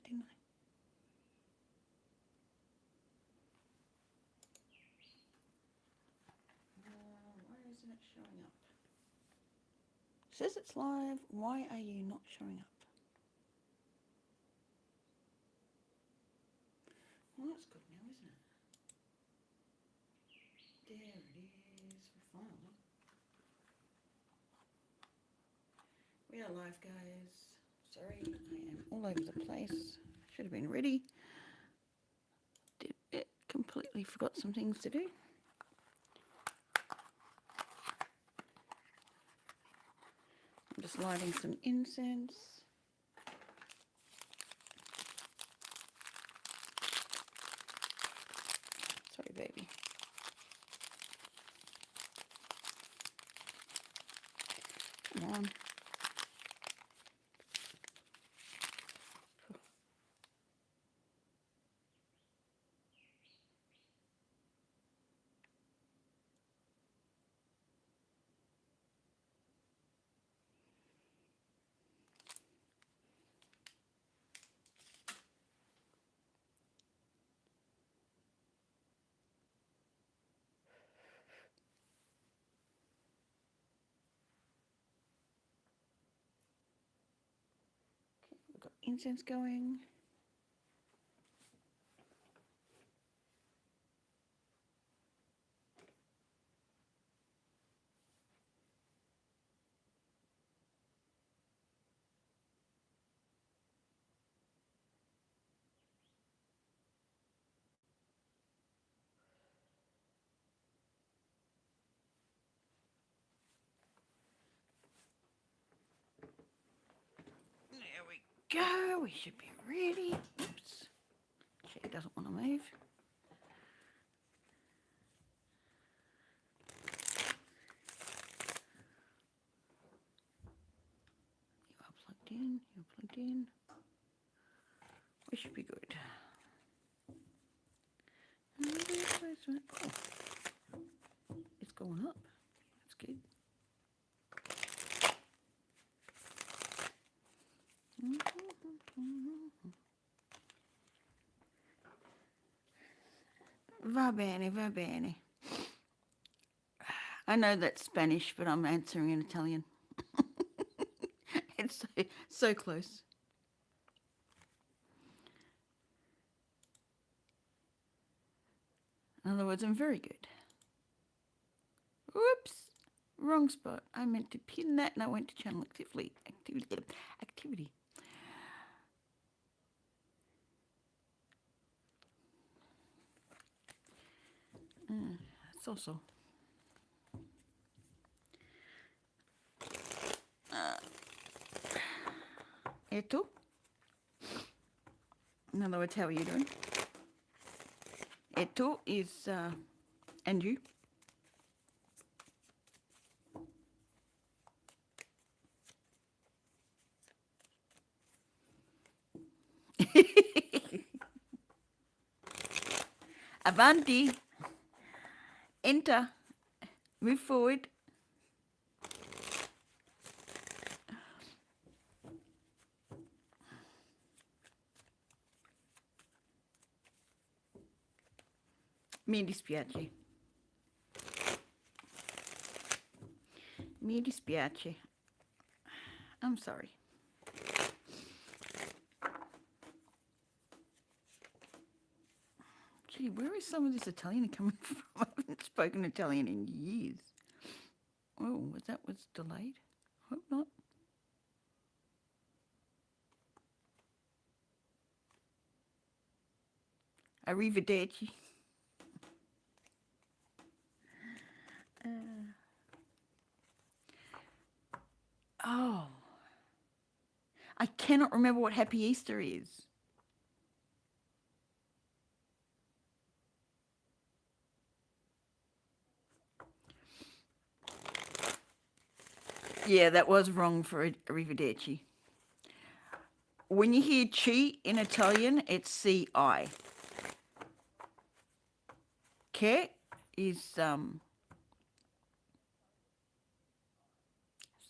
didn't I? Why isn't it showing up? It says it's live. Why are you not showing up? Well, that's good now, isn't it? There it is. Finally. We are live, guys. Sorry, I am all over the place. Should have been ready. Did it. Completely forgot some things to do. I'm just lighting some incense. Sorry, baby. Come on. We've got incense going. There we go. We should be ready. Oops. She doesn't want to move. You are plugged in. You're plugged in. We should be good. Oh, it's going up. That's good. Va bene, va bene. I know that's Spanish, but I'm answering in Italian. It's so close. In other words, I'm very good. Whoops. Wrong spot. I meant to pin that and I went to channel activity. Activity. So. Eto. In other words, how are you doing? Eto is, and you? Avanti. Enter. Move forward. Mi dispiace. Mi dispiace. I'm sorry. Gee, where is some of this Italian coming from? I haven't spoken Italian in years. Oh, was delayed? Hope not. Arrivederci. Oh. I cannot remember what Happy Easter is. Yeah, that was wrong for Arrivederci. When you hear chi in Italian, it's C-I. Che is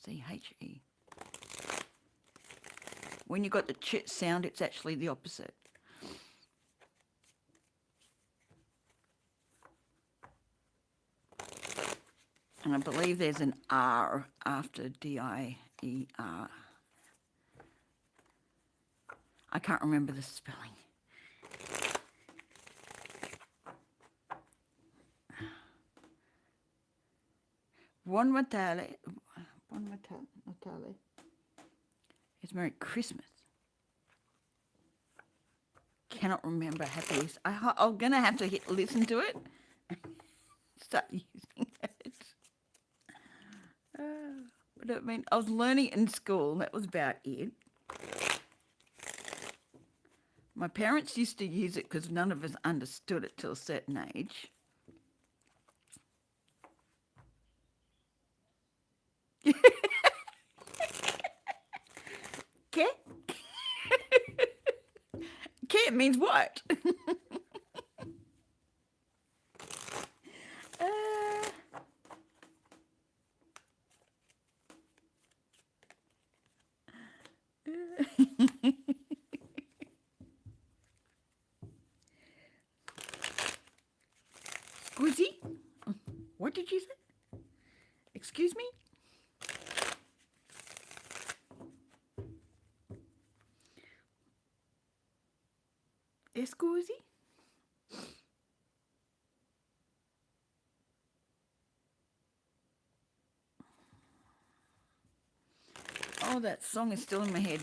C-H-E. When you got the ch sound, it's actually the opposite. And I believe there's an R after D-I-E-R. I can't remember the spelling. Buon Natale is Merry Christmas. Cannot remember Happy Easter. I'm going to have to listen to it and start using it. But I mean, I was learning in school. That was about it. My parents used to use it because none of us understood it till a certain age. Okay. Okay means what? Squizzy? What did you say? Excuse me? Squizzy? Oh, that song is still in my head.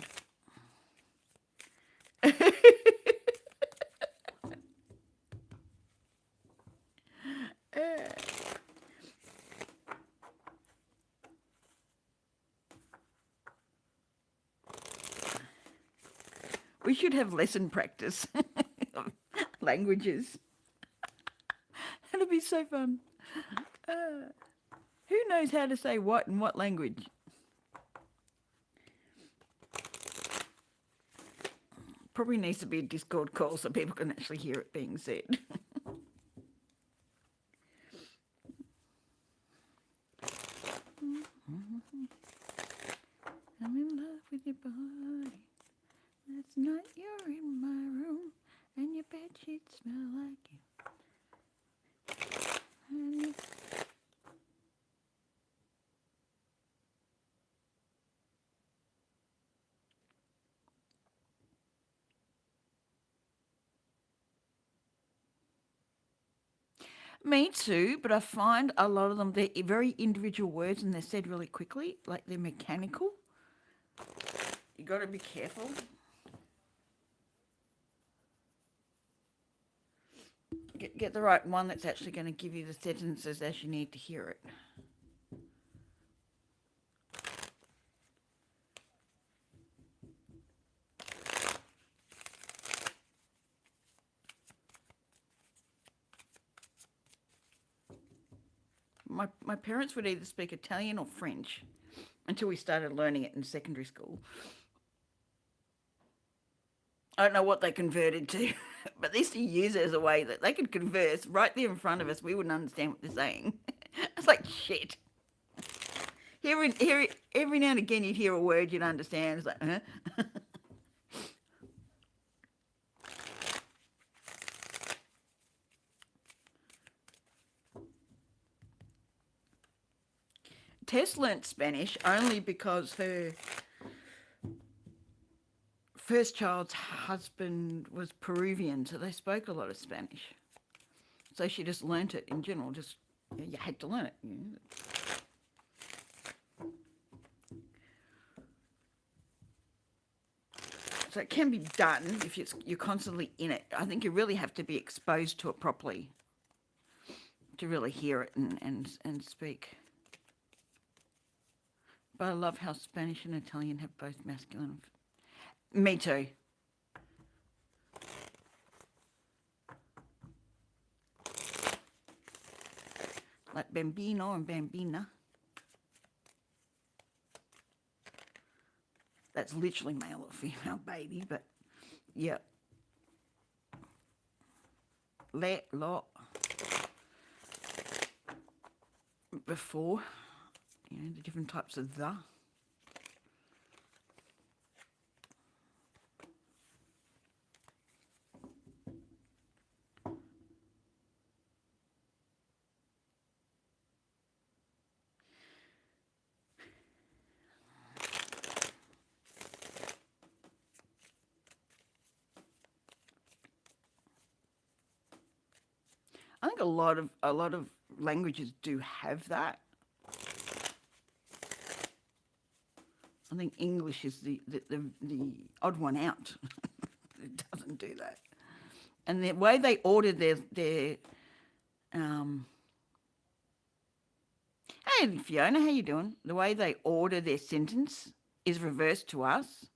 We should have lesson practice of languages. That'll be so fun. Who knows how to say what in what language? Probably needs to be a Discord call so people can actually hear it being said. I'm in love with your body. Last night you're in my room and your bedsheets smell like you. Me too, but I find a lot of them, they're very individual words and they're said really quickly, like they're mechanical. You got to be careful. Get the right one that's actually going to give you the sentences as you need to hear it. My parents would either speak Italian or French until we started learning it in secondary school. I don't know what they converted to, but they used to use it as a way that they could converse right there in front of us. We wouldn't understand what they're saying. It's like, shit. Every now and again you'd hear a word you'd understand. It's like, huh? Tess learnt Spanish only because her first child's husband was Peruvian, so they spoke a lot of Spanish. So she just learnt it in general. Just you had to learn it. So it can be done if you're constantly in it. I think you really have to be exposed to it properly to really hear it and speak. But I love how Spanish and Italian have both masculine. Me too. Like bambino and bambina. That's literally male or female baby, but yeah. Le, lo. Before, the different types of the. a lot of languages do have that. I think English is the odd one out. It doesn't do that. And the way they order their hey Fiona, how you doing? The way they order their sentence is reversed to us.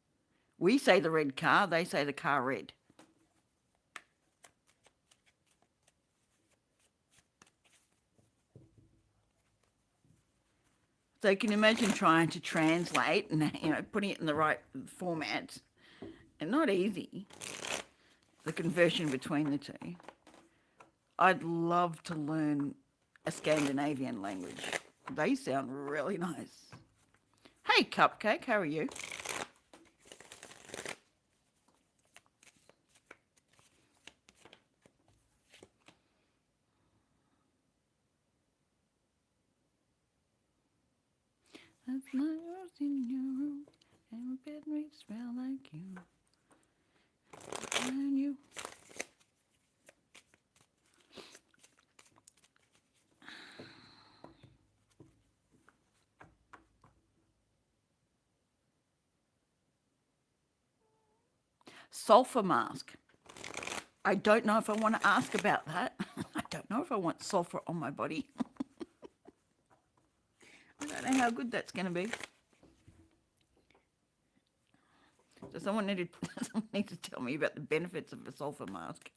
We say the red car, they say the car red. So you can imagine trying to translate and putting it in the right format, and not easy. The conversion between the two. I'd love to learn a Scandinavian language. They sound really nice. Hey Cupcake, how are you? That's my rose in your room, and my bed makes smell like you. And you. Sulfur mask. I don't know if I want to ask about that. I don't know if I want sulfur on my body. I don't know how good that's going to be. So someone needs to tell me about the benefits of a sulfur mask.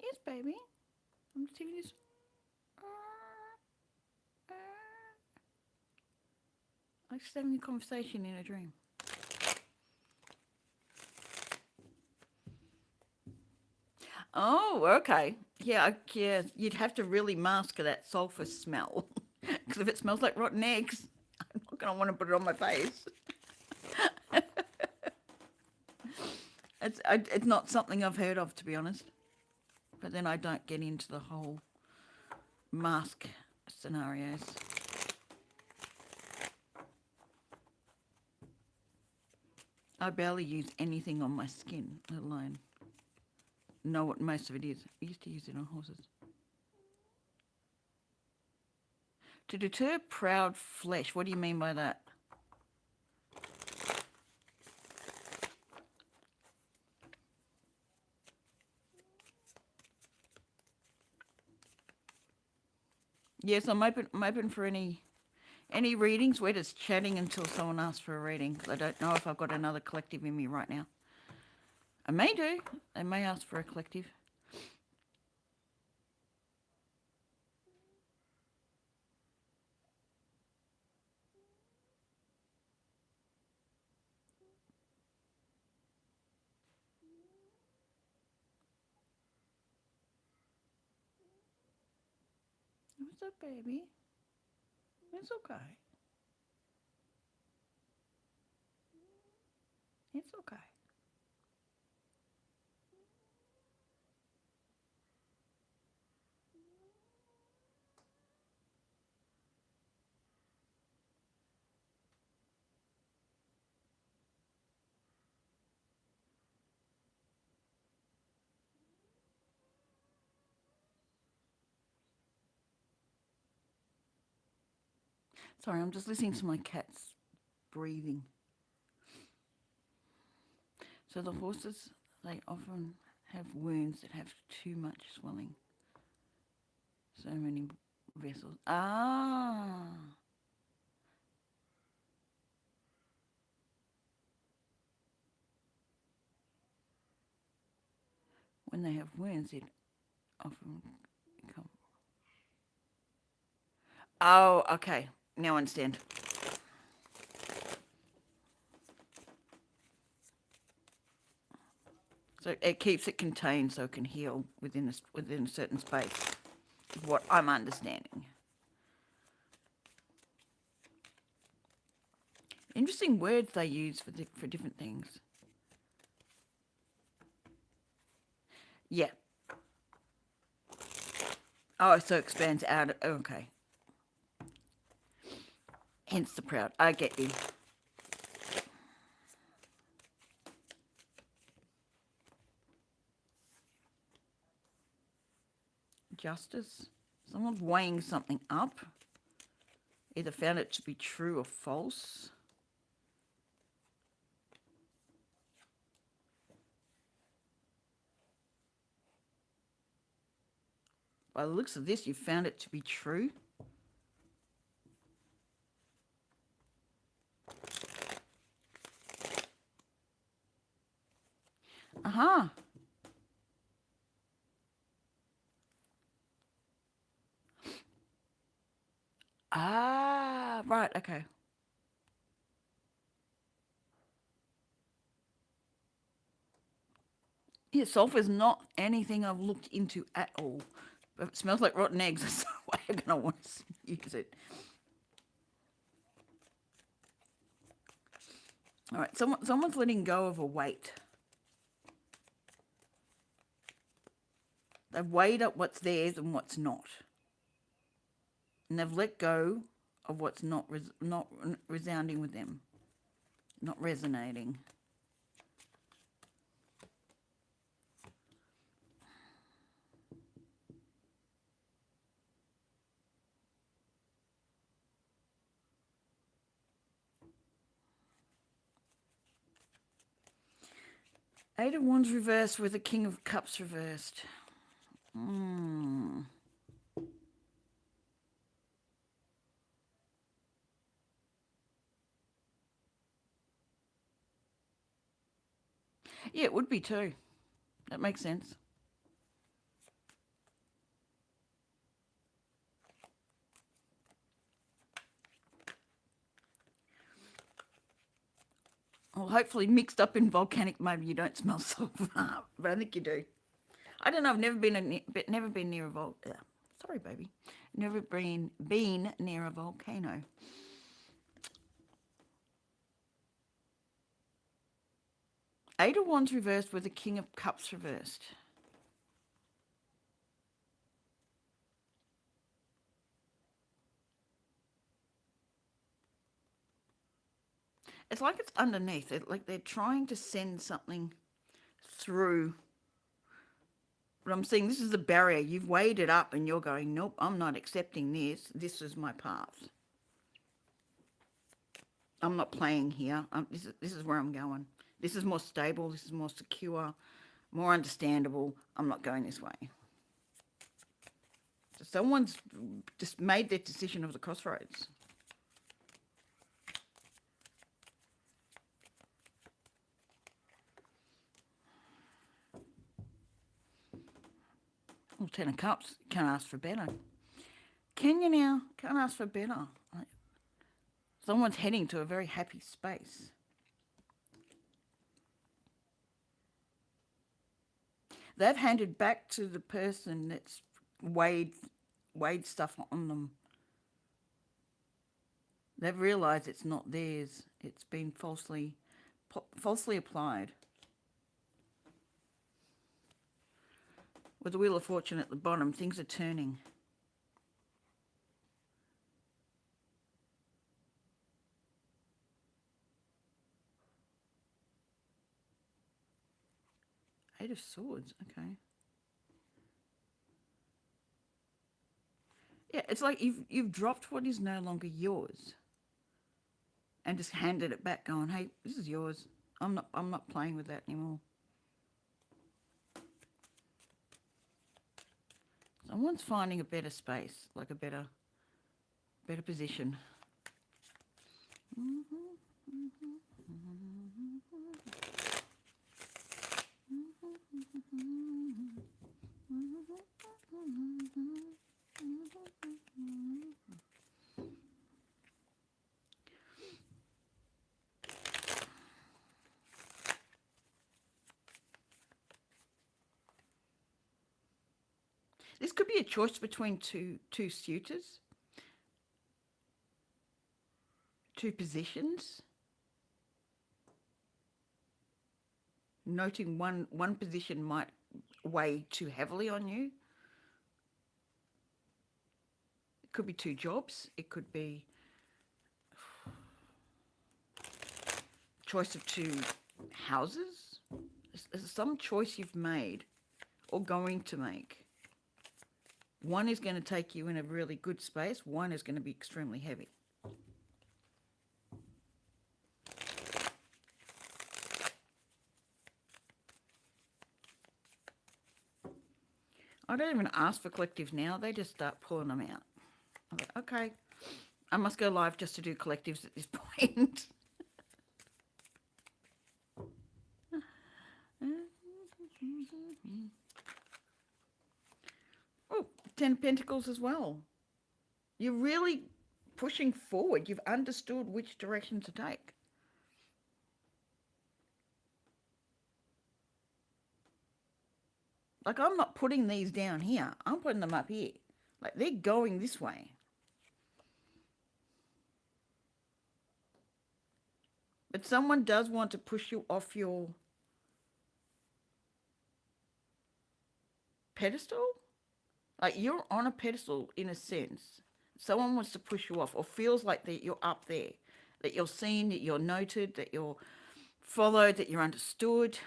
Yes, baby. I'm just taking this. I'm just having a conversation in a dream. Oh, okay. Yeah, yeah. You'd have to really mask that sulfur smell, because if it smells like rotten eggs, I'm not going to want to put it on my face. It's not something I've heard of, to be honest. But then I don't get into the whole mask scenarios. I barely use anything on my skin, let alone know what most of it is. I used to use it on horses. To deter proud flesh, what do you mean by that? Yes, I'm open for any readings. We're just chatting until someone asks for a reading, because I don't know if I've got another collective in me right now. I may do. They may ask for a collective. What's up, baby? It's okay. It's okay. Sorry, I'm just listening to my cat's breathing. So the horses, they often have wounds that have too much swelling. So many vessels. Ah. When they have wounds, it often come. Oh, okay. Now I understand. So it keeps it contained so it can heal within a certain space, is what I'm understanding. Interesting words they use for different things. Yeah. Oh, so it expands out. Okay. Hence the proud. I get you. Justice. Someone's weighing something up. Either found it to be true or false. By the looks of this, you found it to be true. Aha. Ah, right, okay. Yeah, sulfur is not anything I've looked into at all. But it smells like rotten eggs, that's the way I'm going to want to use it. All right, someone's letting go of a weight. They've weighed up what's theirs and what's not. And they've let go of what's not resounding with them, not resonating. Eight of Wands reversed with the King of Cups reversed. Yeah, it would be too. That makes sense. Well, hopefully mixed up in volcanic mode, you don't smell sulfur, but I think you do. I don't know. I've never been near a sorry, baby. Never been near a volcano. Eight of Wands reversed with the King of Cups reversed. It's like it's underneath. Like they're trying to send something through. But I'm saying this is a barrier. You've weighed it up and you're going, nope, I'm not accepting this. This is my path. I'm not playing here. This is where I'm going. This is more stable. This is more secure, more understandable. I'm not going this way. So someone's just made their decision of the crossroads. Well, Ten of Cups, can't ask for better. Can you now? Can't ask for better. Someone's heading to a very happy space. They've handed back to the person that's weighed stuff on them. They've realised it's not theirs. It's been falsely applied. With the Wheel of Fortune at the bottom, things are turning. Eight of Swords, okay. Yeah, it's like you've dropped what is no longer yours and just handed it back going, hey, this is yours. I'm not playing with that anymore. Someone's finding a better space, like a better position. This could be a choice between two suitors, two positions. Noting one position might weigh too heavily on you. It could be two jobs. It could be choice of two houses. There's some choice you've made or going to make. One is going to take you in a really good space. One is going to be extremely heavy. I don't even ask for collectives now. They just start pulling them out. I'm like, okay, I must go live just to do collectives at this point. Oh, 10 Pentacles as well. You're really pushing forward. You've understood which direction to take. Like, I'm not putting these down here. I'm putting them up here. Like, they're going this way. But someone does want to push you off your pedestal. Like, you're on a pedestal in a sense. Someone wants to push you off or feels like that you're up there, that you're seen, that you're noted, that you're followed, that you're understood.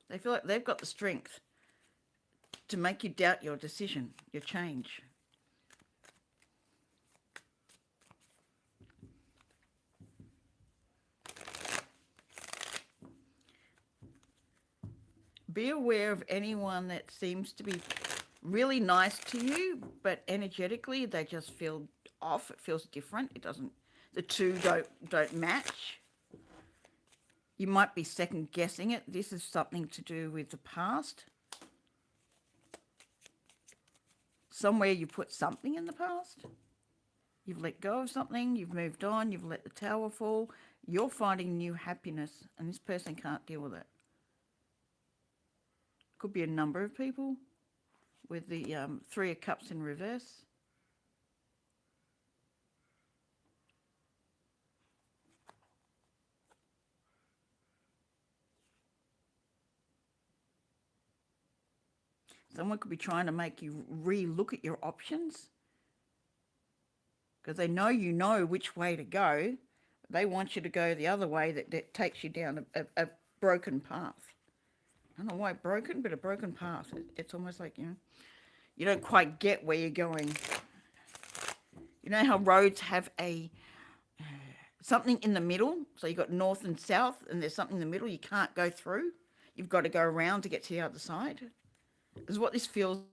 They feel like they've got the strength to make you doubt your decision, your change. Be aware of anyone that seems to be really nice to you, but energetically they just feel off. It feels different. It doesn't. The two don't match. You might be second guessing it. This is something to do with the past. Somewhere you put something in the past. You've let go of something. You've moved on. You've let the tower fall. You're finding new happiness, and this person can't deal with it. Could be a number of people with the Three of Cups in reverse. Someone could be trying to make you re-look at your options because they know you know which way to go. They want you to go the other way that takes you down a broken path. I don't know why broken, but a broken path. It's almost like, you don't quite get where you're going. You know how roads have something in the middle? So you've got north and south, and there's something in the middle you can't go through. You've got to go around to get to the other side. This is what this feels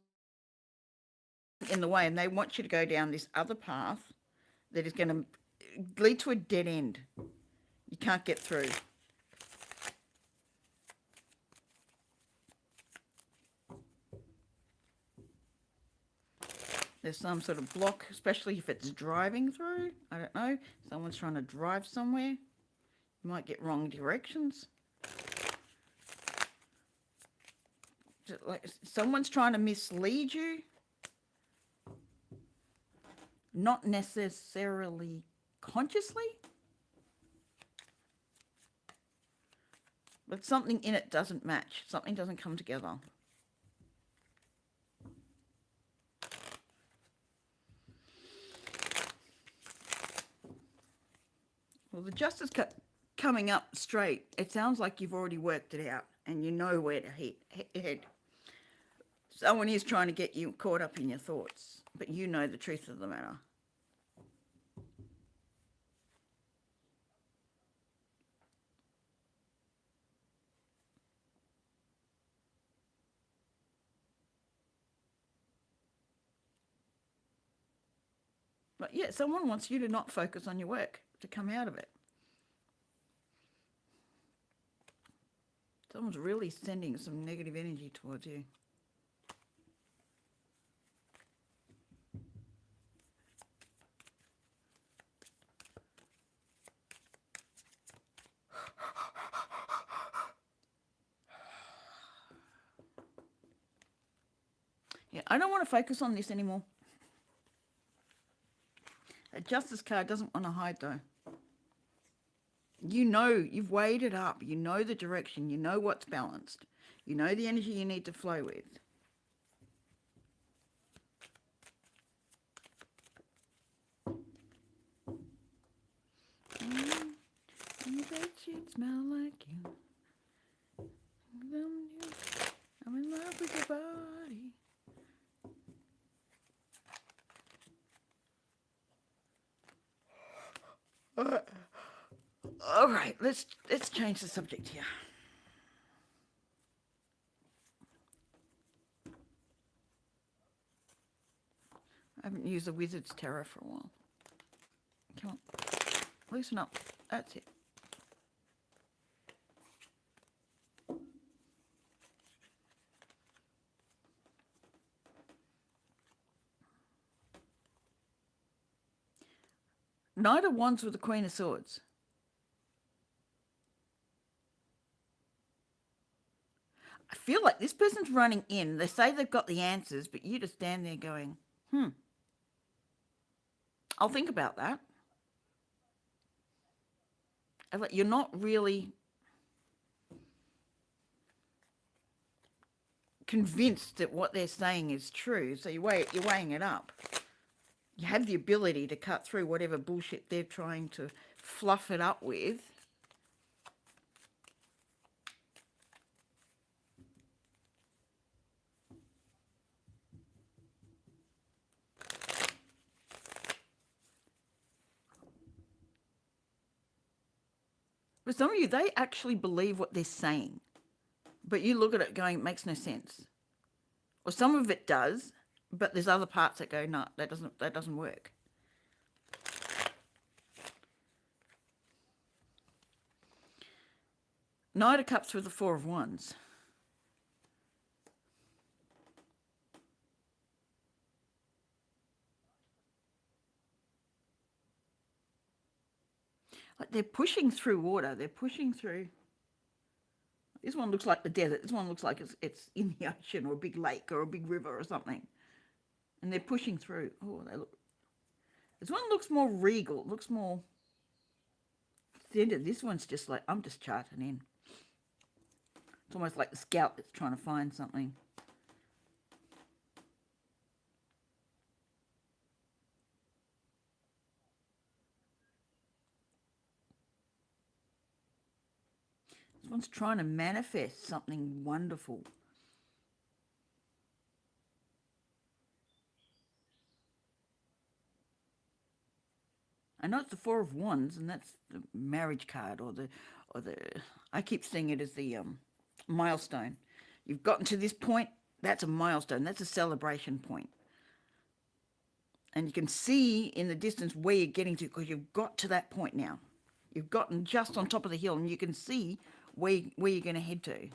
in the way, and they want you to go down this other path that is going to lead to a dead end. You can't get through. There's some sort of block, especially if it's driving through. I don't know. Someone's trying to drive somewhere. You might get wrong directions. Like someone's trying to mislead you. Not necessarily consciously. But something in it doesn't match. Something doesn't come together. Well, the Justice coming up straight, it sounds like you've already worked it out and you know where to head. Someone is trying to get you caught up in your thoughts, but you know the truth of the matter. But yeah, someone wants you to not focus on your work, to come out of it. Someone's really sending some negative energy towards you. Yeah, I don't want to focus on this anymore. A Justice card doesn't want to hide though. You know, you've weighed it up. You know the direction. You know what's balanced. You know the energy you need to flow with. And your bedsheets smell like you. I'm in love with your body. All right, let's change the subject here. I haven't used the Wizard's Tarot for a while. Come on, loosen up. That's it. Knight of Wands with the Queen of Swords. I feel like this person's running in. They say they've got the answers, but you just stand there going, I'll think about that. You're not really convinced that what they're saying is true, so you're weighing it up. You have the ability to cut through whatever bullshit they're trying to fluff it up with. For some of you, they actually believe what they're saying, but you look at it going, it makes no sense. Or some of it does, but there's other parts that go, no, that doesn't work. Knight of Cups with the Four of Wands. Like they're pushing through water. They're pushing through. This one looks like the desert. This one looks like it's in the ocean or a big lake or a big river or something. And they're pushing through. Oh, they look. This one looks more regal. It looks more centered. This one's just like, I'm just charting in. It's almost like the scout that's trying to find something. This one's trying to manifest something wonderful. I know it's the Four of Wands, and that's the marriage card, or the. I keep seeing it as the milestone. You've gotten to this point. That's a milestone. That's a celebration point. And you can see in the distance where you're getting to, because you've got to that point now. You've gotten just on top of the hill, and you can see where you're going to head to.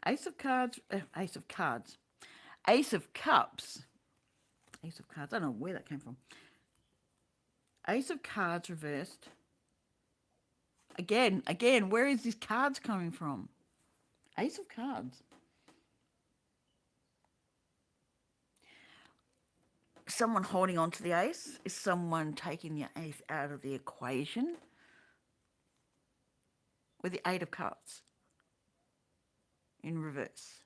Ace of Cards, Ace of Cards, Ace of Cups, Ace of Cards. I don't know where that came from. Ace of Cards reversed. Again, where is these cards coming from? Ace of Cards. Someone holding on to the ace? Is someone taking the ace out of the equation? With the Eight of Cups in reverse.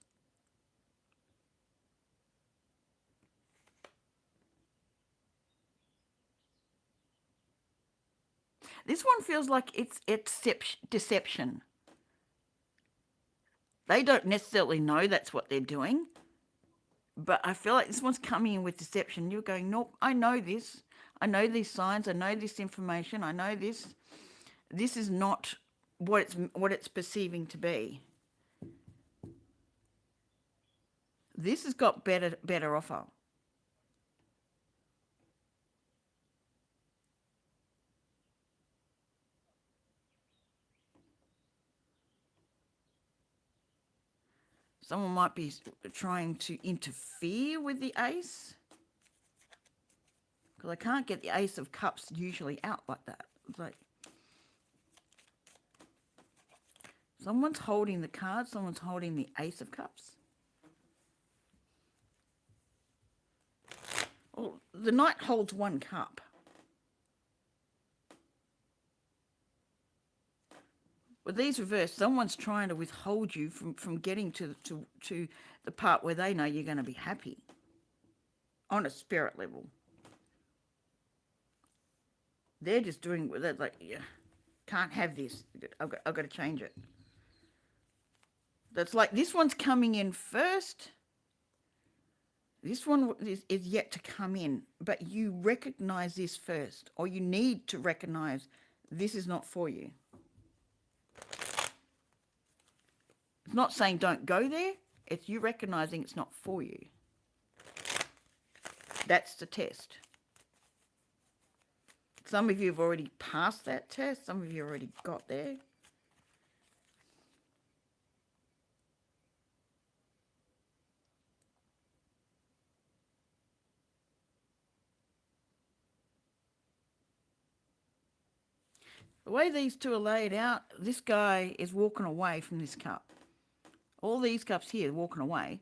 This one feels like it's deception. They don't necessarily know that's what they're doing, but I feel like this one's coming in with deception. You're going, nope, I know this. I know these signs. I know this information. I know this. This is not what it's perceiving to be. This has got better offer. Someone might be trying to interfere with the ace, because I can't get the Ace of Cups usually out like that. It's like, Someone's holding the card. Someone's holding the Ace of Cups. Well, the Knight holds one cup. With these reversed, someone's trying to withhold you from getting to the part where they know you're going to be happy on a spirit level. They're just doing that, like, yeah, can't have this. I've got to change it. That's like this one's coming in first. This one is yet to come in, but you recognize this first, or you need to recognize this is not for you. It's not saying don't go there. It's you recognizing it's not for you. That's the test. Some of you have already passed that test. Some of you already got there. The way these two are laid out, this guy is walking away from this cup. All these cups here are walking away,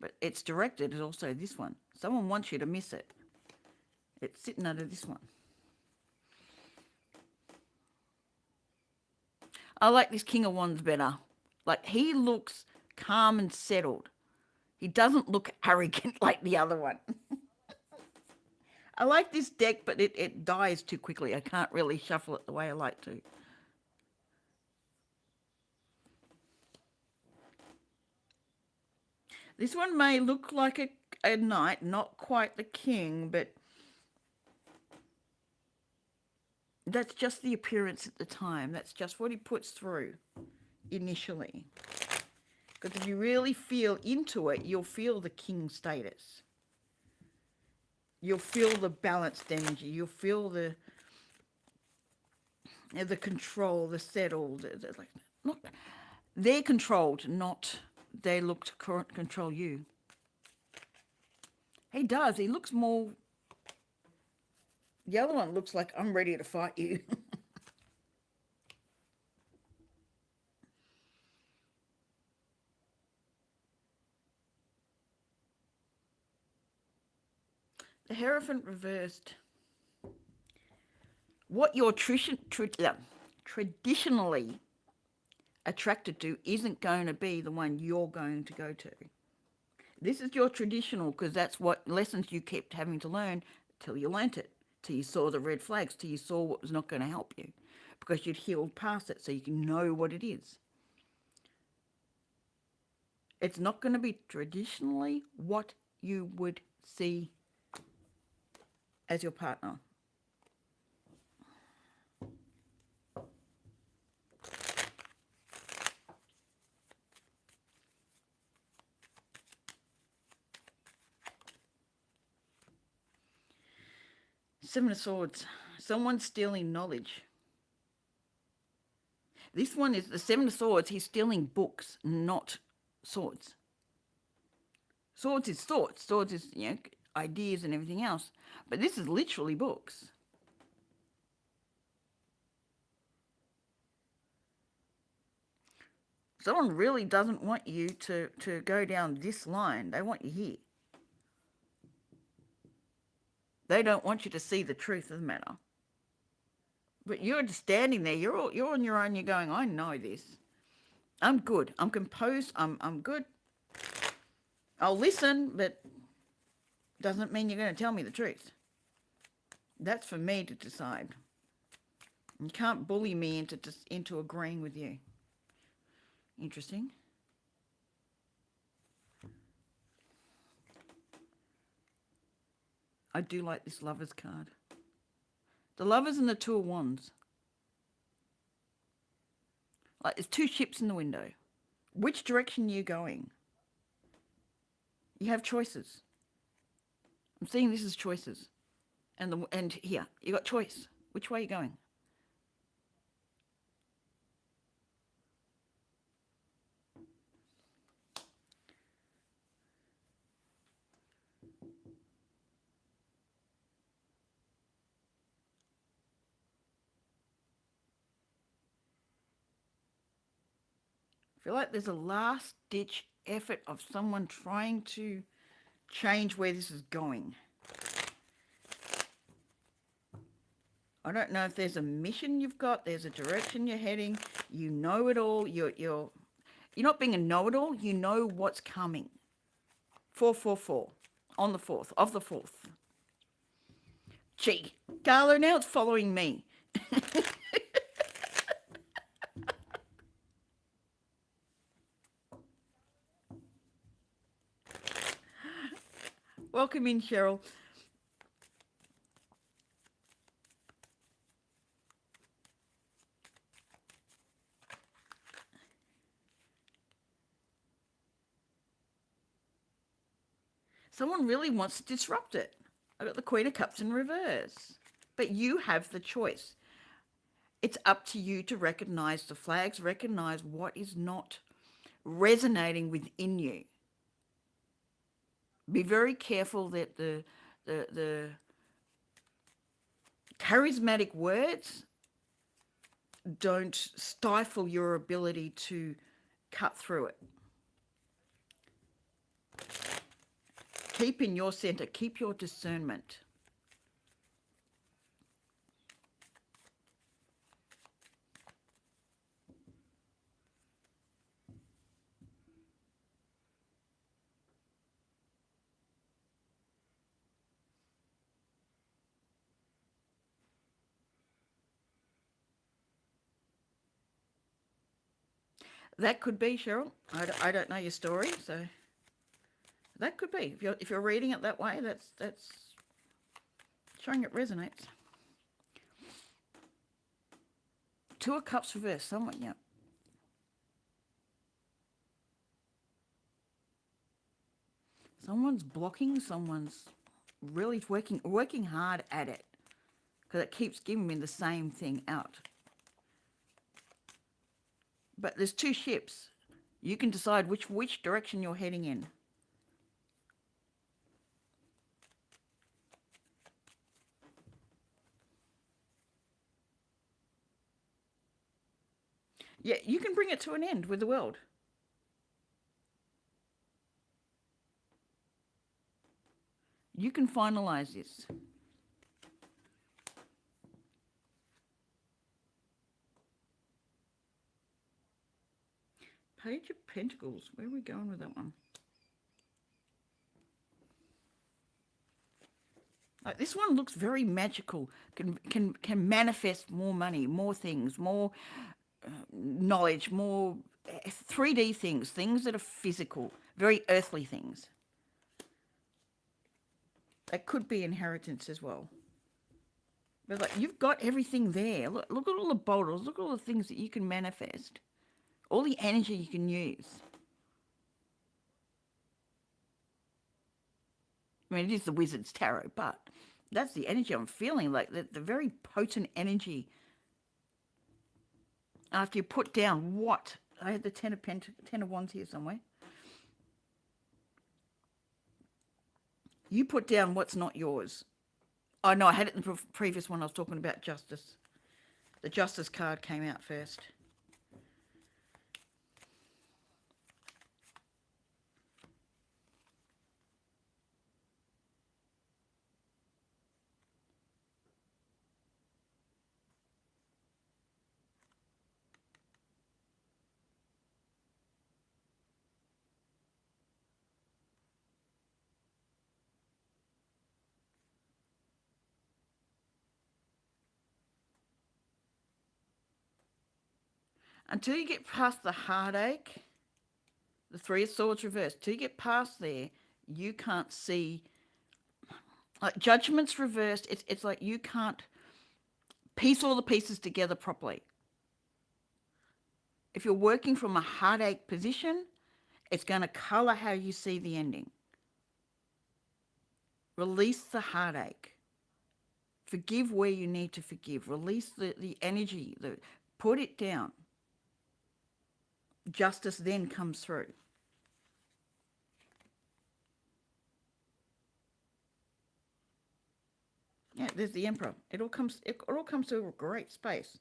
but it's directed at also this one. Someone wants you to miss it. It's sitting under this one. I like this King of Wands better. Like, he looks calm and settled. He doesn't look arrogant like the other one. I like this deck, but it dies too quickly. I can't really shuffle it the way I like to. This one may look like a knight, not quite the king, but that's just the appearance at the time. That's just what he puts through initially. Because if you really feel into it, you'll feel the king status. You'll feel the balanced energy. You'll feel the control, the settled. They're controlled, not they look to control you. He does. He looks more... The other one looks like, I'm ready to fight you. The Hierophant reversed. What you're traditionally attracted to isn't going to be the one you're going to go to. This is your traditional, because that's what lessons you kept having to learn till you learnt it, till you saw the red flags, till you saw what was not going to help you, because you'd healed past it so you can know what it is. It's not going to be traditionally what you would see as your partner. Seven of Swords. Someone's stealing knowledge. This one is the Seven of Swords. He's stealing books, not swords. Swords is thoughts. Swords is, ideas and everything else. But this is literally books. Someone really doesn't want you to go down this line. They want you here. They don't want you to see the truth of the matter. But you're just standing there. You're on your own. You're going, I know this. I'm good. I'm composed. I'm good. I'll listen, but doesn't mean you're going to tell me the truth. That's for me to decide. You can't bully me into agreeing with you. Interesting. I do like this Lovers card. The Lovers and the Two of Wands. Like, there's two ships in the window. Which direction are you going? You have choices. I'm seeing this as choices. And here, you got choice. Which way are you going? feel like there's a last ditch effort of someone trying to change where this is going. I don't know if there's a mission you've got, there's a direction you're heading, you know it all, you're not being a know-it-all, you know what's coming. 444 on the 4th of the 4th. Gee, Gala, now it's following me. Welcome in, Cheryl. Someone really wants to disrupt it. I got the Queen of Cups in reverse. But you have the choice. It's up to you to recognize the flags, recognize what is not resonating within you. Be very careful that the charismatic words don't stifle your ability to cut through it. Keep in your center, keep your discernment. That could be, Cheryl. I don't know your story, so that could be. If you're reading it that way, that's showing it resonates. 2 of Cups reverse, someone, yeah. Someone's blocking, someone's really working hard at it because it keeps giving me the same thing out. But there's 2 ships. You can decide which direction you're heading in. Yeah, you can bring it to an end with the world. You can finalize this. Page of Pentacles. Where are we going with that one? Like, this one looks very magical. Can manifest more money, more things, more knowledge, more 3D things that are physical, very earthly things. That could be inheritance as well. But like, you've got everything there. Look at all the boulders. Look at all the things that you can manifest. All the energy you can use. I mean, it is the Wizard's Tarot, but that's the energy I'm feeling, like the very potent energy. After you put down what? I had the Ten of Wands here somewhere. You put down what's not yours. Oh, no, I had it in the previous one. I was talking about justice. The Justice card came out first. Until you get past the heartache, the Three of Swords reversed, till you get past there, you can't see. Like, Judgment's reversed. It's like you can't piece all the pieces together properly. If you're working from a heartache position, it's going to color how you see the ending. Release the heartache. Forgive where you need to forgive. Release the energy. Put it down. Justice then comes through. Yeah, there's the Emperor. It all comes to a great space.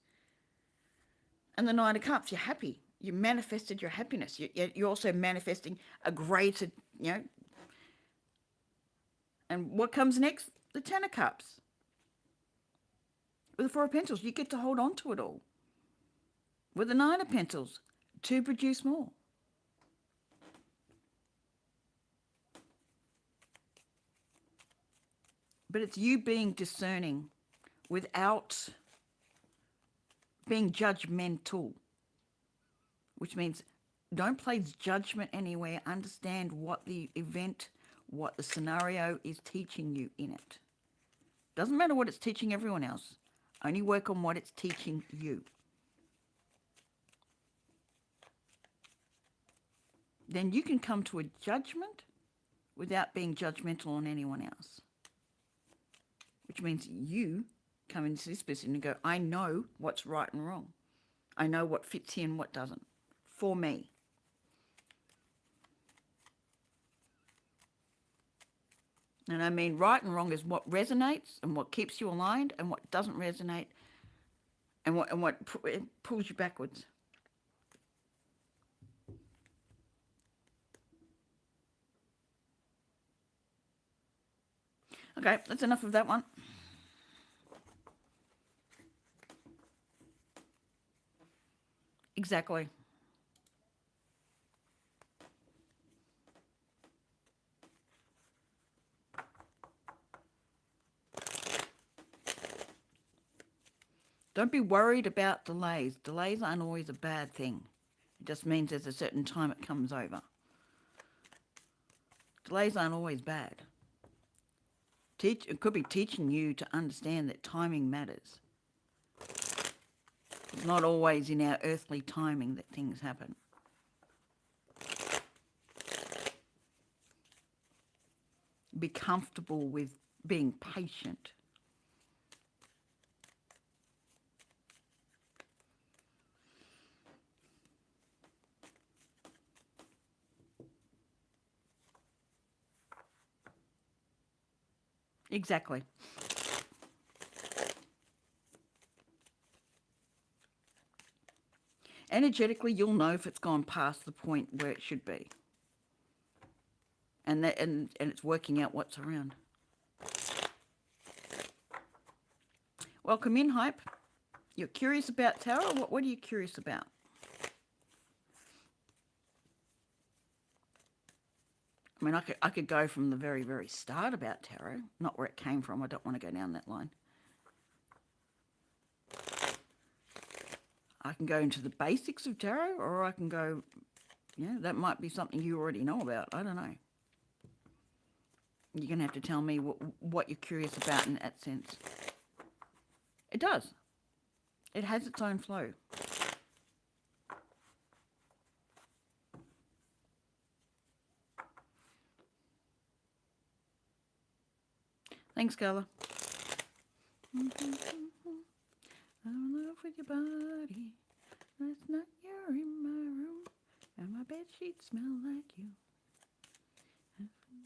And the Nine of Cups, you're happy. You manifested your happiness. You're also manifesting a greater, you know. And what comes next? The Ten of Cups. With the Four of Pentacles, you get to hold on to it all. With the Nine of Pentacles, to produce more. But it's you being discerning without being judgmental, which means don't place judgment anywhere. Understand what the event, what the scenario is teaching you in it. Doesn't matter what it's teaching everyone else. Only work on what it's teaching you. Then you can come to a judgment without being judgmental on anyone else. Which means you come into this position and go, I know what's right and wrong. I know what fits here and what doesn't. For me. And I mean right and wrong is what resonates and what keeps you aligned, and what doesn't resonate and what pulls you backwards. Okay, that's enough of that one. Exactly. Don't be worried about delays. Delays aren't always a bad thing. It just means there's a certain time it comes over. Delays aren't always bad. It could be teaching you to understand that timing matters. It's not always in our earthly timing that things happen. Be comfortable with being patient. Exactly. Energetically, you'll know if it's gone past the point where it should be. And it's working out what's around. Welcome in, Hype. You're curious about tarot? What are you curious about? I mean, I could go from the very, very start about tarot, not where it came from. I don't want to go down that line. I can go into the basics of tarot, or I can go, that might be something you already know about. I don't know. You're going to have to tell me what you're curious about in that sense. It does. It has its own flow. Thanks, Carla. I'm in love with your body. Last night you're in my room, and my bed sheets smell like you.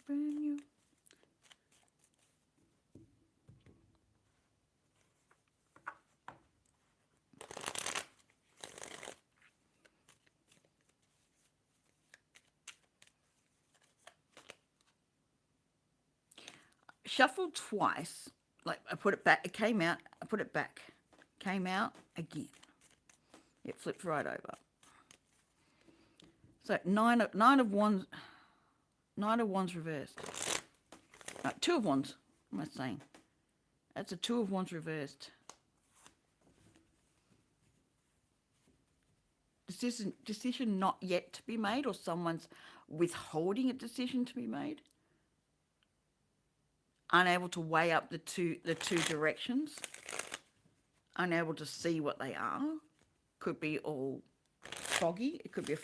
Brand new. Shuffled twice. Like, I put it back. It came out. I put it back. Came out again. It flipped right over. So nine of wands reversed. No, two of wands. What am I saying? That's a two of wands reversed. Decision not yet to be made, or someone's withholding a decision to be made. Unable to weigh up the two directions. Unable to see what they are. Could be all foggy. It could be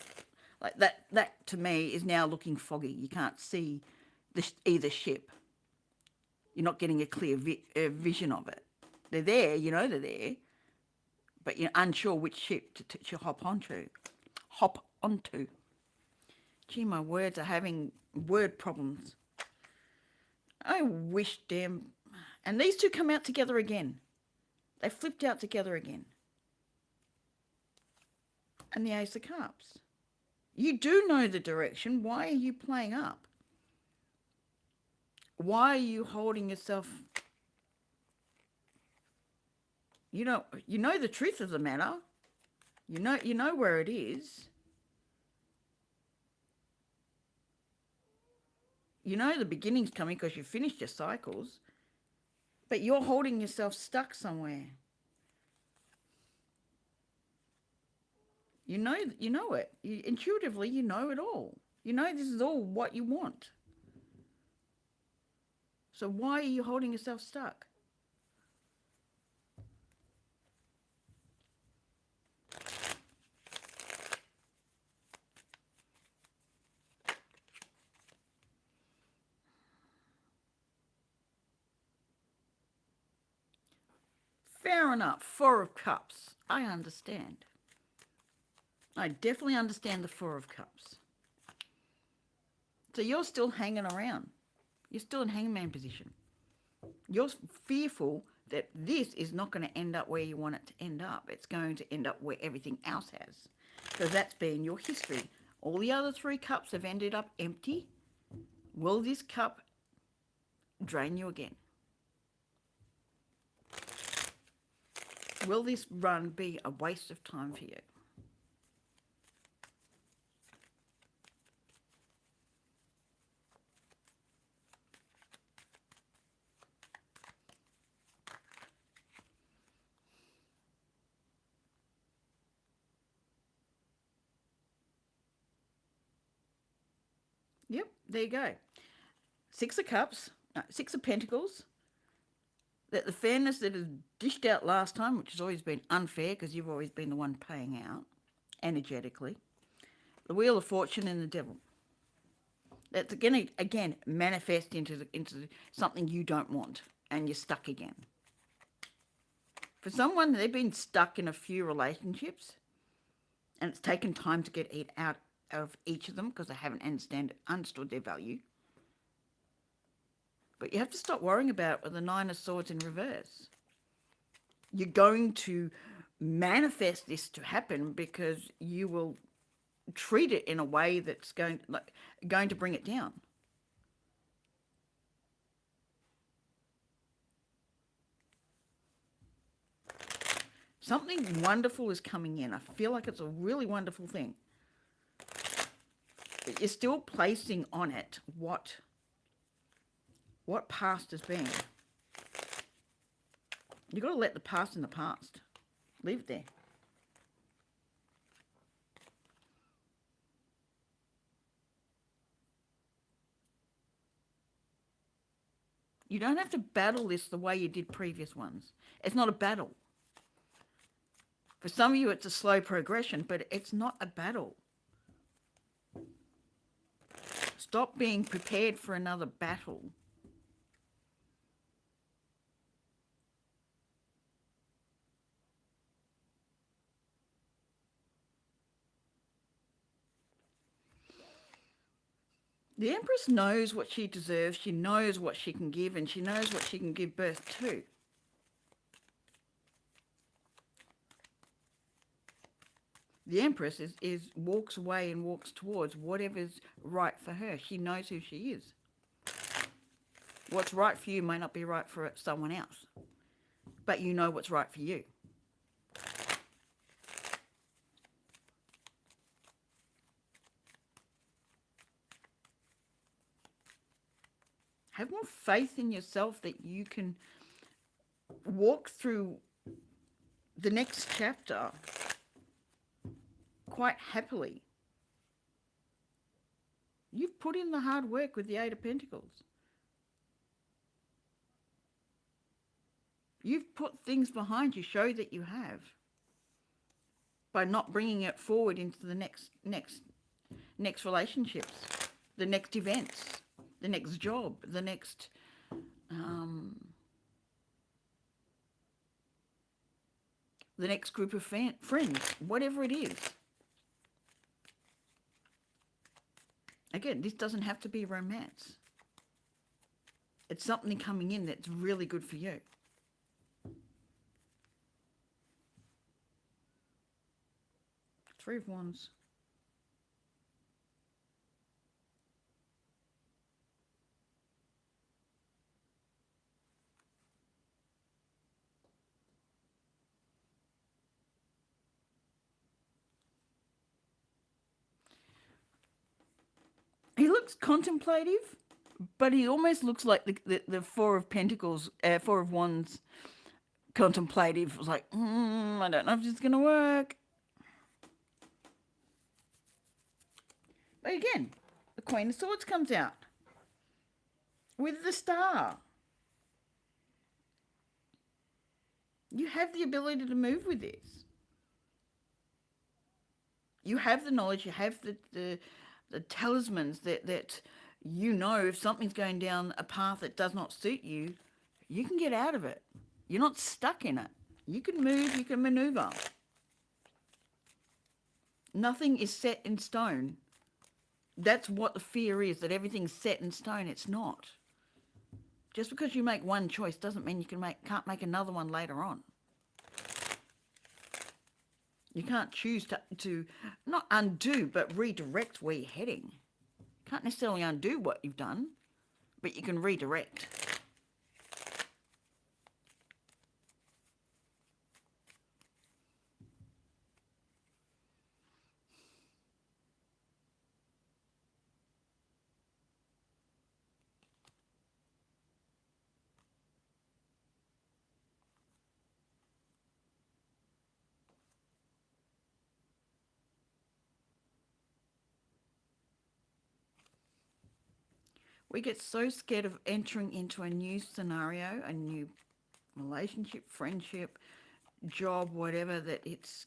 like that. That to me is now looking foggy. You can't see either ship. You're not getting a clear vision of it. They're there, they're there, but you're unsure which ship to hop onto. Gee, my words are having word problems. I wish, damn. And these two come out together again. They flipped out together again. and the Ace of Cups. You do know the direction. Why are you playing up? Why are you holding yourself? You know the truth of the matter. You know where it is. You know the beginning's coming because you finished your cycles, but you're holding yourself stuck somewhere. You know it. Intuitively, you know it all. You know this is all what you want. So why are you holding yourself stuck? Fair enough. Four of Cups. I understand. I definitely understand the Four of Cups. So you're still hanging around. You're still in hangman position. You're fearful that this is not going to end up where you want it to end up. It's going to end up where everything else has. Because that's been your history. All the other three cups have ended up empty. Will this cup drain you again? Will this run be a waste of time for you? Yep, there you go. Six of Cups, Six of Pentacles. That the fairness that is dished out last time, which has always been unfair because you've always been the one paying out energetically. The Wheel of Fortune and the Devil. That's going to, again, manifest into something you don't want and you're stuck again. For someone, they've been stuck in a few relationships and it's taken time to get it out of each of them because they haven't understood their value. But you have to stop worrying about it with the Nine of Swords in reverse. You're going to manifest this to happen because you will treat it in a way that's going to bring it down. Something wonderful is coming in. I feel like it's a really wonderful thing. But you're still placing on it what past has been. You've got to let the past in the past. Leave it there. You don't have to battle this the way you did previous ones. It's not a battle. For some of you, it's a slow progression, but it's not a battle. Stop being prepared for another battle. The Empress knows what she deserves, she knows what she can give, and she knows what she can give birth to. The Empress walks away and walks towards whatever's right for her. She knows who she is. What's right for you may not be right for someone else, but you know what's right for you. Have more faith in yourself that you can walk through the next chapter quite happily. You've put in the hard work with the Eight of Pentacles. You've put things behind you, show that you have, by not bringing it forward into the next relationships, the next events, the next job, the next group of friends, whatever it is. Again, this doesn't have to be romance. It's something coming in that's really good for you. Three of Wands. He looks contemplative, but he almost looks like the Four of Pentacles, Four of Wands contemplative. Like, I don't know if this is going to work. But again, the Queen of Swords comes out with the Star. You have the ability to move with this. You have the knowledge, you have the talismans that you know if something's going down a path that does not suit you, you can get out of it. You're not stuck in it. You can move, you can maneuver. Nothing is set in stone. That's what the fear is, that everything's set in stone. It's not. Just because you make one choice doesn't mean you can't make another one later on. You can't choose to not undo, but redirect where you're heading. You can't necessarily undo what you've done, but you can redirect. We get so scared of entering into a new scenario, a new relationship, friendship, job, whatever, that it's...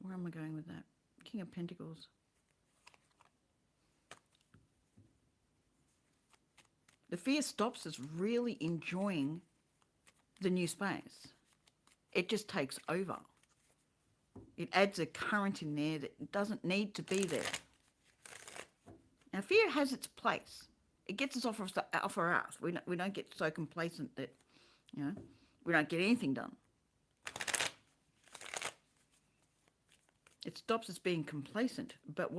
Where am I going with that? King of Pentacles. The fear stops us really enjoying the new space. It just takes over. It adds a current in there that doesn't need to be there. Now, fear has its place. It gets us off our ass. We don't get so complacent that, we don't get anything done. It stops us being complacent. But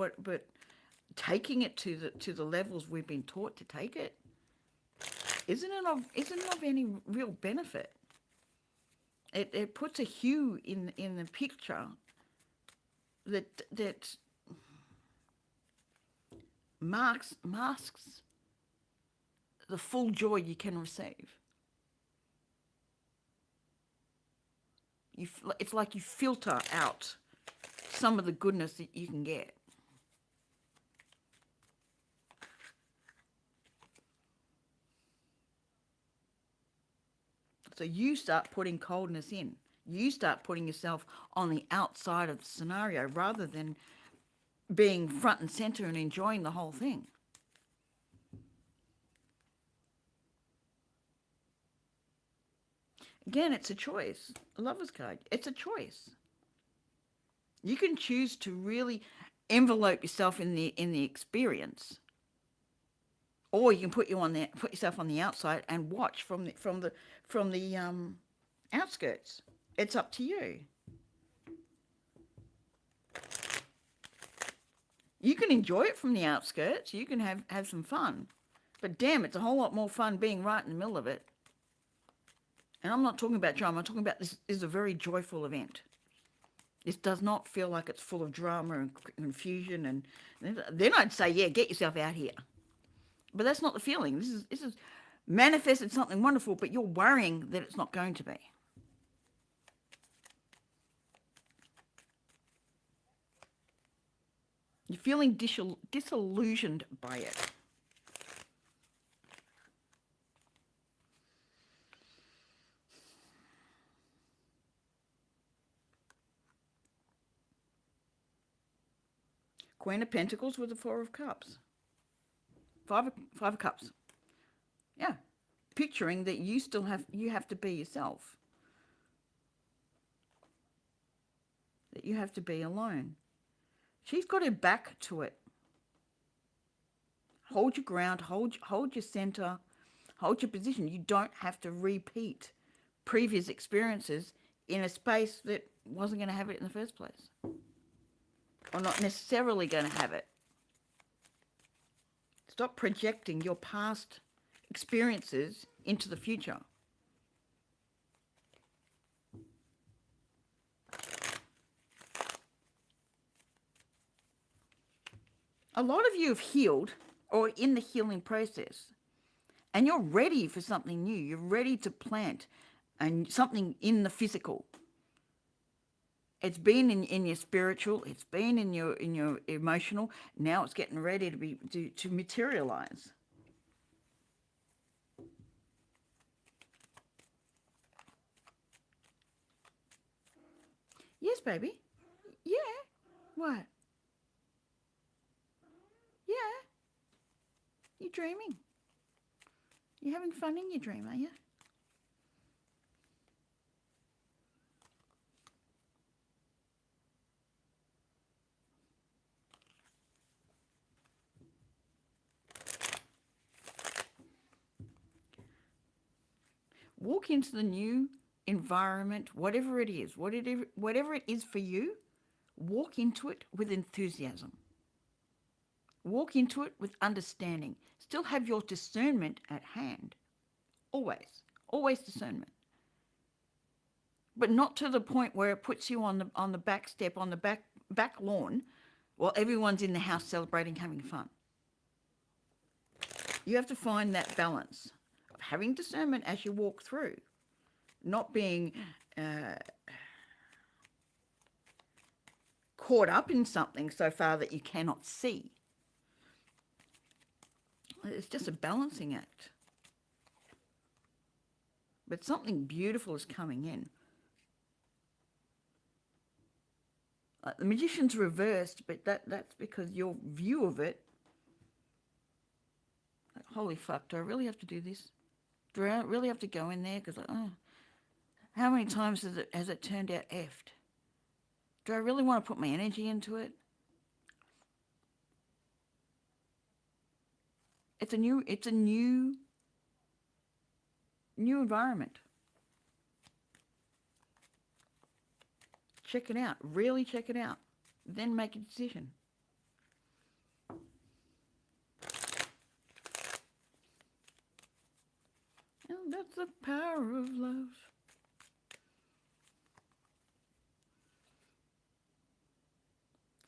taking it to the levels we've been taught to take it, isn't of any real benefit. It puts a hue in the picture that masks the full joy you can receive. It's like you filter out some of the goodness that you can get. So you start putting coldness in. You start putting yourself on the outside of the scenario rather than being front and center and enjoying the whole thing. Again, it's a choice. A lover's card. It's a choice. You can choose to really envelope yourself in the experience, or you can put yourself on the outside and watch from the outskirts. It's up to you. You can enjoy it from the outskirts. You can have some fun. But damn, it's a whole lot more fun being right in the middle of it. And I'm not talking about drama. I'm talking about this is a very joyful event. This does not feel like it's full of drama and confusion. And then I'd say, yeah, get yourself out here. But that's not the feeling. This is manifested something wonderful, but you're worrying that it's not going to be. You're feeling disillusioned by it. Queen of Pentacles with the Four of Cups. Five of Cups. Yeah. Picturing that you have to be yourself. That you have to be alone. She's got her back to it. Hold your ground, hold your center, hold your position. You don't have to repeat previous experiences in a space that wasn't going to have it in the first place, or not necessarily going to have it. Stop projecting your past experiences into the future. A lot of you have healed or in the healing process, and you're ready for something new. You're ready to plant and something in the physical. It's been in your spiritual, it's been in your emotional. Now it's getting ready to materialize. Yes, baby. Yeah. What? Yeah. You're dreaming. You're having fun in your dream, are you? Walk into the new environment, whatever it is, whatever it is for you, walk into it with enthusiasm. Walk into it with understanding. Still have your discernment at hand. Always discernment. But not to the point where it puts you on the back step, on the back lawn, while everyone's in the house celebrating, having fun. You have to find that balance of having discernment as you walk through, not being caught up in something so far that you cannot see. It's just a balancing act. But something beautiful is coming in. The magician's reversed, but that's because your view of it, like, holy fuck, do I really have to do this? Do I really have to go in there? Because, how many times has it turned out effed? Do I really want to put my energy into it? It's a new environment. Check it out. Really check it out. Then make a decision. And that's the power of love.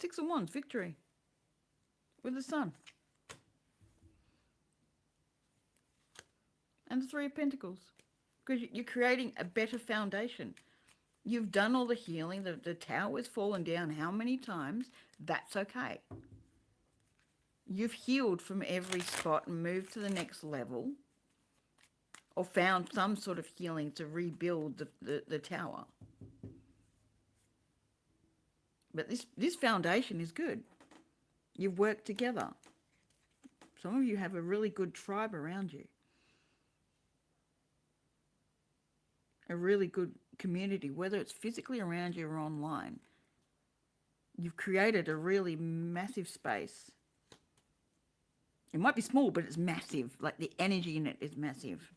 Six of Wands, victory. With the Sun. And the Three of Pentacles. Because you're creating a better foundation. You've done all the healing. The tower's fallen down how many times? That's okay. You've healed from every spot and moved to the next level. Or found some sort of healing to rebuild the tower. But this foundation is good. You've worked together. Some of you have a really good tribe around you. A really good community, whether it's physically around you or online. You've created a really massive space. It might be small, but it's massive. Like the energy in it is massive.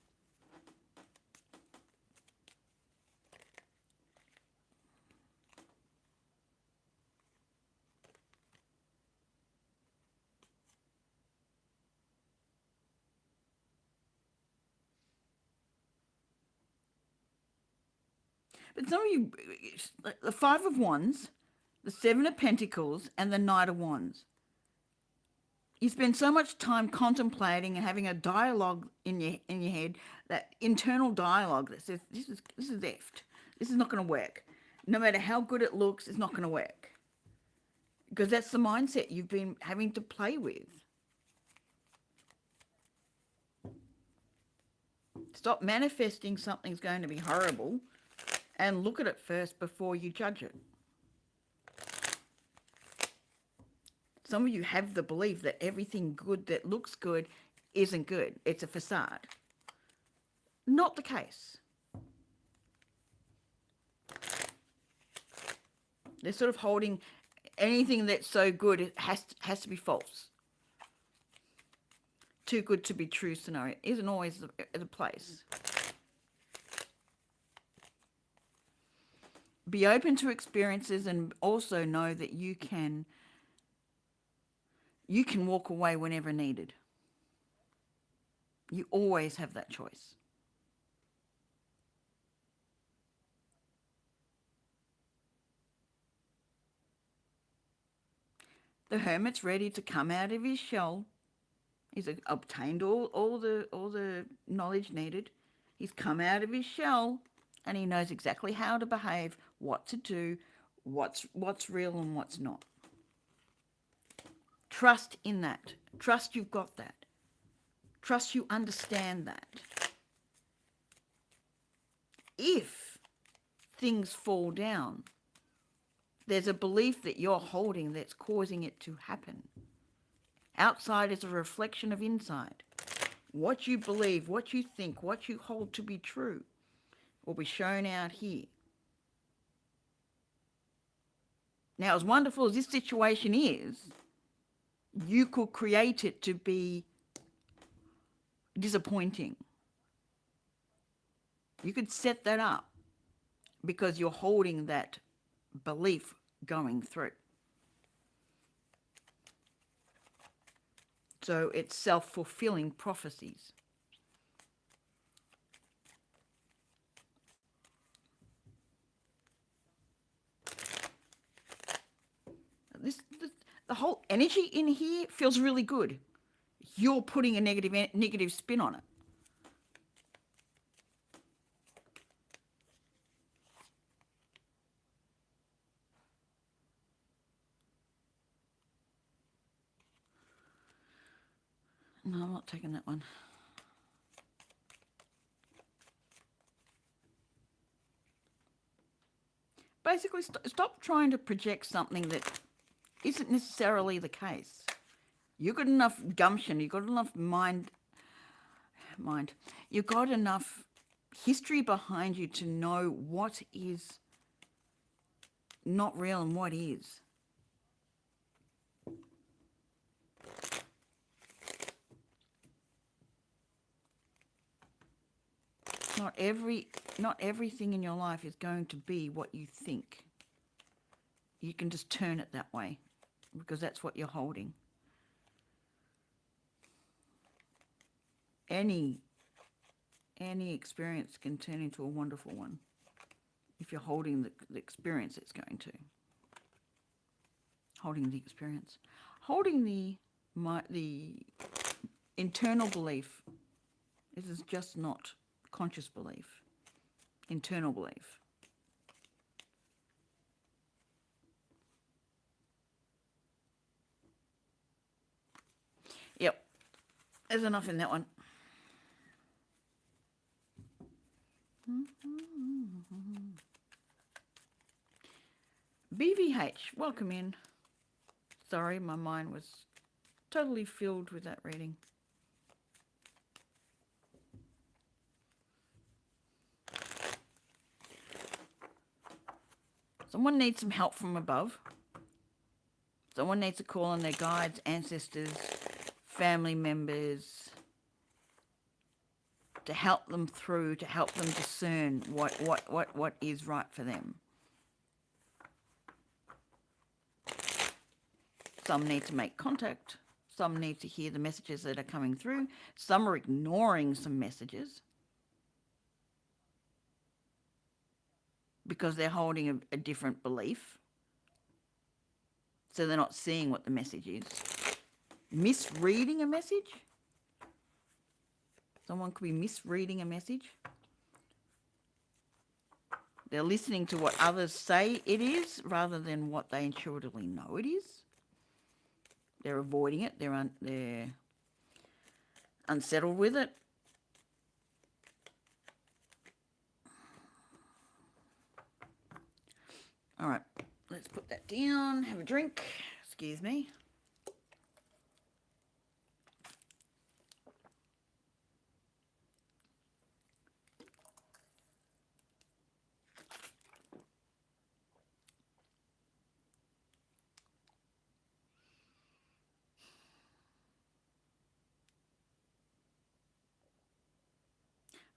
But some of you, the Five of Wands, the Seven of Pentacles, and the Knight of Wands. You spend so much time contemplating and having a dialogue in your head, that internal dialogue that says, this is effed. This is not going to work. No matter how good it looks, it's not going to work. Because that's the mindset you've been having to play with. Stop manifesting something's going to be horrible and look at it first before you judge it. Some of you have the belief that everything good that looks good isn't good. It's a facade. Not the case. They're sort of holding anything that's so good, it has to be false. Too good to be true scenario isn't always the place. Be open to experiences, and also know that you can walk away whenever needed. You always have that choice. The hermit's ready to come out of his shell. He's obtained all the knowledge needed. He's come out of his shell, and he knows exactly how to behave, what to do, what's real and what's not. Trust in that. Trust you've got that. Trust you understand that. If things fall down, there's a belief that you're holding that's causing it to happen. Outside is a reflection of inside. What you believe, what you think, what you hold to be true will be shown out here. Now, as wonderful as this situation is, you could create it to be disappointing. You could set that up because you're holding that belief going through. So it's self-fulfilling prophecies. The whole energy in here feels really good. You're putting a negative spin on it. No, I'm not taking that one. Basically, stop trying to project something that isn't necessarily the case. You've got enough gumption, you've got enough mind, you've got enough history behind you to know what is not real and what is. Not everything in your life is going to be what you think. You can just turn it that way because that's what you're holding. Any experience can turn into a wonderful one if you're holding the experience it's going to. Holding the experience. Holding the internal belief. This is just not conscious belief. Internal belief. Yep. There's enough in that one. BVH, welcome in. Sorry, my mind was totally filled with that reading. Someone needs some help from above. Someone needs to call on their guides, ancestors, family members, to help them through, to help them discern what is right for them. Some need to make contact. Some need to hear the messages that are coming through. Some are ignoring some messages because they're holding a different belief. So they're not seeing what the message is. Misreading a message. Someone could be misreading a message. They're listening to what others say it is rather than what they intuitively know it is. They're avoiding it. They're unsettled with it. All right, let's put that down, have a drink. Excuse me.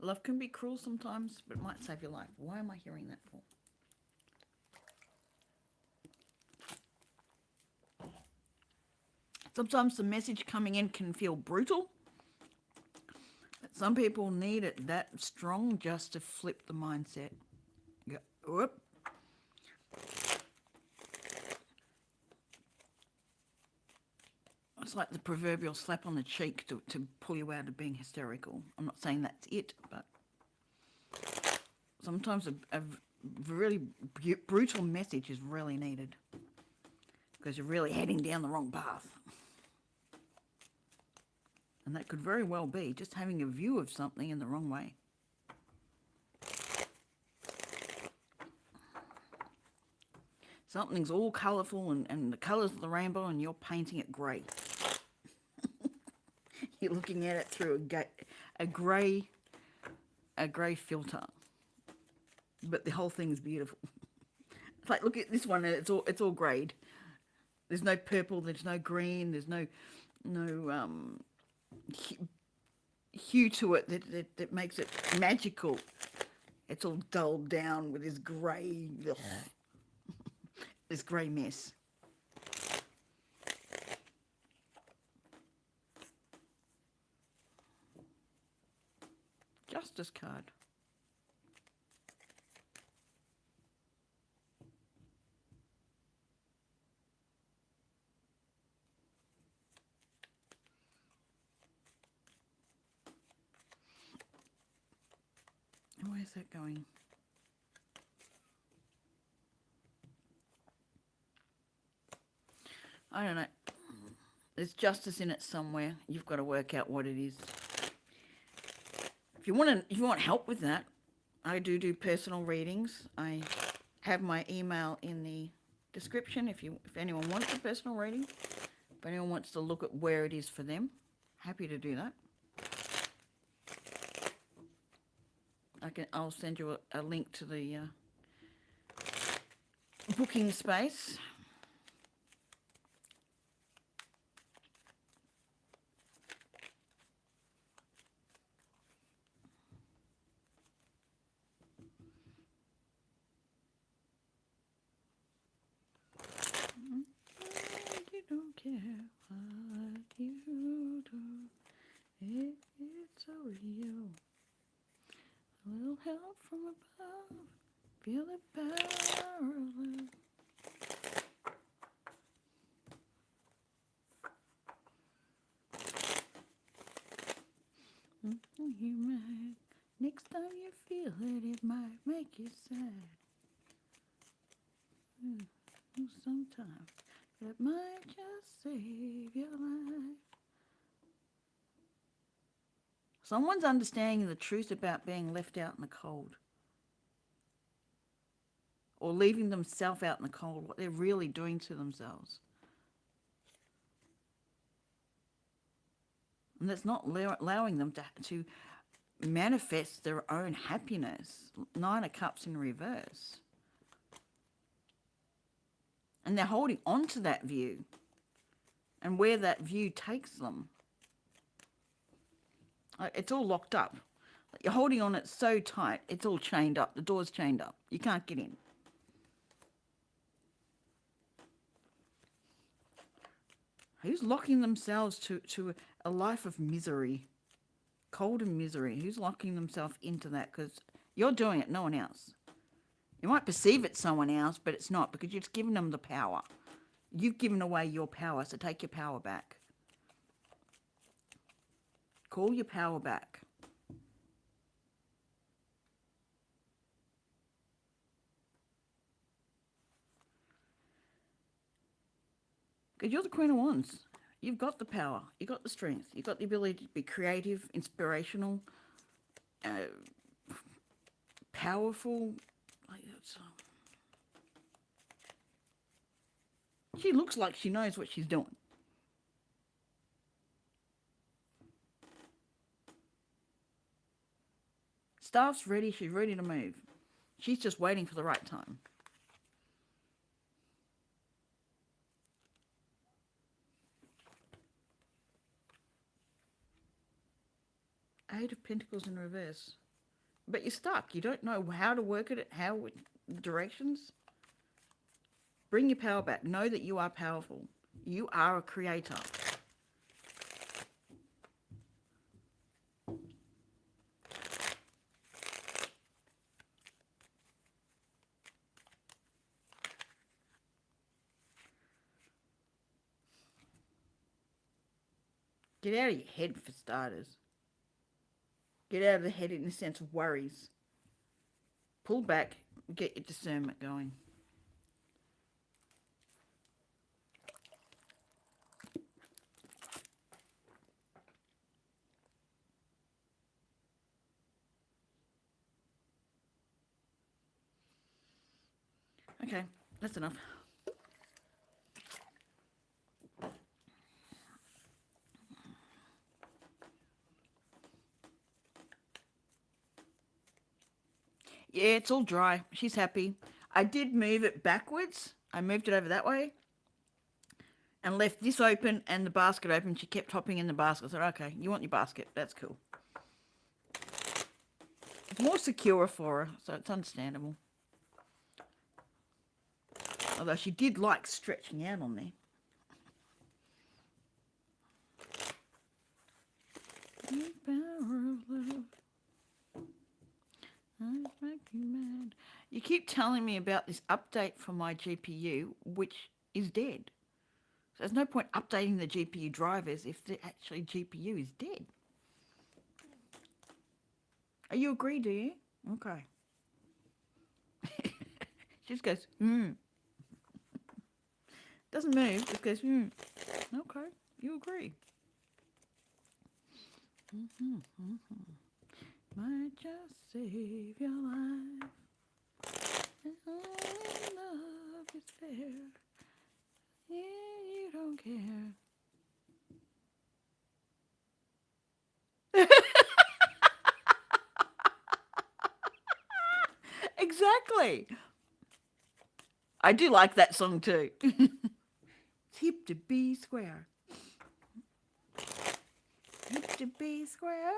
Love can be cruel sometimes, but it might save your life. Why am I hearing that for? Sometimes the message coming in can feel brutal. But some people need it that strong just to flip the mindset. Go, whoop. It's like the proverbial slap on the cheek to pull you out of being hysterical. I'm not saying that's it, but sometimes a really brutal message is really needed because you're really heading down the wrong path. And that could very well be just having a view of something in the wrong way. Something's all colourful and the colours of the rainbow and you're painting it grey. You're looking at it through a grey filter. But the whole thing's beautiful. It's like, look at this one, and it's all greyed. There's no purple, there's no green, there's no hue to it that makes it magical. It's all dulled down with this grey, this grey mess. Justice card. Where's that going? I don't know. There's justice in it somewhere. You've got to work out what it is. If you want help with that, I do personal readings. I have my email in the description if anyone wants a personal reading. If anyone wants to look at where it is for them, happy to do that. I'll send you a link to the booking space. You don't care what you do, it's so real. A little help from above, feel the power of love. You might, next time you feel it might make you sad. Sometimes it might just save your life. Someone's understanding the truth about being left out in the cold. Or leaving themselves out in the cold, what they're really doing to themselves. And that's not allowing them to manifest their own happiness. 9 of Cups in reverse. And they're holding on to that view and where that view takes them. It's all locked up. You're holding on it so tight, it's all chained up. The door's chained up. You can't get in. Who's locking themselves to a life of misery? Cold and misery. Who's locking themselves into that? Because you're doing it, no one else. You might perceive it's someone else, but it's not, because you've given them the power. You've given away your power, so take your power back. Call your power back. Because you're the Queen of Wands. You've got the power. You've got the strength. You've got the ability to be creative, inspirational, powerful. She looks like she knows what she's doing. Staff's ready. She's ready to move. She's just waiting for the right time. Eight of Pentacles in reverse. But you're stuck. You don't know how to work it, directions. Bring your power back. Know that you are powerful. You are a creator. Get out of your head for starters. Get out of the head in the sense of worries. Pull back, get your discernment going. Okay, that's enough. Yeah, it's all dry. She's happy. I did move it backwards. I moved it over that way and left this open and the basket open. She kept hopping in the basket. I said, okay, you want your basket. That's cool. It's more secure for her, so it's understandable. Although she did like stretching out on there. You keep telling me about this update for my GPU, which is dead. So there's no point updating the GPU drivers if the actually GPU is dead. Oh, you agree, do you? Okay. She just goes, Doesn't move, just goes, Okay, you agree. Might just save your life. Love is fair. Yeah, you don't care. Exactly. I do like that song too. It's hip to be square. Hip to be square.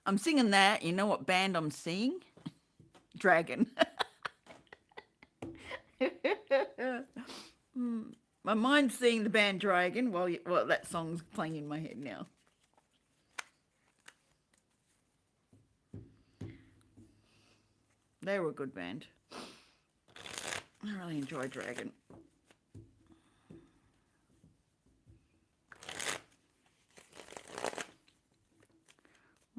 I'm singing that. You know what band I'm seeing? Dragon. My mind's seeing the band Dragon while that song's playing in my head now. They were a good band. I really enjoy Dragon.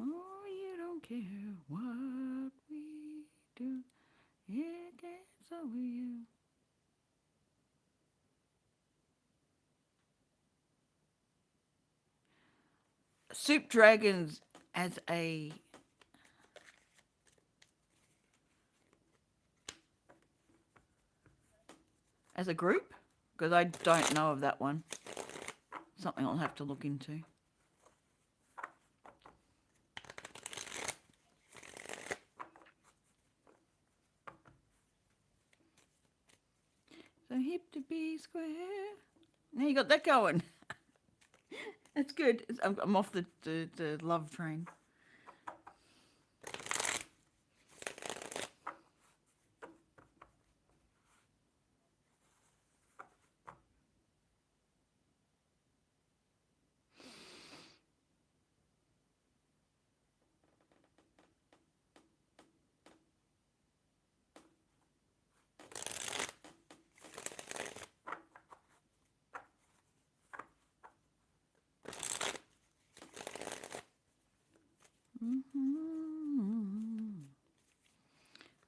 Oh, you don't care what we do. It gets over you. Soup Dragons as a group? Because I don't know of that one. Something I'll have to look into. So hip to be square. Now you got that going. That's good. I'm off the love train.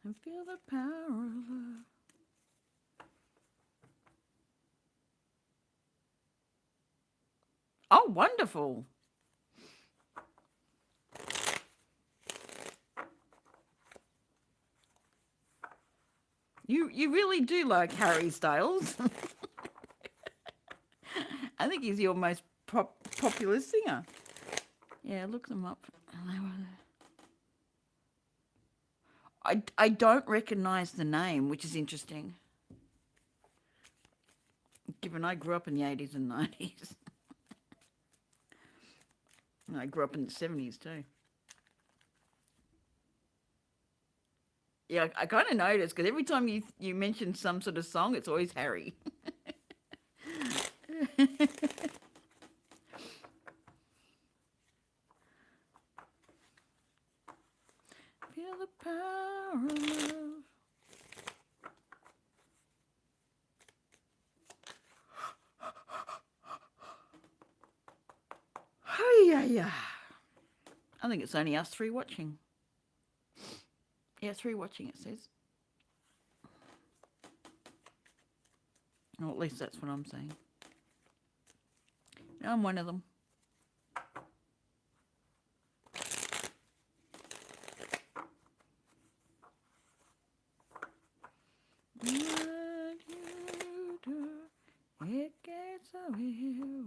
I feel the power of love. Oh, wonderful. You really do like Harry Styles. I think he's your most popular singer. Yeah, look them up. I don't recognise the name, which is interesting, given I grew up in the 80s and 90s. And I grew up in the 70s too. Yeah, I kind of noticed because every time you mention some sort of song, it's always Harry. Feel the power of love. Oh, yeah. I think it's only us three watching. Yeah, three watching, it says. Or at least that's what I'm saying. I'm one of them. What you do, it gets so real.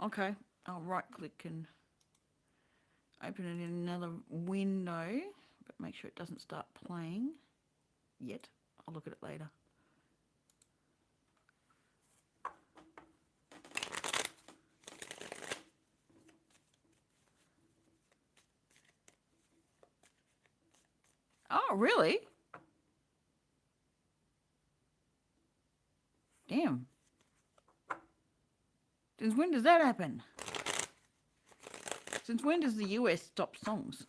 Okay, I'll right click and open it in another window, but make sure it doesn't start playing yet. I'll look at it later. Oh, really? Damn. Since when does that happen? Since when does the US stop songs?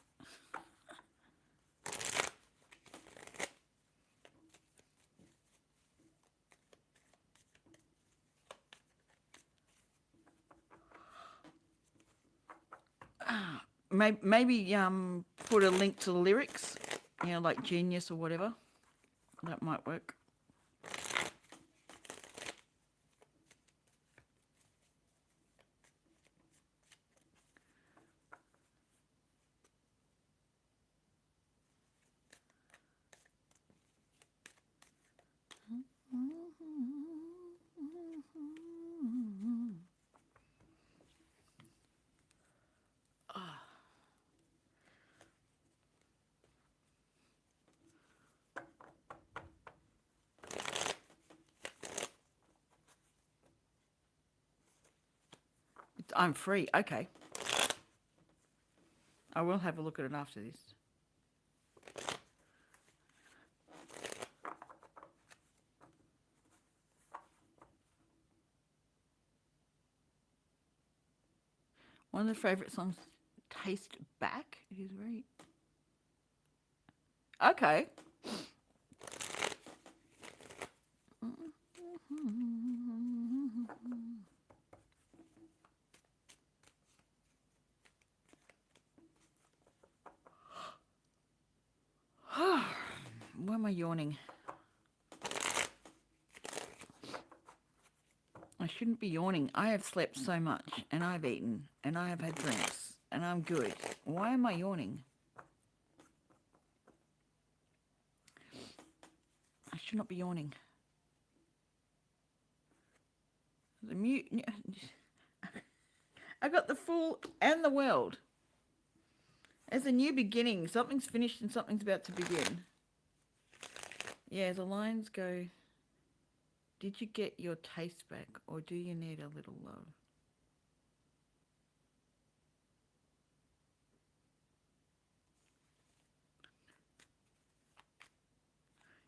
Maybe put a link to the lyrics, like Genius or whatever. That might work. I'm free. Okay. I will have a look at it after this. One of the favourite songs, Taste Back. It is very... Okay. Why am I yawning? I shouldn't be yawning. I have slept so much, and I've eaten, and I have had drinks, and I'm good. Why am I yawning? I should not be yawning. The mute. I got the fool and the world. As a new beginning, something's finished and something's about to begin. Yeah, the lines go, did you get your taste back or do you need a little love?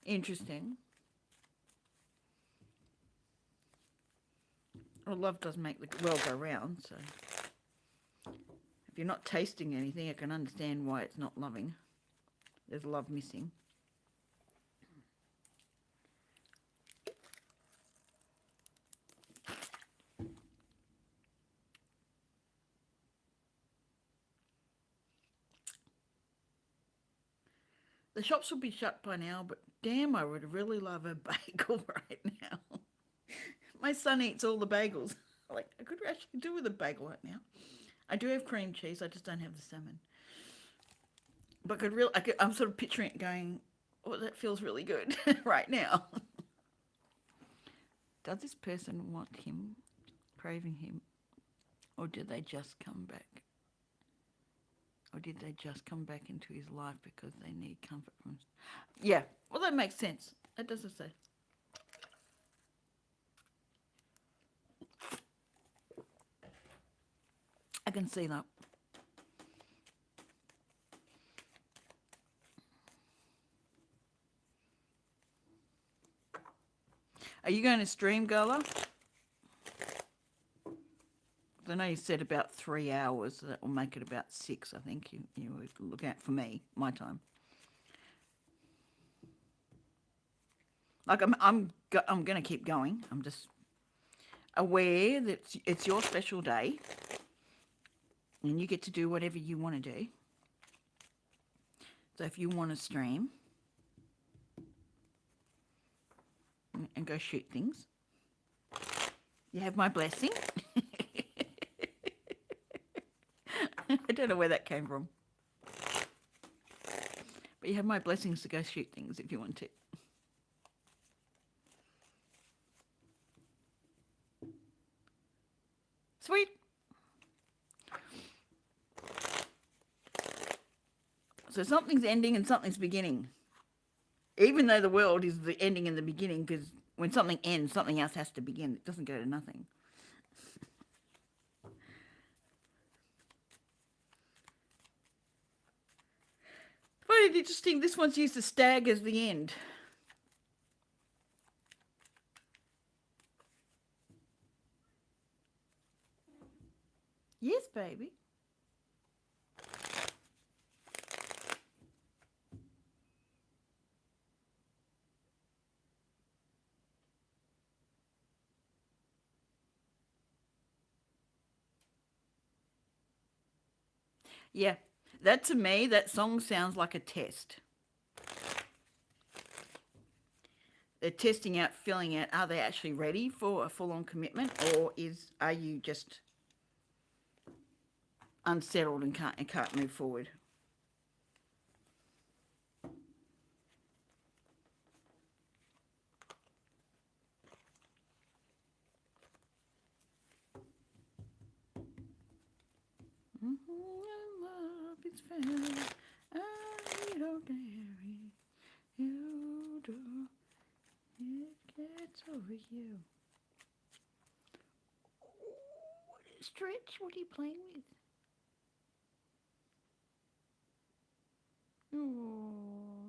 Interesting. Well, love does make the world go round, so if you're not tasting anything, I can understand why it's not loving. There's love missing. The shops will be shut by now, but damn, I would really love a bagel right now. My son eats all the bagels. Like, I could actually do with a bagel right now. I do have cream cheese, I just don't have the salmon. But I'm sort of picturing it going, oh, that feels really good right now. Does this person want him, craving him, or did they just come back? Or did they just come back into his life because they need comfort from... Yeah, well, that makes sense. That doesn't say. I can see that. Are you going to stream, Gala? I know you said about 3 hours, so that will make it about 6, I think. You would look out for me, my time. Like I'm going to keep going. I'm just aware that it's your special day and you get to do whatever you want to do. So if you want to stream and go shoot things, you have my blessing. I don't know where that came from. But you have my blessings to go shoot things if you want to. Sweet. So something's ending and something's beginning. Even though the world is the ending and the beginning, because when something ends, something else has to begin. It doesn't go to nothing. Very interesting. This one's used the stag as the end. Yes, baby. Yeah, that to me, that song sounds like a test. They're testing out, filling out, are they actually ready for a full-on commitment, or are you just unsettled and can't move forward? Love is found. I don't dare you do. It gets over you. Stretch, what are you playing with? Oh.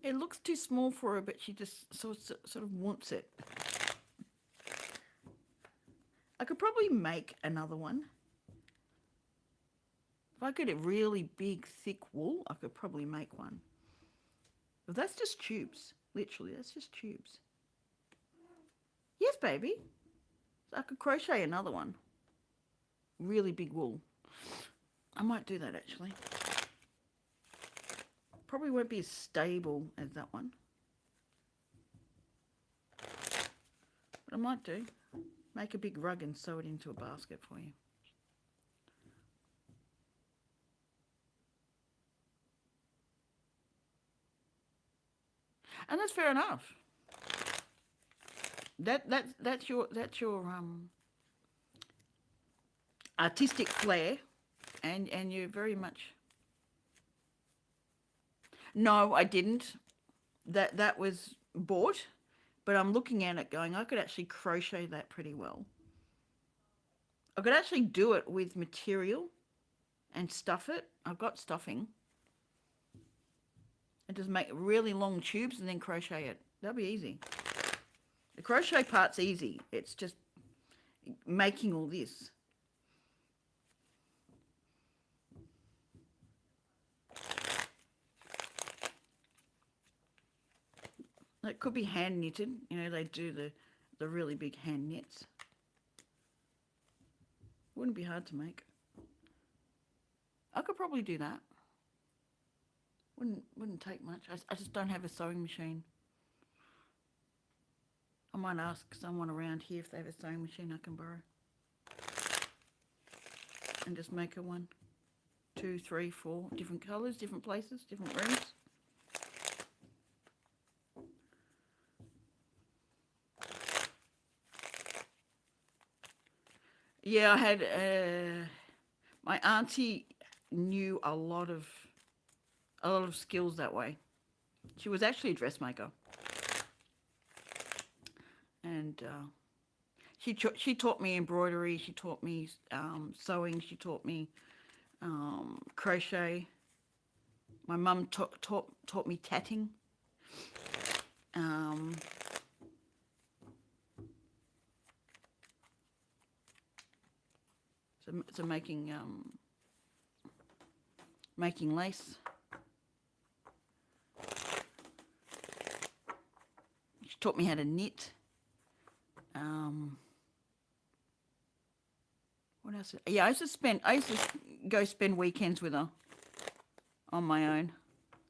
It looks too small for her, but she just sort of wants it. I could probably make another one. If I get a really big, thick wool, I could probably make one. But that's just tubes. Literally, that's just tubes. Yes, baby. So I could crochet another one. Really big wool. I might do that, actually. Probably won't be as stable as that one. But I might do. Make a big rug and sew it into a basket for you. And that's fair enough. That's your artistic flair, and you're very much. No, I didn't. That was bought, but I'm looking at it going, I could actually crochet that pretty well. I could actually do it with material and stuff it. I've got stuffing. And just make really long tubes and then crochet it. That'll be easy. The crochet part's easy. It's just making all this. It could be hand knitted. You know, they do the really big hand knits. Wouldn't be hard to make. I could probably do that. Wouldn't take much. I just don't have a sewing machine. I might ask someone around here if they have a sewing machine I can borrow. And just make a 1, 2, 3, 4 different colours, different places, different rooms. Yeah, I had my auntie knew a lot of skills that way. She was actually a dressmaker, and she taught me embroidery. She taught me sewing. She taught me crochet. My mum taught me tatting. So making lace. She taught me how to knit. What else? Yeah, I used to go spend weekends with her on my own.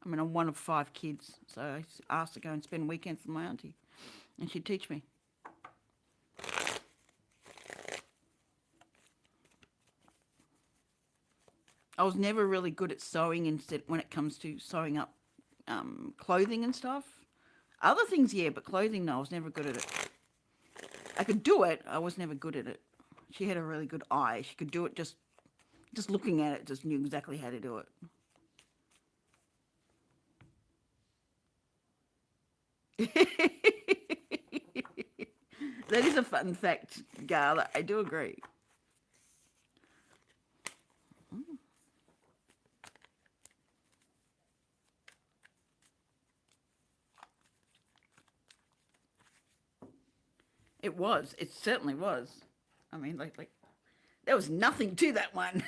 I mean, I'm one of 5 kids, so I asked to go and spend weekends with my auntie, and she'd teach me. I was never really good at sewing instead when it comes to sewing up clothing and stuff. Other things, yeah, but clothing, no, I was never good at it. I could do it, I was never good at it. She had a really good eye. She could do it just looking at it, just knew exactly how to do it. That is a fun fact, Garla. I do agree. It was. It certainly was. I mean, like there was nothing to that one.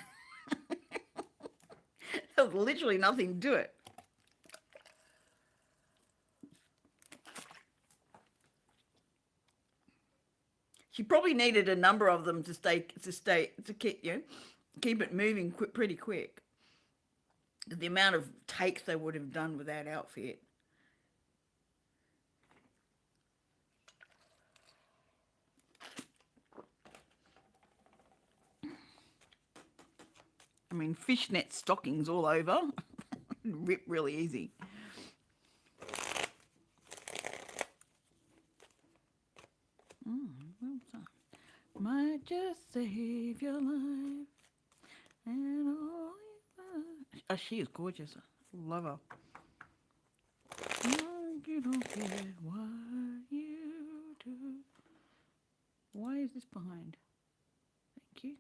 There was literally nothing to it. She probably needed a number of them to keep it moving pretty quick. The amount of takes they would have done with that outfit. I mean, fishnet stockings all over, rip really easy. Well done. Might just save your life and all you. Oh, she is gorgeous. Love her. You don't care what you do. Why is this behind? Thank you.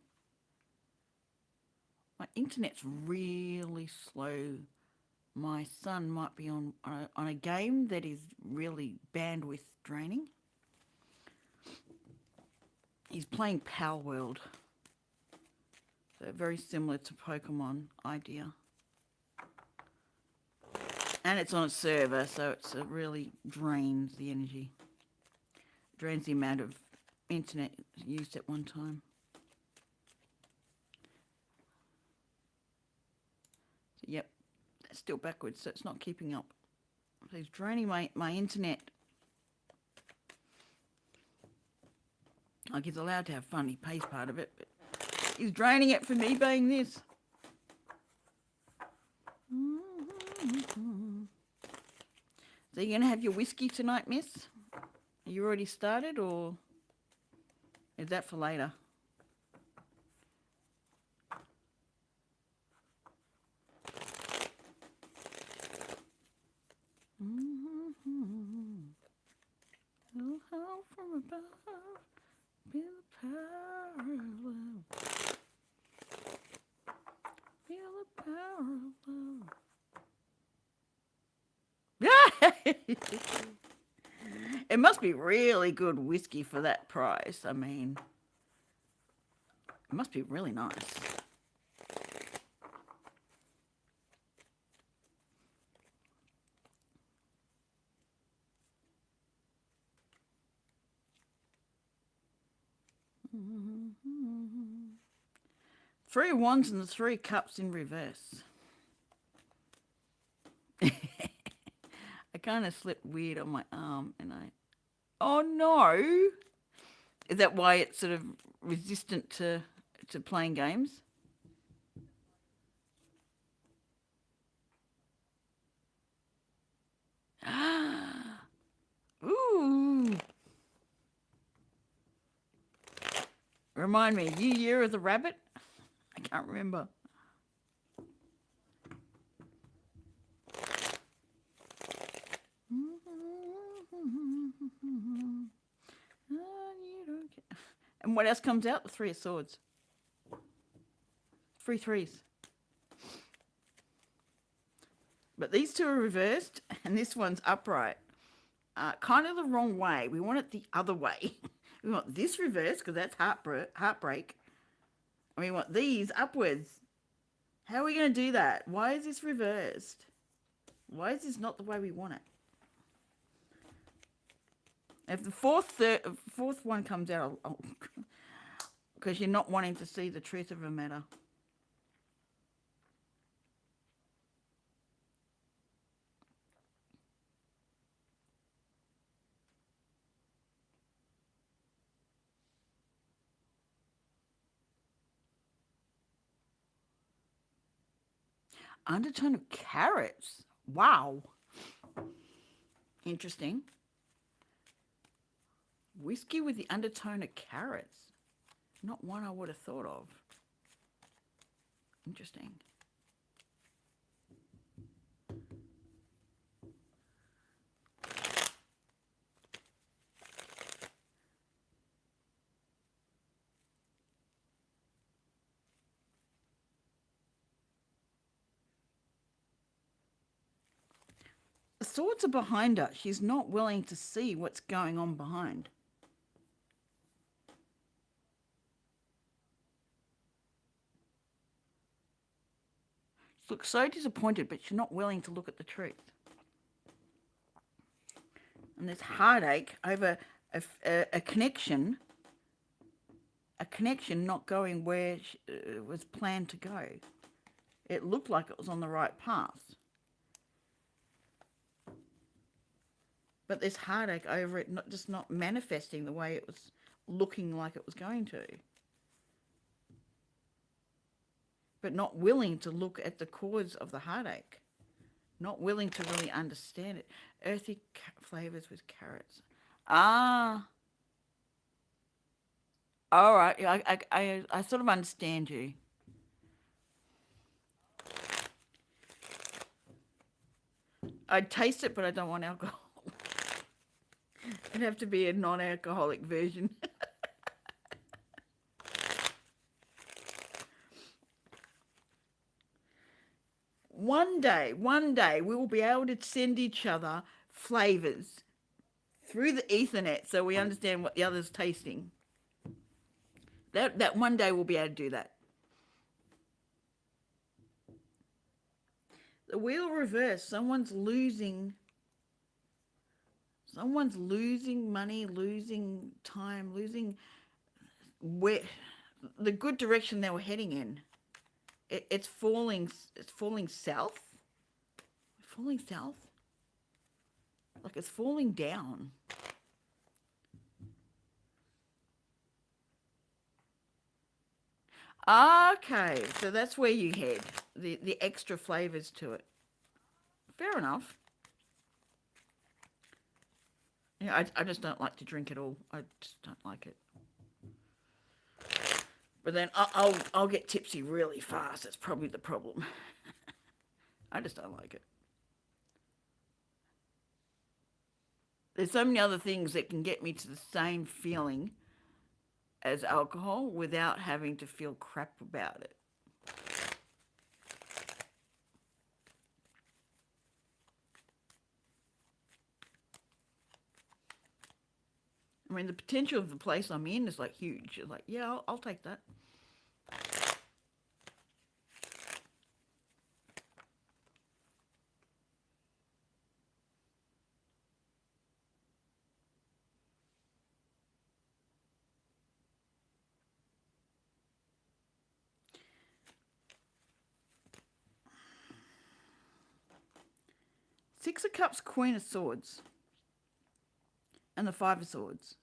My internet's really slow. My son might be on a game that is really bandwidth draining. He's playing Pal World. So very similar to Pokemon idea. And it's on a server, so it really drains the energy. Drains the amount of internet used at one time. So, yep, that's still backwards, so it's not keeping up. So it's draining my internet. Like, he's allowed to have fun, he pays part of it, but he's draining it for me being this. So you're going to have your whiskey tonight, miss? Are you already started, or is that for later? Oh, how from above, feel the power of love. Feel the power of love. It must be really good whiskey for that price. I mean, it must be really nice. Three wands and the 3 cups in reverse. I kind of slipped weird on my arm and oh no! Is that why it's sort of resistant to playing games? Ooh! Remind me, year of the rabbit? I can't remember. And what else comes out? The 3 of swords. 3 threes. But these 2 are reversed, and this one's upright. Kind of the wrong way. We want it the other way. We want this reversed, because that's heartbreak. I mean, what, these upwards? How are we going to do that? Why is this reversed? Why is this not the way we want it? If the fourth one comes out, because you're not wanting to see the truth of a matter. Undertone of carrots. Wow. Interesting. Whiskey with the undertone of carrots. Not one I would have thought of. Interesting. The swords are behind her. She's not willing to see what's going on behind. She looks so disappointed, but she's not willing to look at the truth. And there's heartache over a connection not going where it was planned to go. It looked like it was on the right path. But there's heartache over it not manifesting the way it was looking like it was going to. But not willing to look at the cause of the heartache. Not willing to really understand it. Earthy flavours with carrots. Ah. All right. I sort of understand you. I'd taste it, but I don't want alcohol. It'd have to be a non-alcoholic version. One day, we will be able to send each other flavours through the Ethernet so we understand what the other's tasting. That one day we'll be able to do that. The wheel reversed. Someone's losing money, losing time, losing where the good direction they were heading in. It's falling south. Falling south? Like it's falling down. Okay, so that's where you head. The extra flavours to it. Fair enough. Yeah, I just don't like to drink at all. I just don't like it. But then I'll get tipsy really fast. That's probably the problem. I just don't like it. There's so many other things that can get me to the same feeling as alcohol without having to feel crap about it. I mean, the potential of the place I'm in is like huge. It's like, yeah, I'll take that. Six of Cups, Queen of Swords, and the Five of Swords.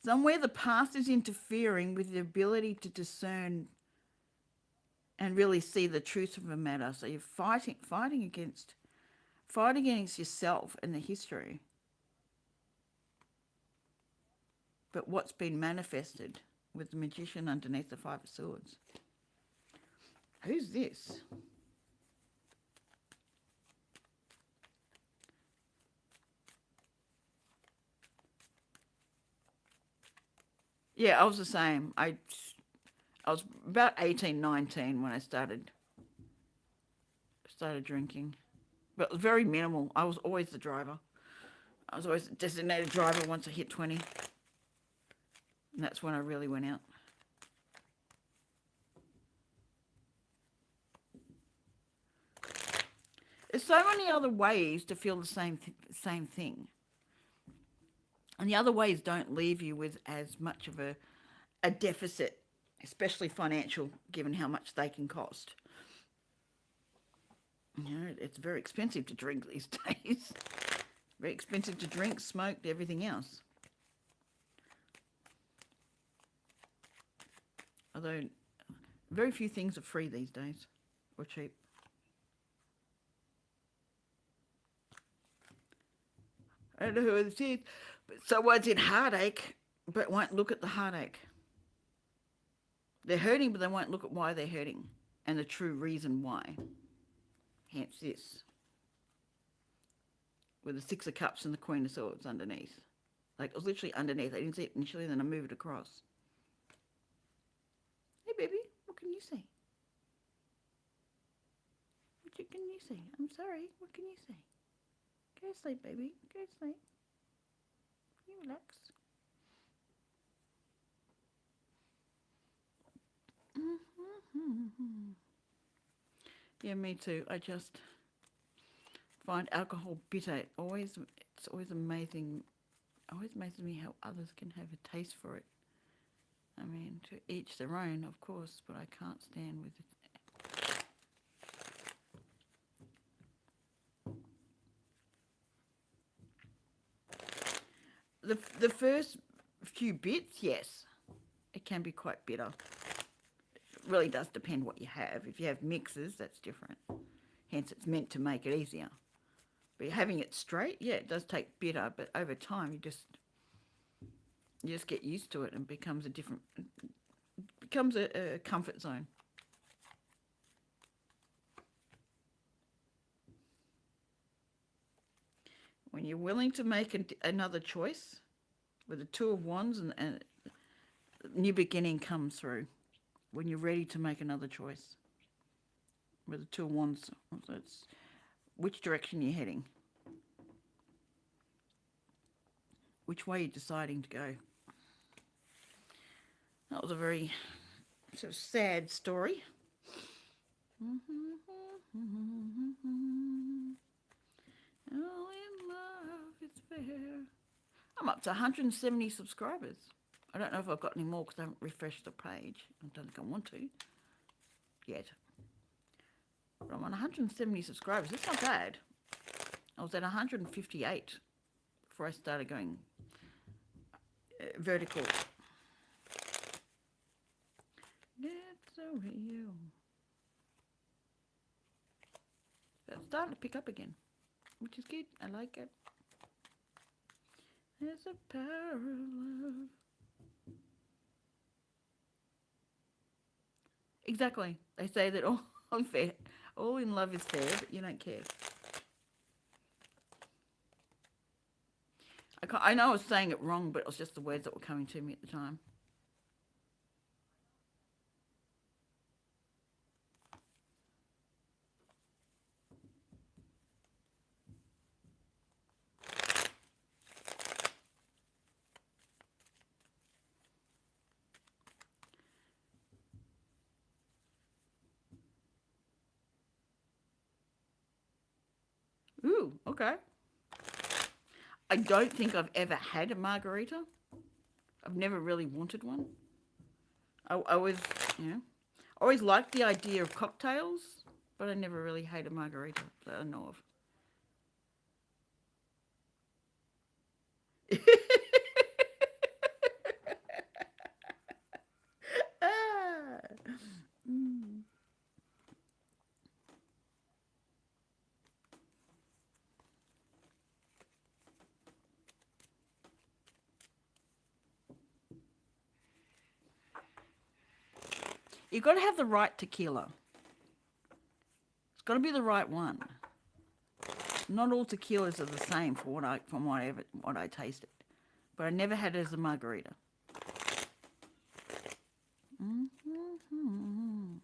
Somewhere the past is interfering with the ability to discern and really see the truth of a matter. So you're fighting against yourself and the history. But what's been manifested with the Magician underneath the Five of Swords? Who's this? Yeah, I was the same. I was about 18, 19 when I started drinking. But it was very minimal. I was always the driver. I was always a designated driver once I hit 20. And that's when I really went out. There's so many other ways to feel the same thing. And the other ways don't leave you with as much of a deficit, especially financial, given how much they can cost. You know, it's very expensive to drink these days. Very expensive to drink, smoke, everything else. Although very few things are free these days or cheap. I don't know who this is, but someone's in heartache, but won't look at the heartache. They're hurting, but they won't look at why they're hurting and the true reason why. Hence this. With the Six of Cups and the Queen of Swords underneath. Like, it was literally underneath. I didn't see it initially, then I moved it across. Hey, baby, what can you say? What can you say? I'm sorry, what can you say? Go to sleep, baby. Go to sleep. Can you relax? Yeah, me too. I just find alcohol bitter. It's always amazing. Always amazes me how others can have a taste for it. I mean, to each their own, of course, but I can't stand with it. The first few bits, yes, it can be quite bitter. It really does depend what you have. If you have mixes, that's different. Hence, it's meant to make it easier. But having it straight, yeah, it does take bitter, but over time you just get used to it and becomes a comfort zone. When you're willing to make another choice, with the Two of Wands and new beginning comes through. When you're ready to make another choice, with the Two of Wands, it's which direction you're heading, which way you're deciding to go. That was a very sort of sad story. All in love is fair. I'm up to 170 subscribers. I don't know if I've got any more because I haven't refreshed the page. I don't think I want to yet. But I'm on 170 subscribers. That's not bad. I was at 158 before I started going vertical. That's so real. It's starting to pick up again, which is good. I like it. There's a power of love. Exactly. They say that all in love is fair, but you don't care. I know I was saying it wrong, but it was just the words that were coming to me at the time. Ooh, okay. I don't think I've ever had a margarita. I've never really wanted one. I always, always liked the idea of cocktails, but I never really had a margarita that I know of. Ah. Mm. You've got to have the right tequila. It's got to be the right one. Not all tequilas are the same from what I tasted, but I never had it as a margarita. Mm-hmm.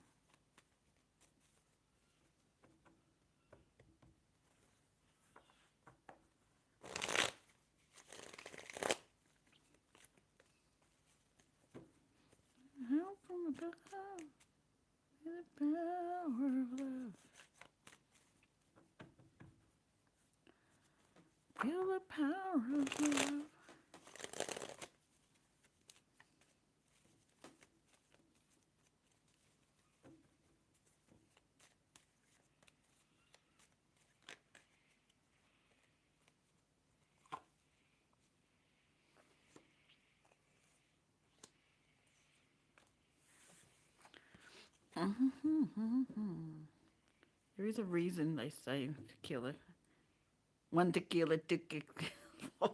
Feel the power of love. There is a reason they say tequila. One tequila, tequila. Where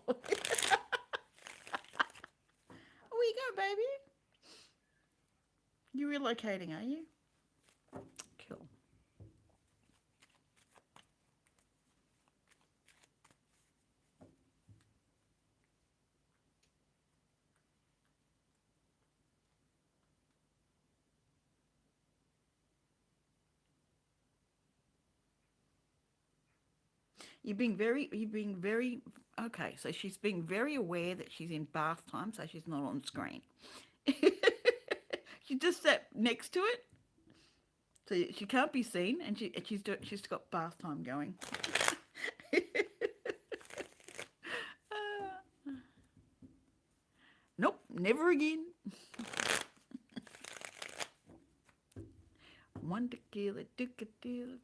you go, baby? You're relocating, are you? Cool. Okay, so she's being very aware that she's in bath time, so she's not on screen. She just sat next to it, so she can't be seen, and she's got bath time going. Nope, never again. One tequila, two tequila.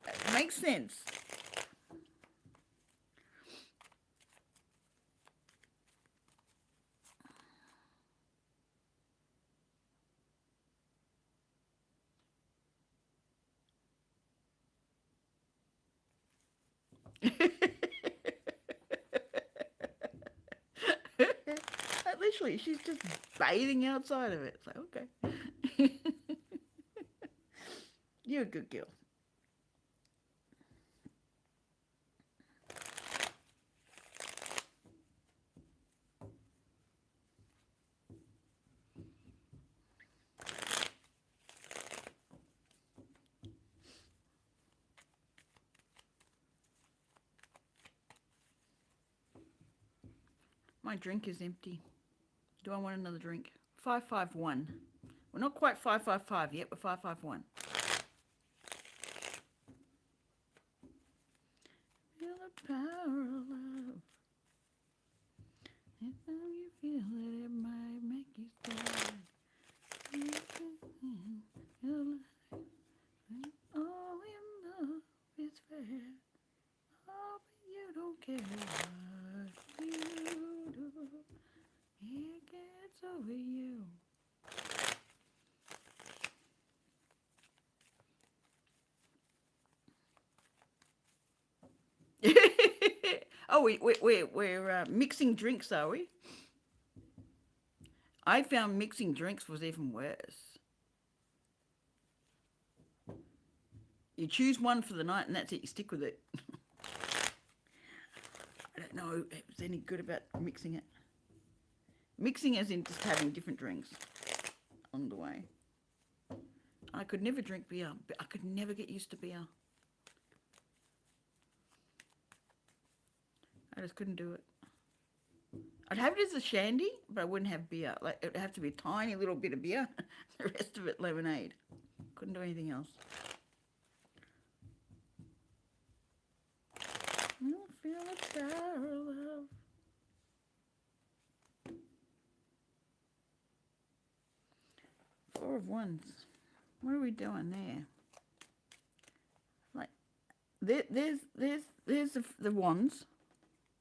It makes sense. Literally, she's just bathing outside of it. So, okay. You're a good girl. My drink is empty. Do I want another drink? 551. We're not quite 555 yet. We're 551. Feel the power of love. If you feel it, it might make you sad. All in love is fair. Oh, but you don't care what you do. It gets over you. Oh, we're mixing drinks, are we? I found mixing drinks was even worse. You choose one for the night and that's it. You stick with it. I don't know if it's any good about mixing it. Mixing as in just having different drinks along the way. I could never drink beer. I could never get used to beer. I just couldn't do it. I'd have it as a shandy, but I wouldn't have beer. Like, it would have to be a tiny little bit of beer. The rest of it lemonade. Couldn't do anything else. You'll feel the power of love. Four of Wands. What are we doing there? Like, there's the wands.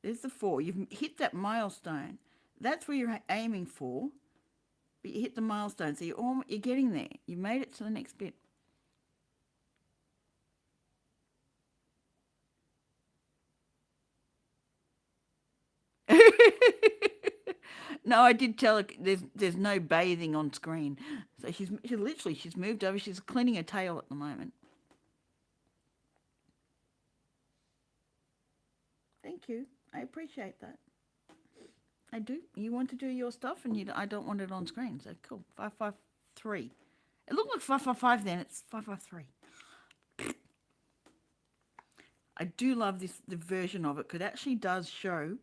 There's the four. You've hit that milestone. That's where you're aiming for. But you hit the milestone, so you're getting there. You made it to the next bit. No, I did tell her there's no bathing on screen. So she's moved over. She's cleaning her tail at the moment. Thank you. I appreciate that. I do. You want to do your stuff, and I don't want it on screen. So cool. 553. It looked like 555 then. It's 553. I do love the version of it because it actually does show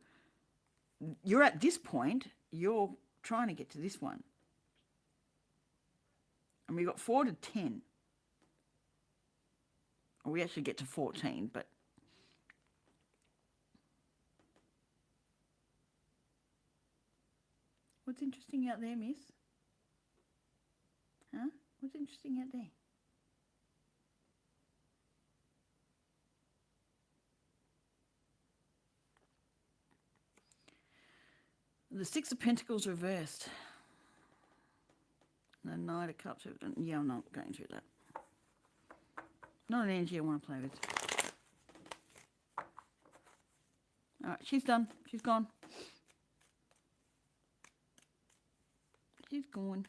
you're at this point. You're trying to get to this one. And we got 4 to 10. Or we actually get to 14, but... What's interesting out there, miss? Huh? What's interesting out there? The Six of Pentacles reversed. The Knight of Cups. Yeah, I'm not going through that. Not an energy I want to play with. Alright, she's done. She's gone. She's gone.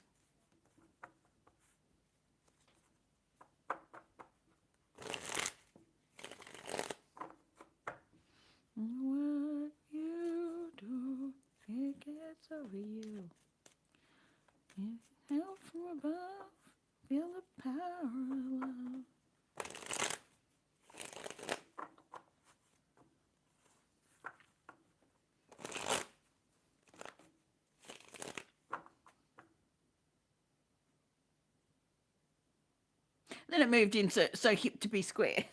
What you do, it gets over you. Help from above, feel the power of love. Then it moved in so hip to be square.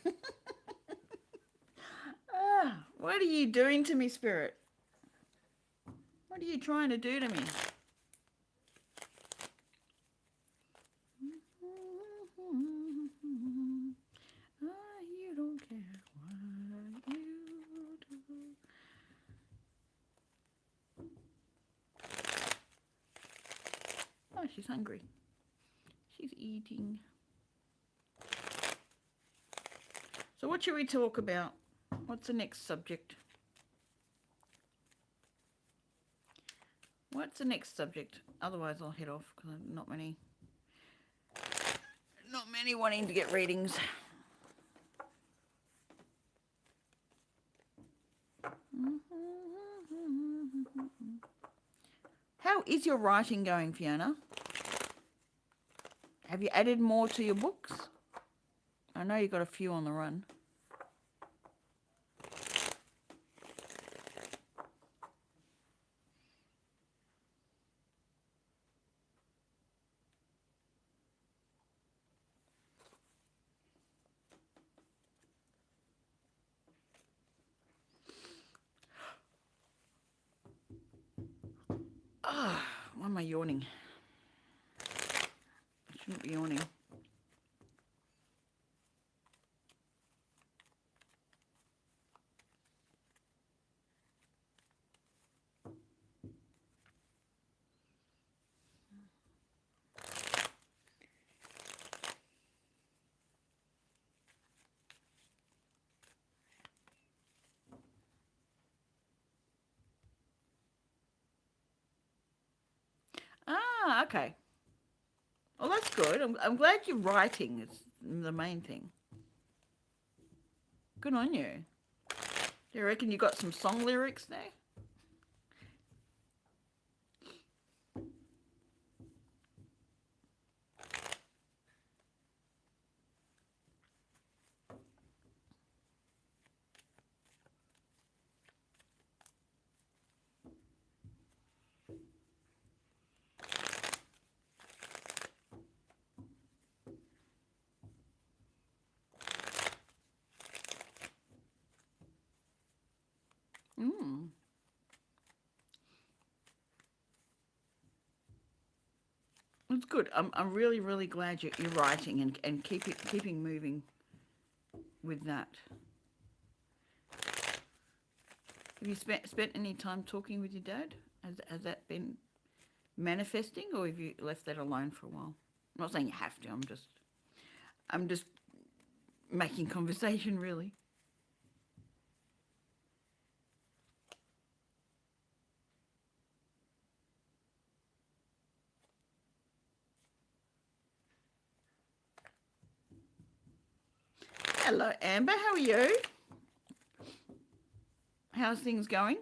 What are you doing to me, Spirit? What are you trying to do to me? You don't care what you do. Oh, she's hungry. She's eating. So what should we talk about? What's the next subject? What's the next subject? Otherwise I'll head off because I've not many wanting to get readings. How is your writing going, Fiona? Have you added more to your books? I know you've got a few on the run. Why am I yawning? I shouldn't be yawning. Okay. Well, that's good. I'm glad you're writing. It's the main thing. Good on you. Do you reckon you got some song lyrics there? It's good. I'm really, really glad you're writing and keeping moving with that. Have you spent any time talking with your dad? Has that been manifesting, or have you left that alone for a while? I'm not saying you have to. I'm just making conversation, really. Hello, Amber. How are you? How's things going?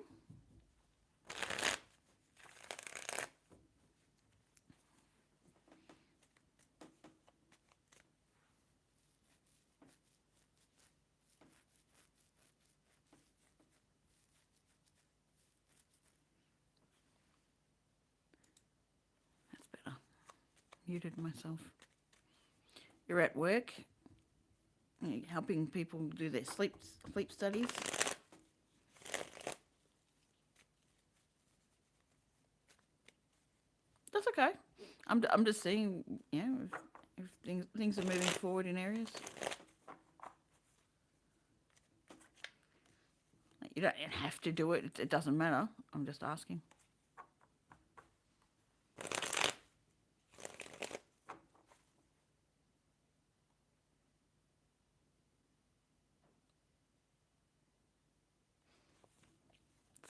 That's better. Muted myself. You're at work, you're helping people do their sleep studies. That's okay. I'm just seeing, if things are moving forward in areas. You don't have to do it. It doesn't matter. I'm just asking.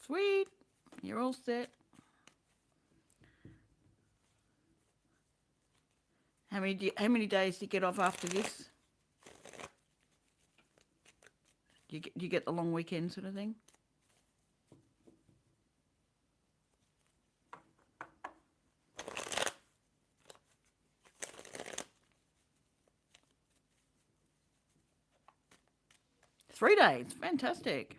Sweet. You're all set. How many days do you get off after this? Do you get the long weekend sort of thing? Three days. Fantastic.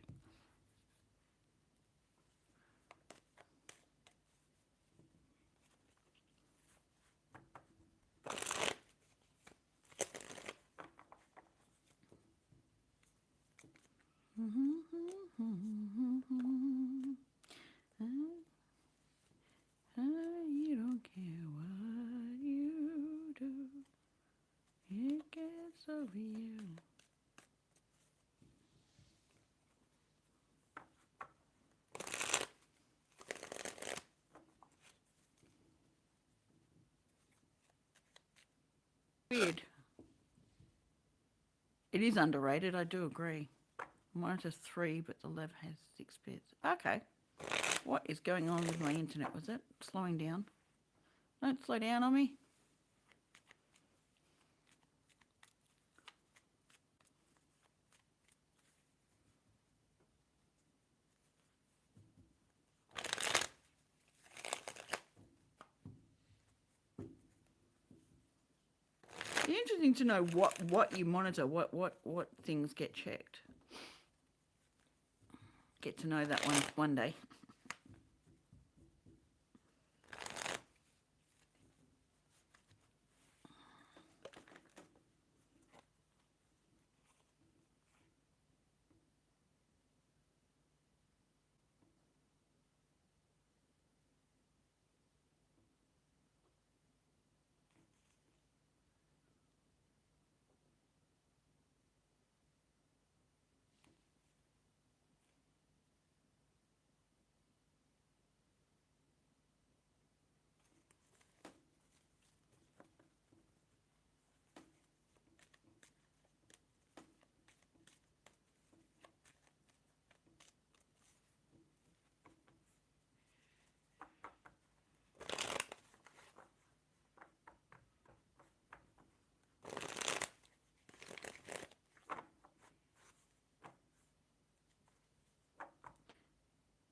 You don't care what you do. It gets over you. Weird. It is underrated, I do agree. Mine has 3, but the lab has 6 beds. Okay. What is going on with my internet? Was it slowing down? Don't slow down on me. It'd be interesting to know what you monitor, what things get checked. Get to know that one day.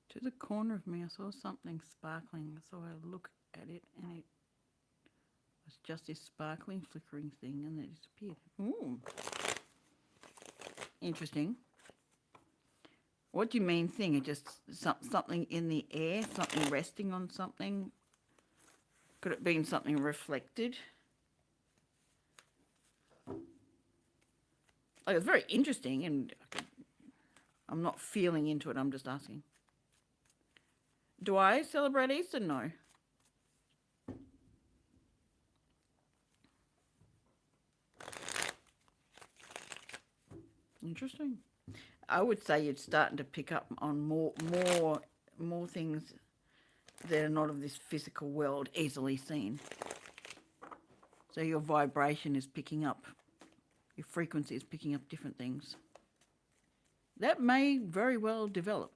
To the corner of me, I saw something sparkling. So I looked at it, and it was just this sparkling, flickering thing, and then it disappeared. Ooh. Interesting. What do you mean thing? It just something in the air, something resting on something? Could it be something reflected? Like, it's very interesting, and I'm not feeling into it. I'm just asking. Do I celebrate Easter? No. Interesting. I would say you're starting to pick up on more things that are not of this physical world, easily seen. So your vibration is picking up, your frequency is picking up different things. That may very well develop.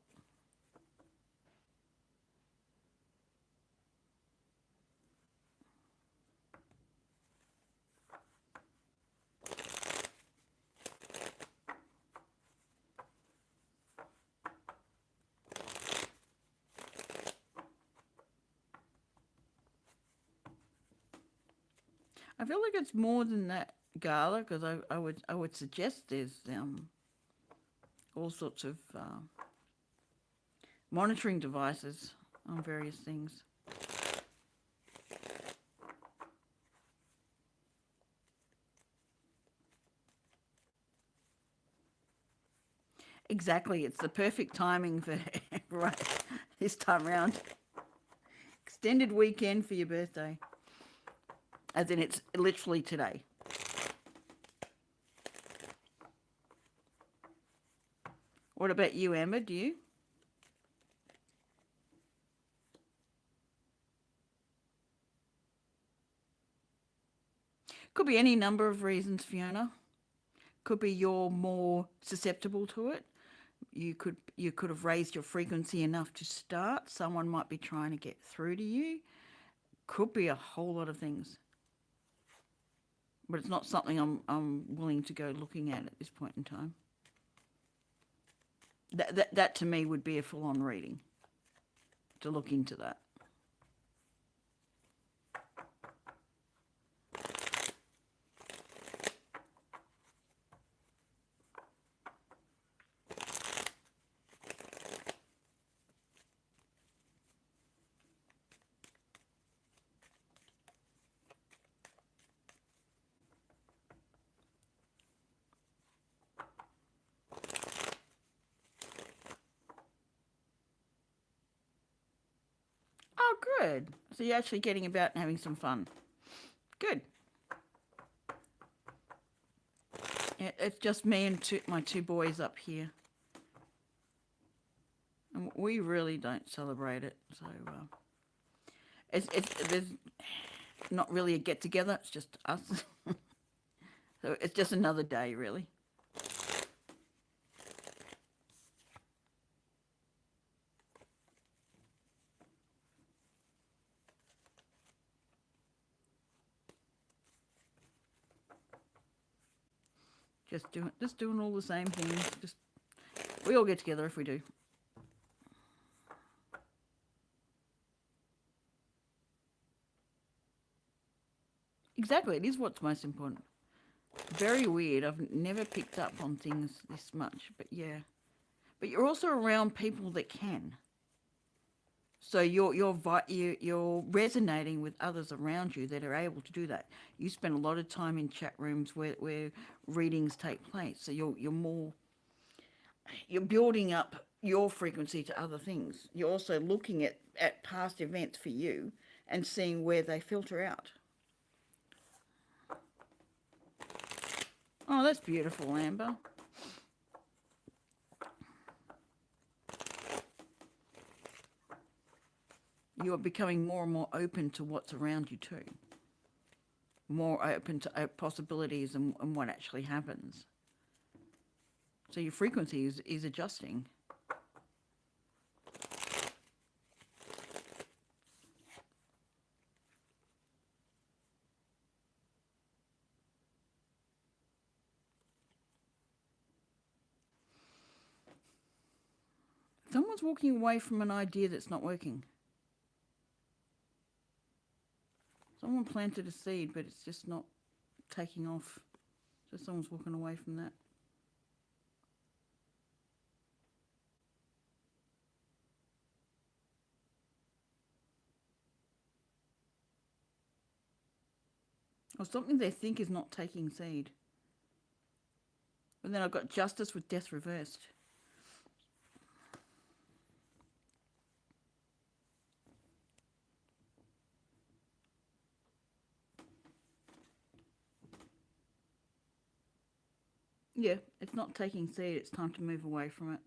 I feel like it's more than that, Gala, because I would suggest there's all sorts of monitoring devices on various things. Exactly. It's the perfect timing for right this time round. Extended weekend for your birthday. As in, it's literally today. What about you, Amber? Do you? Could be any number of reasons, Fiona. Could be you're more susceptible to it. You could have raised your frequency enough to start. Someone might be trying to get through to you. Could be a whole lot of things. But it's not something I'm willing to go looking at this point in time. That to me would be a full on reading to look into that. Oh, good. So you're actually getting about and having some fun. Good. Yeah, it's just me and my two boys up here. And we really don't celebrate it. So there's not really a get together. It's just us. So it's just another day, really. Just doing all the same things. Just we all get together if we do. Exactly, it is what's most important. Very weird. I've never picked up on things this much, but yeah. But you're also around people that can. So you're resonating with others around you that are able to do that. You spend a lot of time in chat rooms where readings take place. So you're building up your frequency to other things. You're also looking at past events for you and seeing where they filter out. Oh, that's beautiful, Amber. You are becoming more and more open to what's around you too. More open to possibilities and what actually happens. So your frequency is adjusting. Someone's walking away from an idea that's not working. Someone planted a seed, but it's just not taking off. So someone's walking away from that. Or something they think is not taking seed. But then I've got justice with death reversed. Yeah, it's not taking seed. It's time to move away from it.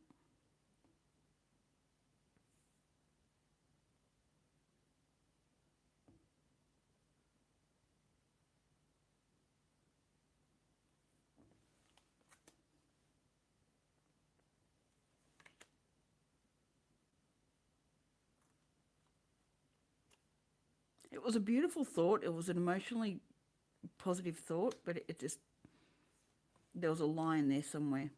It was a beautiful thought. It was an emotionally positive thought, but it just, there was a line there somewhere.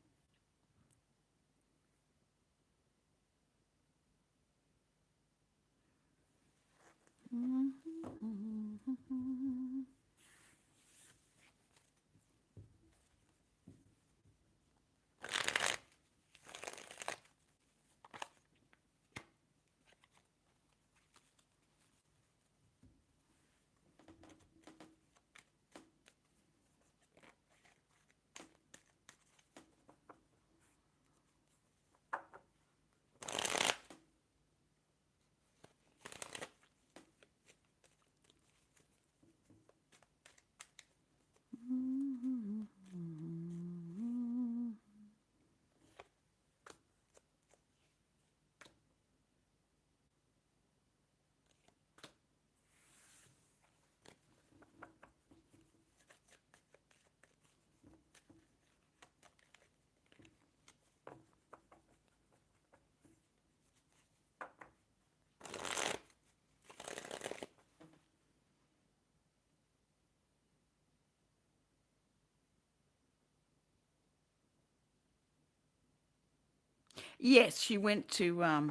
Yes, she went to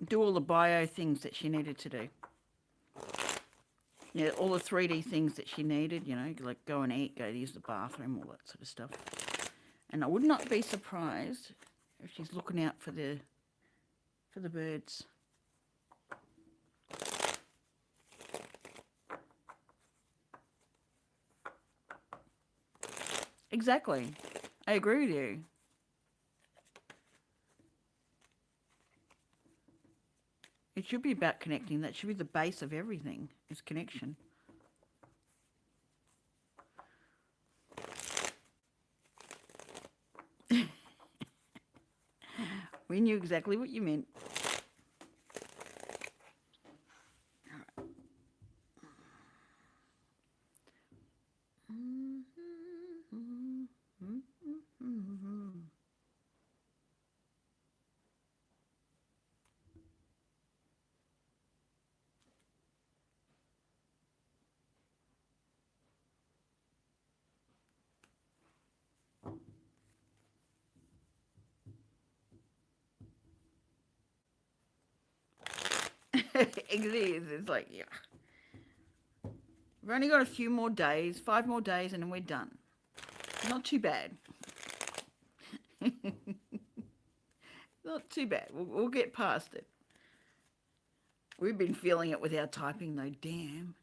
do all the bio things that she needed to do. Yeah, all the 3D things that she needed, like go and eat, go to use the bathroom, all that sort of stuff. And I would not be surprised if she's looking out for the birds. Exactly. I agree with you. It should be about connecting. That should be the base of everything, is connection. We knew exactly what you meant. It is. It's like, yeah. We've only got a few more days, 5 more days, and then we're done. Not too bad. Not too bad. We'll get past it. We've been feeling it with our typing, though. Damn.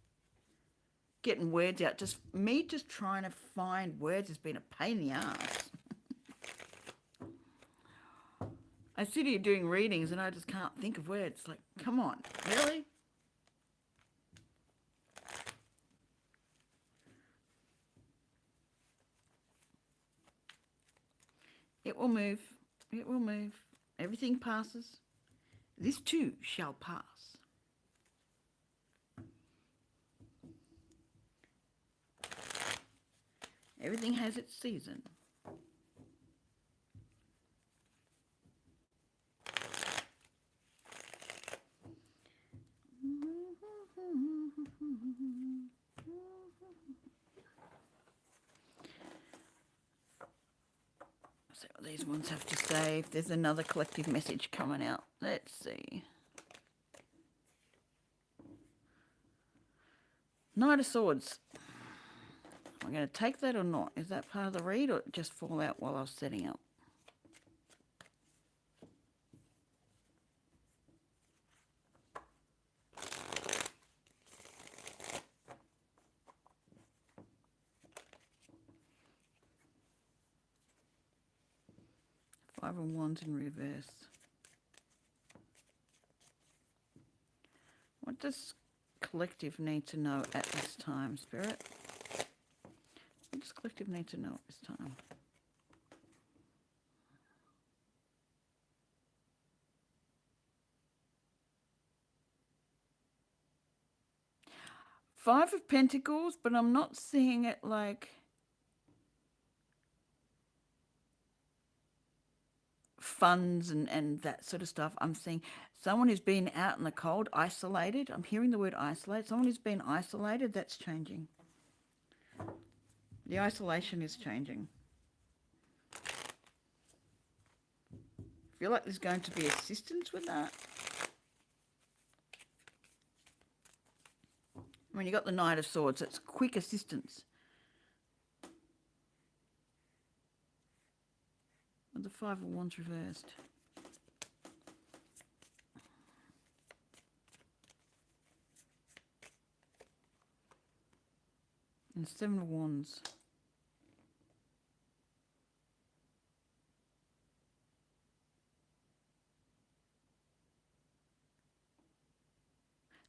Getting words out. Just trying to find words has been a pain in the ass. I sit here doing readings and I just can't think of words. Like, come on, really? It will move. It will move. Everything passes. This too shall pass. Everything has its season. See what these ones have to say. If there's another collective message coming out. Let's see. Knight of Swords. Am I going to take that or not? Is that part of the read or just fall out while I was setting up? Five of Wands in reverse. What does collective need to know at this time, Spirit? What does collective need to know at this time? Five of Pentacles, but I'm not seeing it like funds and that sort of stuff. I'm seeing someone who's been out in the cold, isolated. I'm hearing the word isolate. Someone who's been isolated, that's changing. The isolation is changing. I feel like there's going to be assistance with that. When you got the Knight of Swords, it's quick assistance. And the Five of Wands reversed. And Seven of Wands.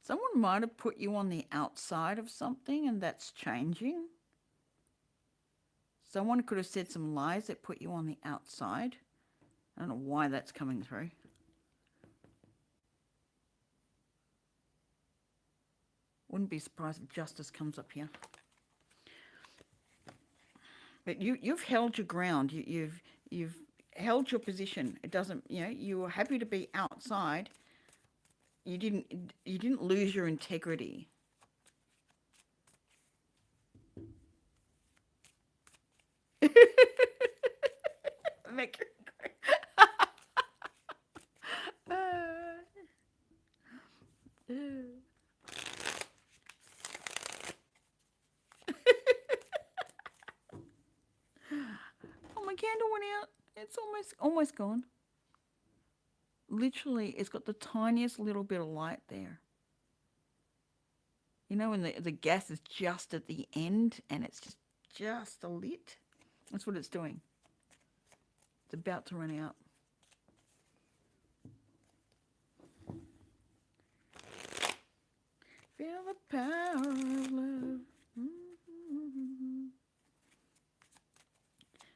Someone might have put you on the outside of something and that's changing. Someone could have said some lies that put you on the outside. I don't know why that's coming through. Wouldn't be surprised if justice comes up here. But you've held your ground. You've held your position. It doesn't, you were happy to be outside. You didn't lose your integrity. Make candle went out. It's almost gone. Literally, it's got the tiniest little bit of light there. You know when the gas is just at the end and it's just a lit? That's what it's doing. It's about to run out. Feel the power of love.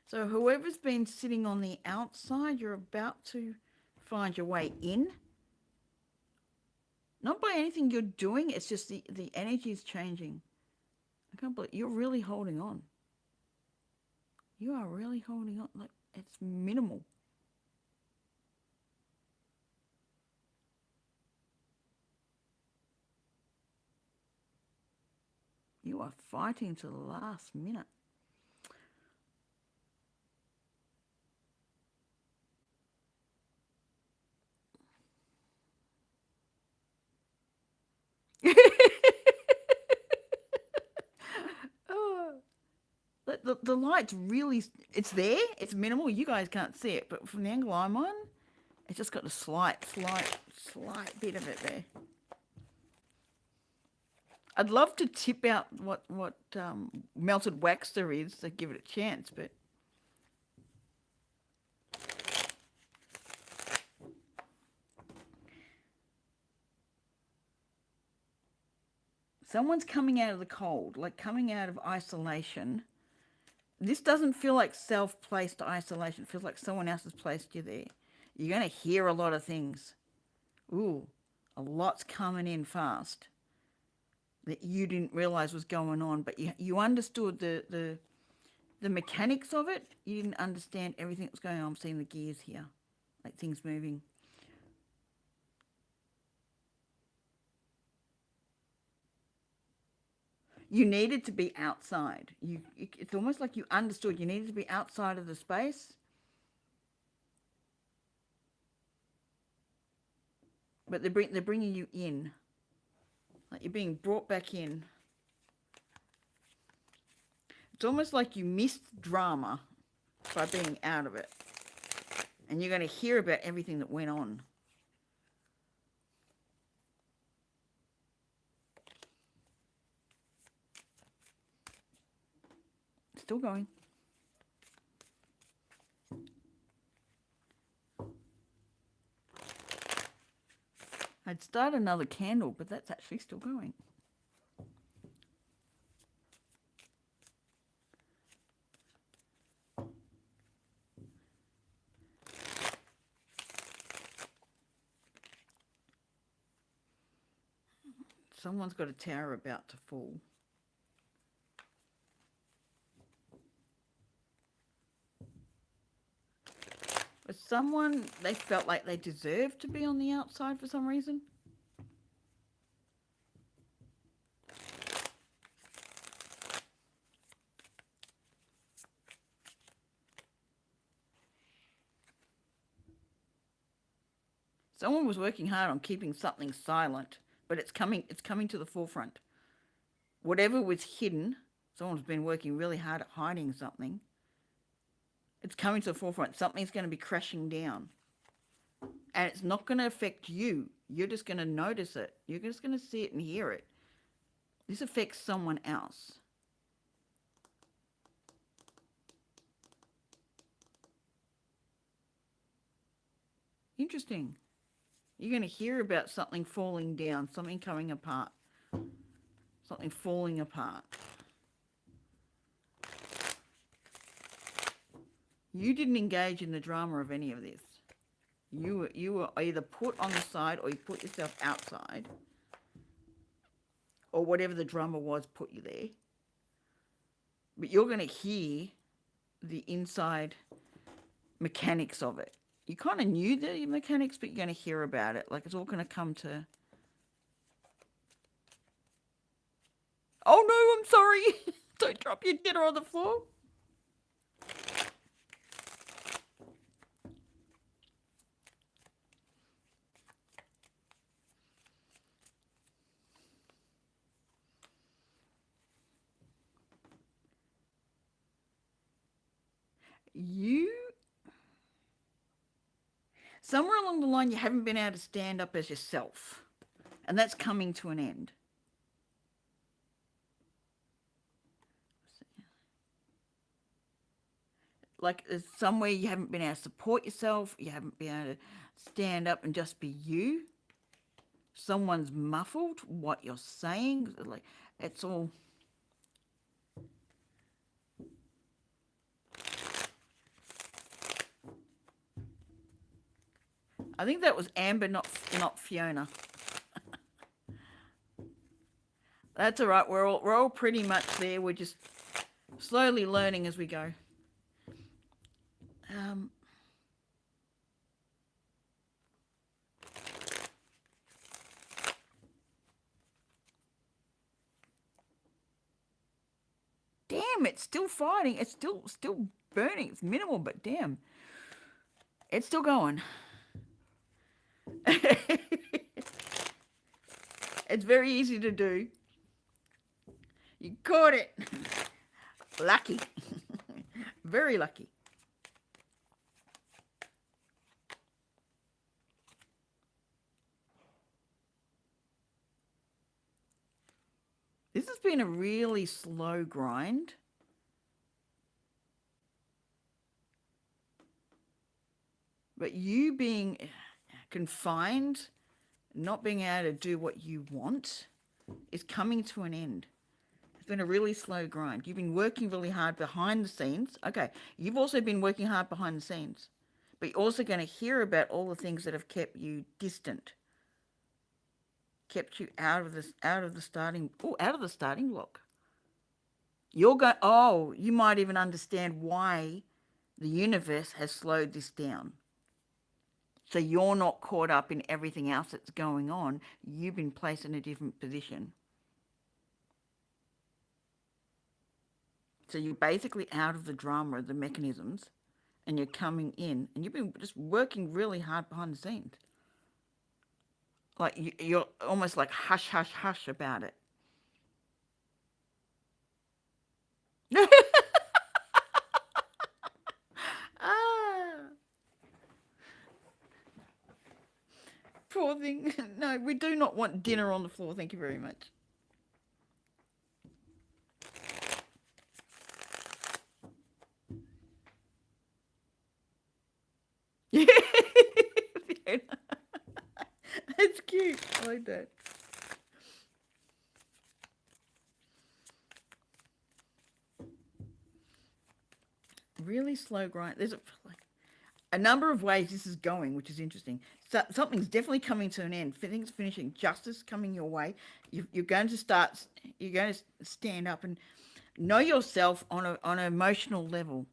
So whoever's been sitting on the outside, you're about to find your way in. Not by anything you're doing, it's just the energy is changing. I can't believe you're really holding on. You are really holding on. Like, it's minimal. You are fighting to the last minute. Oh, the light's really, it's there, it's minimal. You guys can't see it, but from the angle I'm on, it's just got a slight bit of it there. I'd love to tip out what melted wax there is to give it a chance, but someone's coming out of the cold, like coming out of isolation. This doesn't feel like self-placed isolation. It feels like someone else has placed you there. You're going to hear a lot of things. Ooh, a lot's coming in fast that you didn't realize was going on, but you understood the mechanics of it. You didn't understand everything that was going on. I'm seeing the gears here, like things moving. You needed to be outside. It's almost like you understood you needed to be outside of the space. But they're bringing you in. Like you're being brought back in. It's almost like you missed drama by being out of it. And you're going to hear about everything that went on. Still going. I'd start another candle, but that's actually still going. Someone's got a tower about to fall. But someone, they felt like they deserved to be on the outside for some reason. Someone was working hard on keeping something silent, but it's coming to the forefront. Whatever was hidden, someone's been working really hard at hiding something. It's coming to the forefront. Something's going to be crashing down. And it's not going to affect you. You're just going to notice it. You're just going to see it and hear it. This affects someone else. Interesting. You're going to hear about something falling down, something coming apart, something falling apart. You didn't engage in the drama of any of this. You were either put on the side or you put yourself outside, or whatever the drama was put you there. But you're going to hear the inside mechanics of it. You kind of knew the mechanics, but you're going to hear about it. Like it's all going to come to... Oh no, I'm sorry. Don't drop your dinner on the floor. You, somewhere along the line, you haven't been able to stand up as yourself. And that's coming to an end. Like there's somewhere you haven't been able to support yourself. You haven't been able to stand up and just be you. Someone's muffled what you're saying. Like it's all. I think that was Amber, not Fiona. That's all right. We're all pretty much there. We're just slowly learning as we go. Um, damn, it's still fighting. It's still burning. It's minimal, but damn, it's still going. It's very easy to do. You caught it. Lucky. Very lucky. This has been a really slow grind. But you being confined, not being able to do what you want, is coming to an end. It's been a really slow grind. You've been working really hard behind the scenes. Okay, you've also been working hard behind the scenes. But you're also going to hear about all the things that have kept you distant. Kept you out of the starting block. You're going, oh, you might even understand why the universe has slowed this down. So you're not caught up in everything else that's going on. You've been placed in a different position. So you're basically out of the drama of the mechanisms and you're coming in and you've been just working really hard behind the scenes. Like you're almost like hush, hush, hush about it. Ah, poor thing. No, we do not want dinner on the floor. Thank you very much. That's cute. I like that. Really slow grind. There's a number of ways this is going, which is interesting. So something's definitely coming to an end. Things finishing. Justice coming your way. You're going to start. You're going to stand up and know yourself on an emotional level.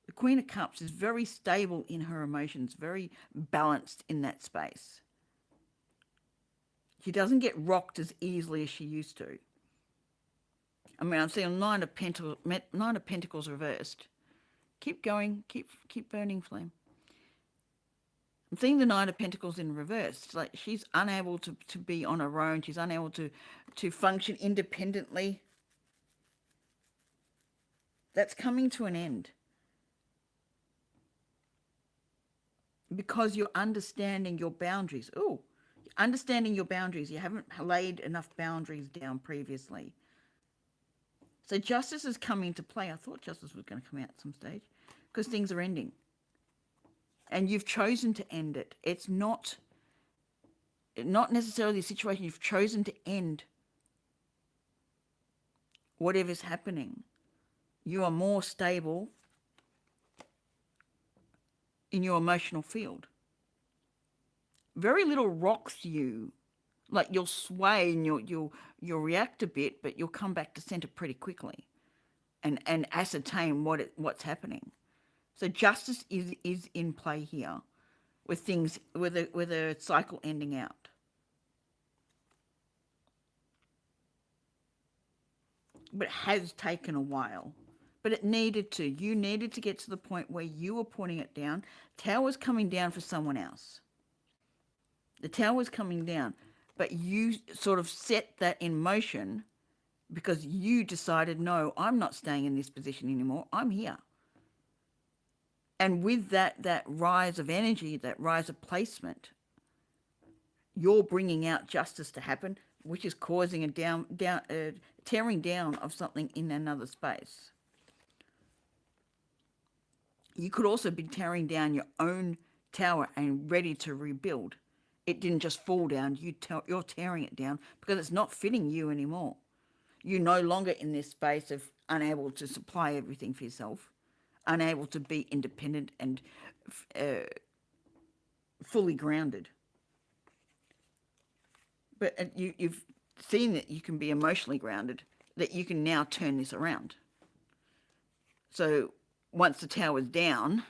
The Queen of Cups is very stable in her emotions, very balanced in that space. She doesn't get rocked as easily as she used to. I mean, I'm seeing Nine of Pentacles reversed. Keep going, keep burning flame. I'm seeing the Nine of Pentacles in reverse. Like she's unable to be on her own. She's unable to function independently. That's coming to an end. Because you're understanding your boundaries. Oh, understanding your boundaries. You haven't laid enough boundaries down previously. So justice is coming into play. I thought justice was going to come out at some stage because things are ending. And you've chosen to end it. It's not necessarily a situation. You've chosen to end whatever's happening. You are more stable in your emotional field. Very little rocks you. Like you'll sway and you'll react a bit, but you'll come back to center pretty quickly and ascertain what's happening. So justice is in play here with things with a cycle ending out. But it has taken a while. But it needed to. You needed to get to the point where you were putting it down. Tower's coming down for someone else. The tower's coming down. But you sort of set that in motion because you decided, no, I'm not staying in this position anymore. I'm here. And with that rise of energy, that rise of placement, you're bringing out justice to happen, which is causing a tearing down of something in another space. You could also be tearing down your own tower and ready to rebuild. It didn't just fall down. You're tearing it down because it's not fitting you anymore. You're no longer in this space of unable to supply everything for yourself, unable to be independent and fully grounded. But you've seen that you can be emotionally grounded, that you can now turn this around. So once the tower's down,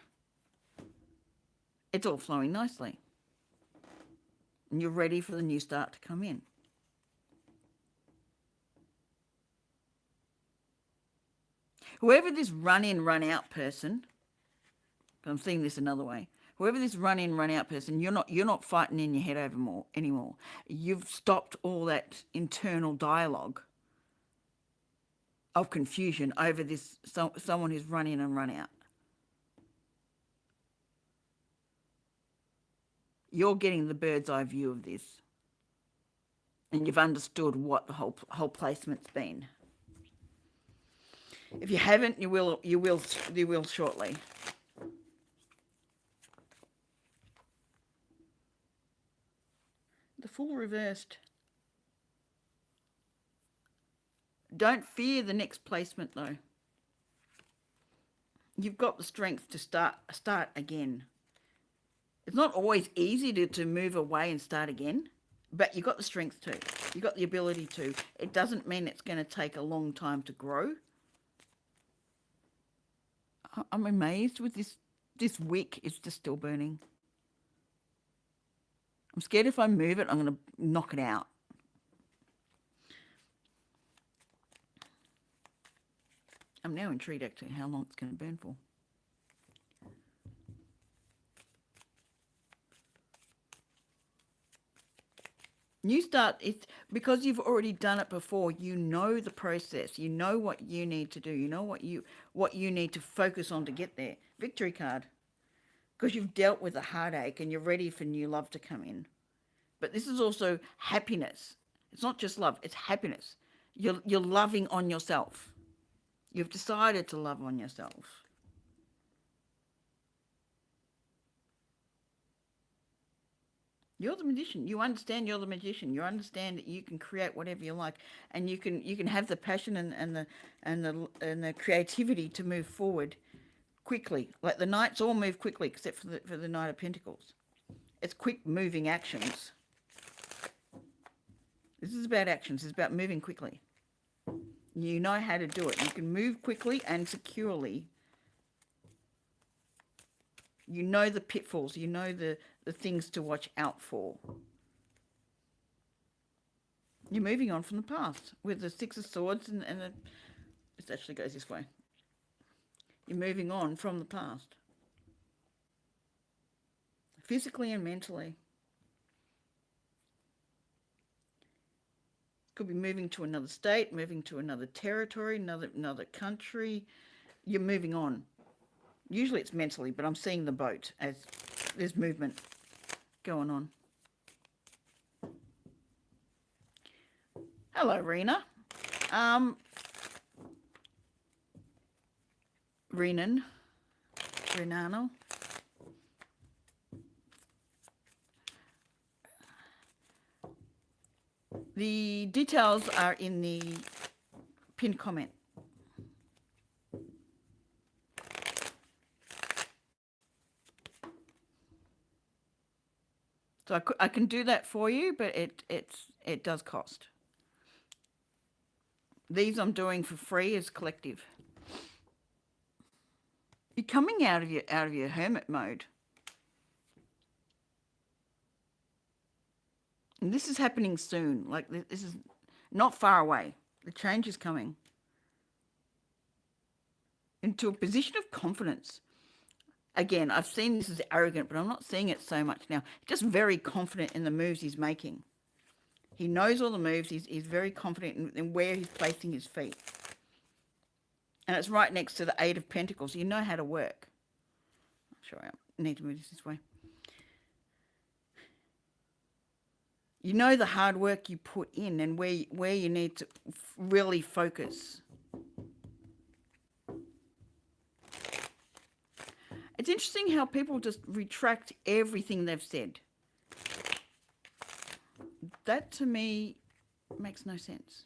it's all flowing nicely. And you're ready for the new start to come in. Whoever this run in, run out person, I'm seeing this another way. Whoever this run in, run out person, you're not fighting in your head anymore. You've stopped all that internal dialogue of confusion over this someone who's run in and run out. You're getting the bird's eye view of this, and you've understood what the whole placement's been. If you haven't, you will shortly. The Fool reversed. Don't fear the next placement though. You've got the strength to start again. It's not always easy to move away and start again, but you've got the strength to. You've got the ability to. It doesn't mean it's going to take a long time to grow. I'm amazed with this wick. It's just still burning. I'm scared if I move it, I'm going to knock it out. I'm now intrigued actually how long it's going to burn for. New start, it's because you've already done it before. You know the process. You know what you need to do. You know what you need to focus on to get there. Victory card. Because you've dealt with a heartache and you're ready for new love to come in. But this is also happiness. It's not just love, it's happiness. You're loving on yourself. You've decided to love on yourself. You're the magician. You understand you're the magician. You understand that you can create whatever you like, and you can have the passion and the creativity to move forward quickly. Like the knights all move quickly, except for the Knight of Pentacles. It's quick moving actions. This is about actions. It's about moving quickly. You know how to do it. You can move quickly and securely. You know the pitfalls. You know the things to watch out for. You're moving on from the past with the Six of Swords and this actually goes this way. You're moving on from the past. Physically and mentally. Could be moving to another state, moving to another territory, another country. You're moving on. Usually it's mentally, but I'm seeing the boat as there's movement going on. Hello, Rena. Renano. The details are in the pinned comment. So I can do that for you, but it does cost. These I'm doing for free as collective. You're coming out of your hermit mode. And this is happening soon. Like this is not far away. The change is coming. Into a position of confidence. Again, I've seen this as arrogant, but I'm not seeing it so much now. Just very confident in the moves he's making. He knows all the moves. He's very confident in where he's placing his feet. And it's right next to the Eight of Pentacles. You know how to work. Sure, I need to move this way. You know the hard work you put in and where you need to really focus. It's interesting how people just retract everything they've said. That to me makes no sense.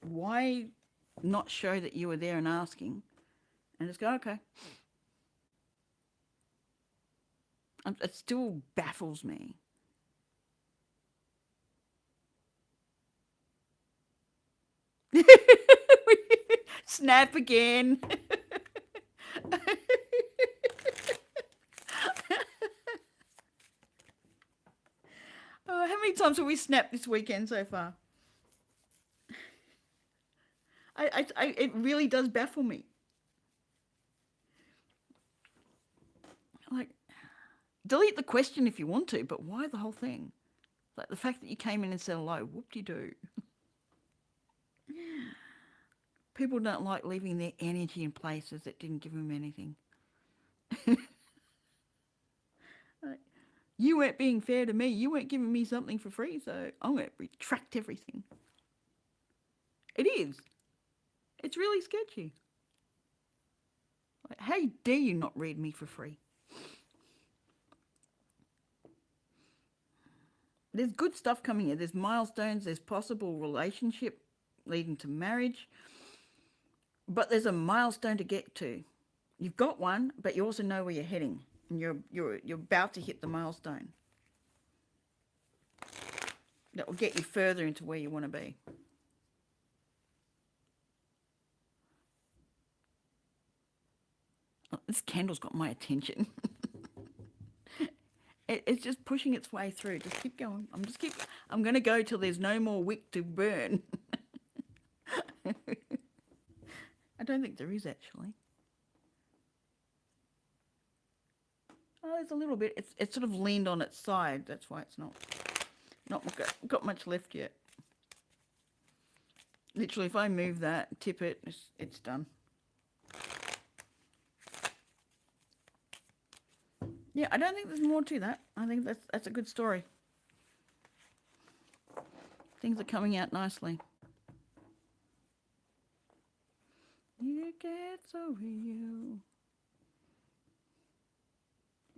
Why not show that you were there and asking and just go, okay. It still baffles me. Snap again. Oh, how many times have we snapped this weekend so far? It really does baffle me. Like, delete the question if you want to, but why the whole thing? Like the fact that you came in and said hello, whoop-de-doo. People don't like leaving their energy in places that didn't give them anything. Like, you weren't being fair to me. You weren't giving me something for free, so I'm going to retract everything. It is. It's really sketchy. Like, how dare you not read me for free? There's good stuff coming here. There's milestones. There's possible relationship leading to marriage. But there's a milestone to get to. You've got one, but you also know where you're heading. And you're about to hit the milestone. That will get you further into where you want to be. Oh, this candle's got my attention. It's just pushing its way through. Just keep going. I'm going to go till there's no more wick to burn. I don't think there is actually. Oh, there's a little bit. It's sort of leaned on its side. That's why it's not got much left yet. Literally, if I move that, tip it, it's done. Yeah, I don't think there's more to that. I think that's a good story. Things are coming out nicely. It gets over you.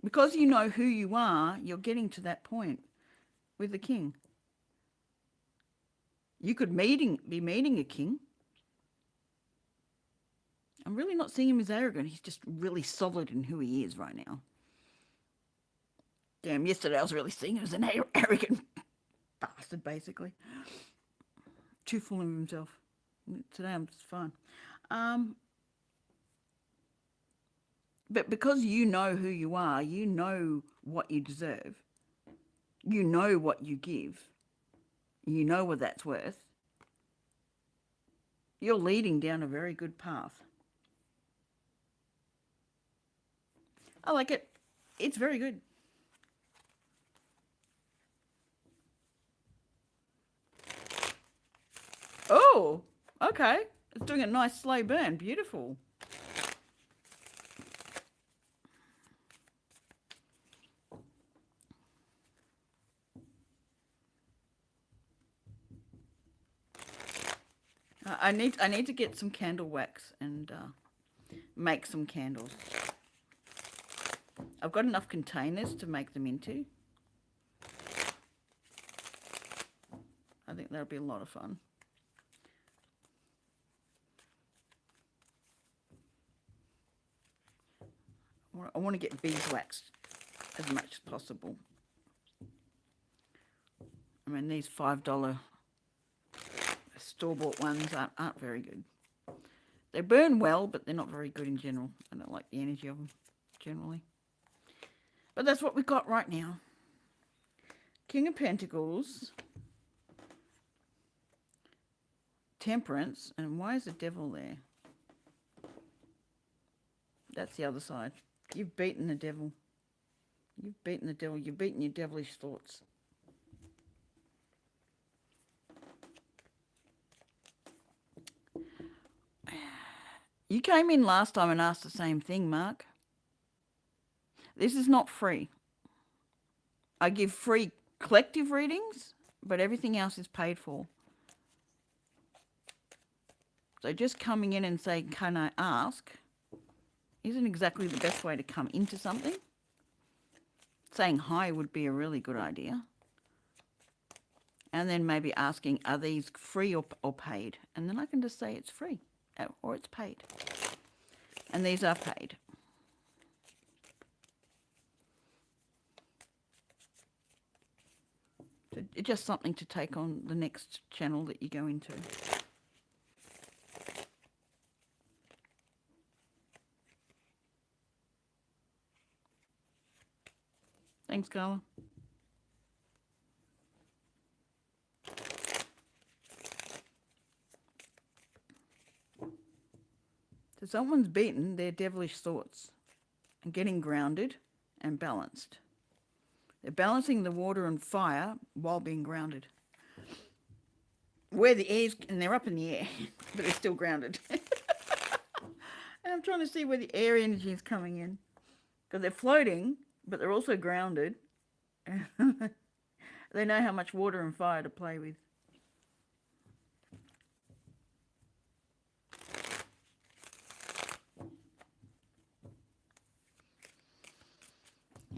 Because you know who you are, you're getting to that point with the king. You could be meeting a king. I'm really not seeing him as arrogant. He's just really solid in who he is right now. Damn, yesterday I was really seeing him as an arrogant bastard, basically. Too full of himself. Today I'm just fine. But because you know who you are, you know what you deserve, you know what you give, you know what that's worth, you're leading down a very good path. I like it. It's very good. Oh, okay. It's doing a nice slow burn. Beautiful. I need to get some candle wax and make some candles. I've got enough containers to make them into. I think that'll be a lot of fun. I want to get beeswax as much as possible. I mean, these $5 store-bought ones aren't very good. They burn well, but they're not very good in general. I don't like the energy of them generally. But that's what we've got right now. King of Pentacles, Temperance, and why is the Devil there? That's the other side. You've beaten the devil. You've beaten the devil. You've beaten your devilish thoughts. You came in last time and asked the same thing, Mark. This is not free. I give free collective readings, but everything else is paid for. So just coming in and saying, can I ask, isn't exactly the best way to come into something. Saying hi would be a really good idea. And then maybe asking, are these free or paid? And then I can just say it's free or it's paid. And these are paid. So it's just something to take on the next channel that you go into. Thanks, Carla. So someone's beaten their devilish thoughts and getting grounded and balanced. They're balancing the water and fire while being grounded. Where the air's, and they're up in the air, but they're still grounded. And I'm trying to see where the air energy is coming in. Because they're floating, but they're also grounded. They know how much water and fire to play with.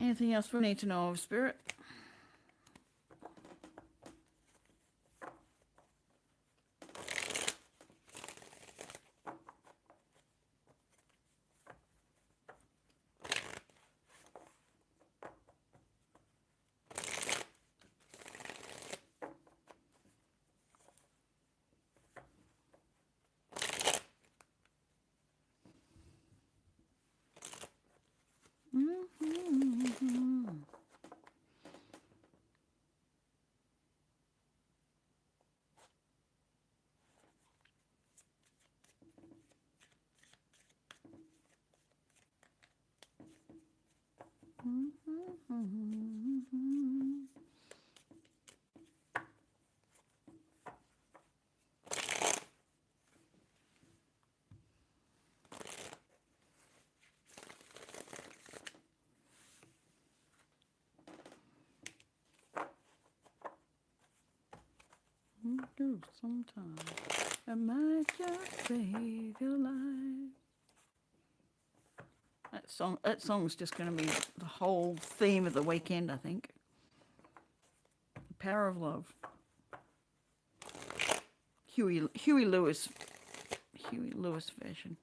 Anything else we need to know of, Spirit? Do sometimes. I might just save your life. That song's just going to be the whole theme of the weekend, I think. The Power of Love. Huey Lewis version.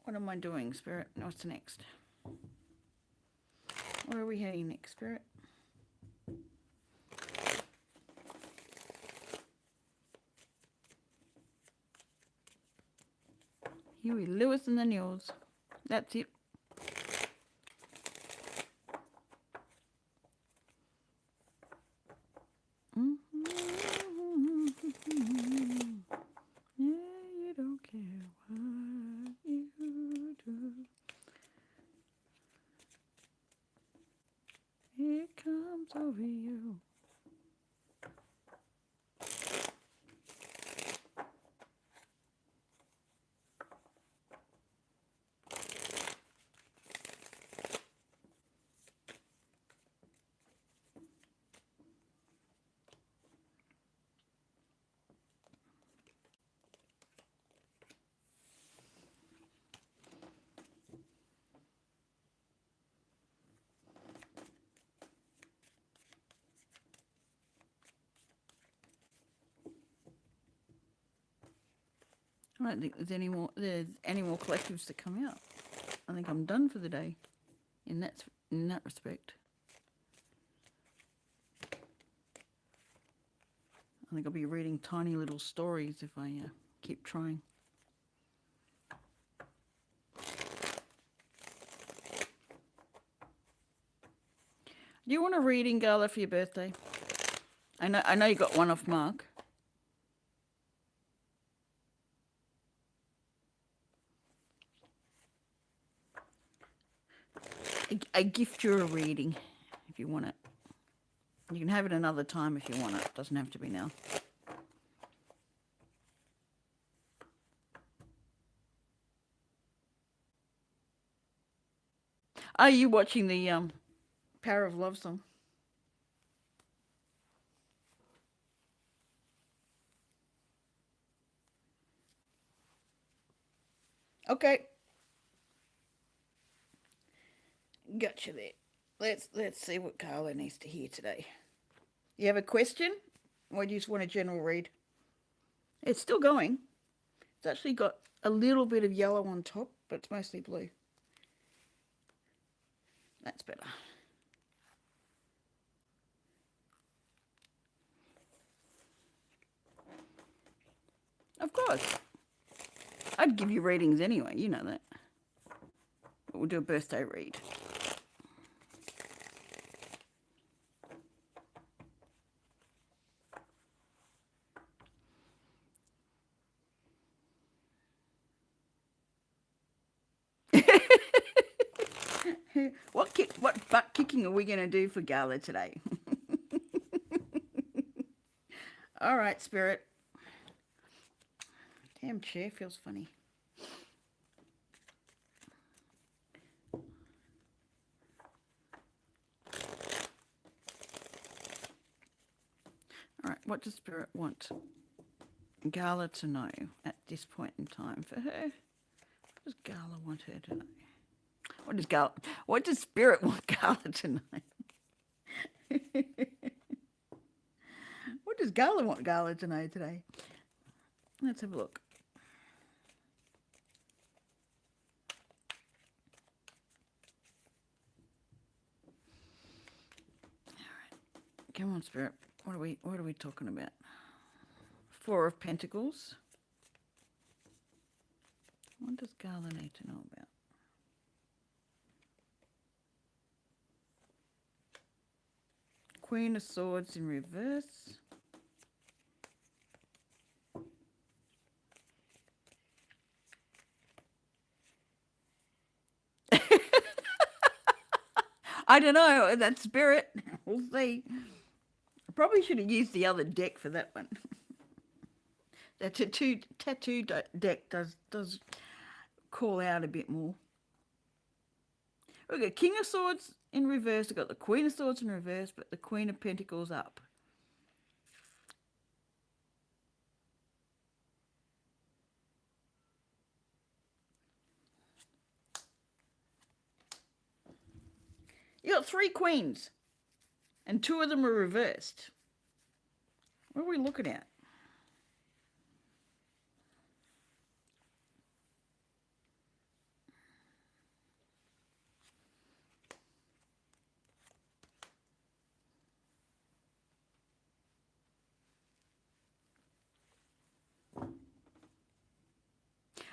What am I doing, Spirit? What's next? Where are we heading next, Spirit? Huey Lewis and the News. That's it. Yeah, you don't care what you do. It comes over you. I don't think there's any more collectives to come out. I think I'm done for the day in that respect. I think I'll be reading tiny little stories if I keep trying. Do you want a reading, Gala, for your birthday? I know you got one off Mark. I gift you a reading if you want it. You can have it another time if you want it. It doesn't have to be now. Are you watching the Power of Love song? Okay, gotcha there. Let's see what Carla needs to hear today. You have a question, or do you just want a general read? It's still going. It's actually got a little bit of yellow on top, but it's mostly blue. That's better. Of course. I'd give you readings anyway, you know that. But we'll do a birthday read. What butt kicking are we going to do for Gala today? All right, Spirit. Damn chair feels funny. All right, what does Spirit want Gala to know at this point in time for her? What does Gala want her to know? What does Spirit want Gala to know? What does Gala want Gala to know today? Let's have a look. All right. Come on, Spirit. What are we talking about? Four of Pentacles. What does Gala need to know about? Queen of Swords in reverse. I don't know. That's Spirit. We'll see. I probably should have used the other deck for that one. The tattoo deck does call out a bit more. We've got King of Swords in reverse. We've got the Queen of Swords in reverse, but the Queen of Pentacles up. You got three queens, and two of them are reversed. What are we looking at?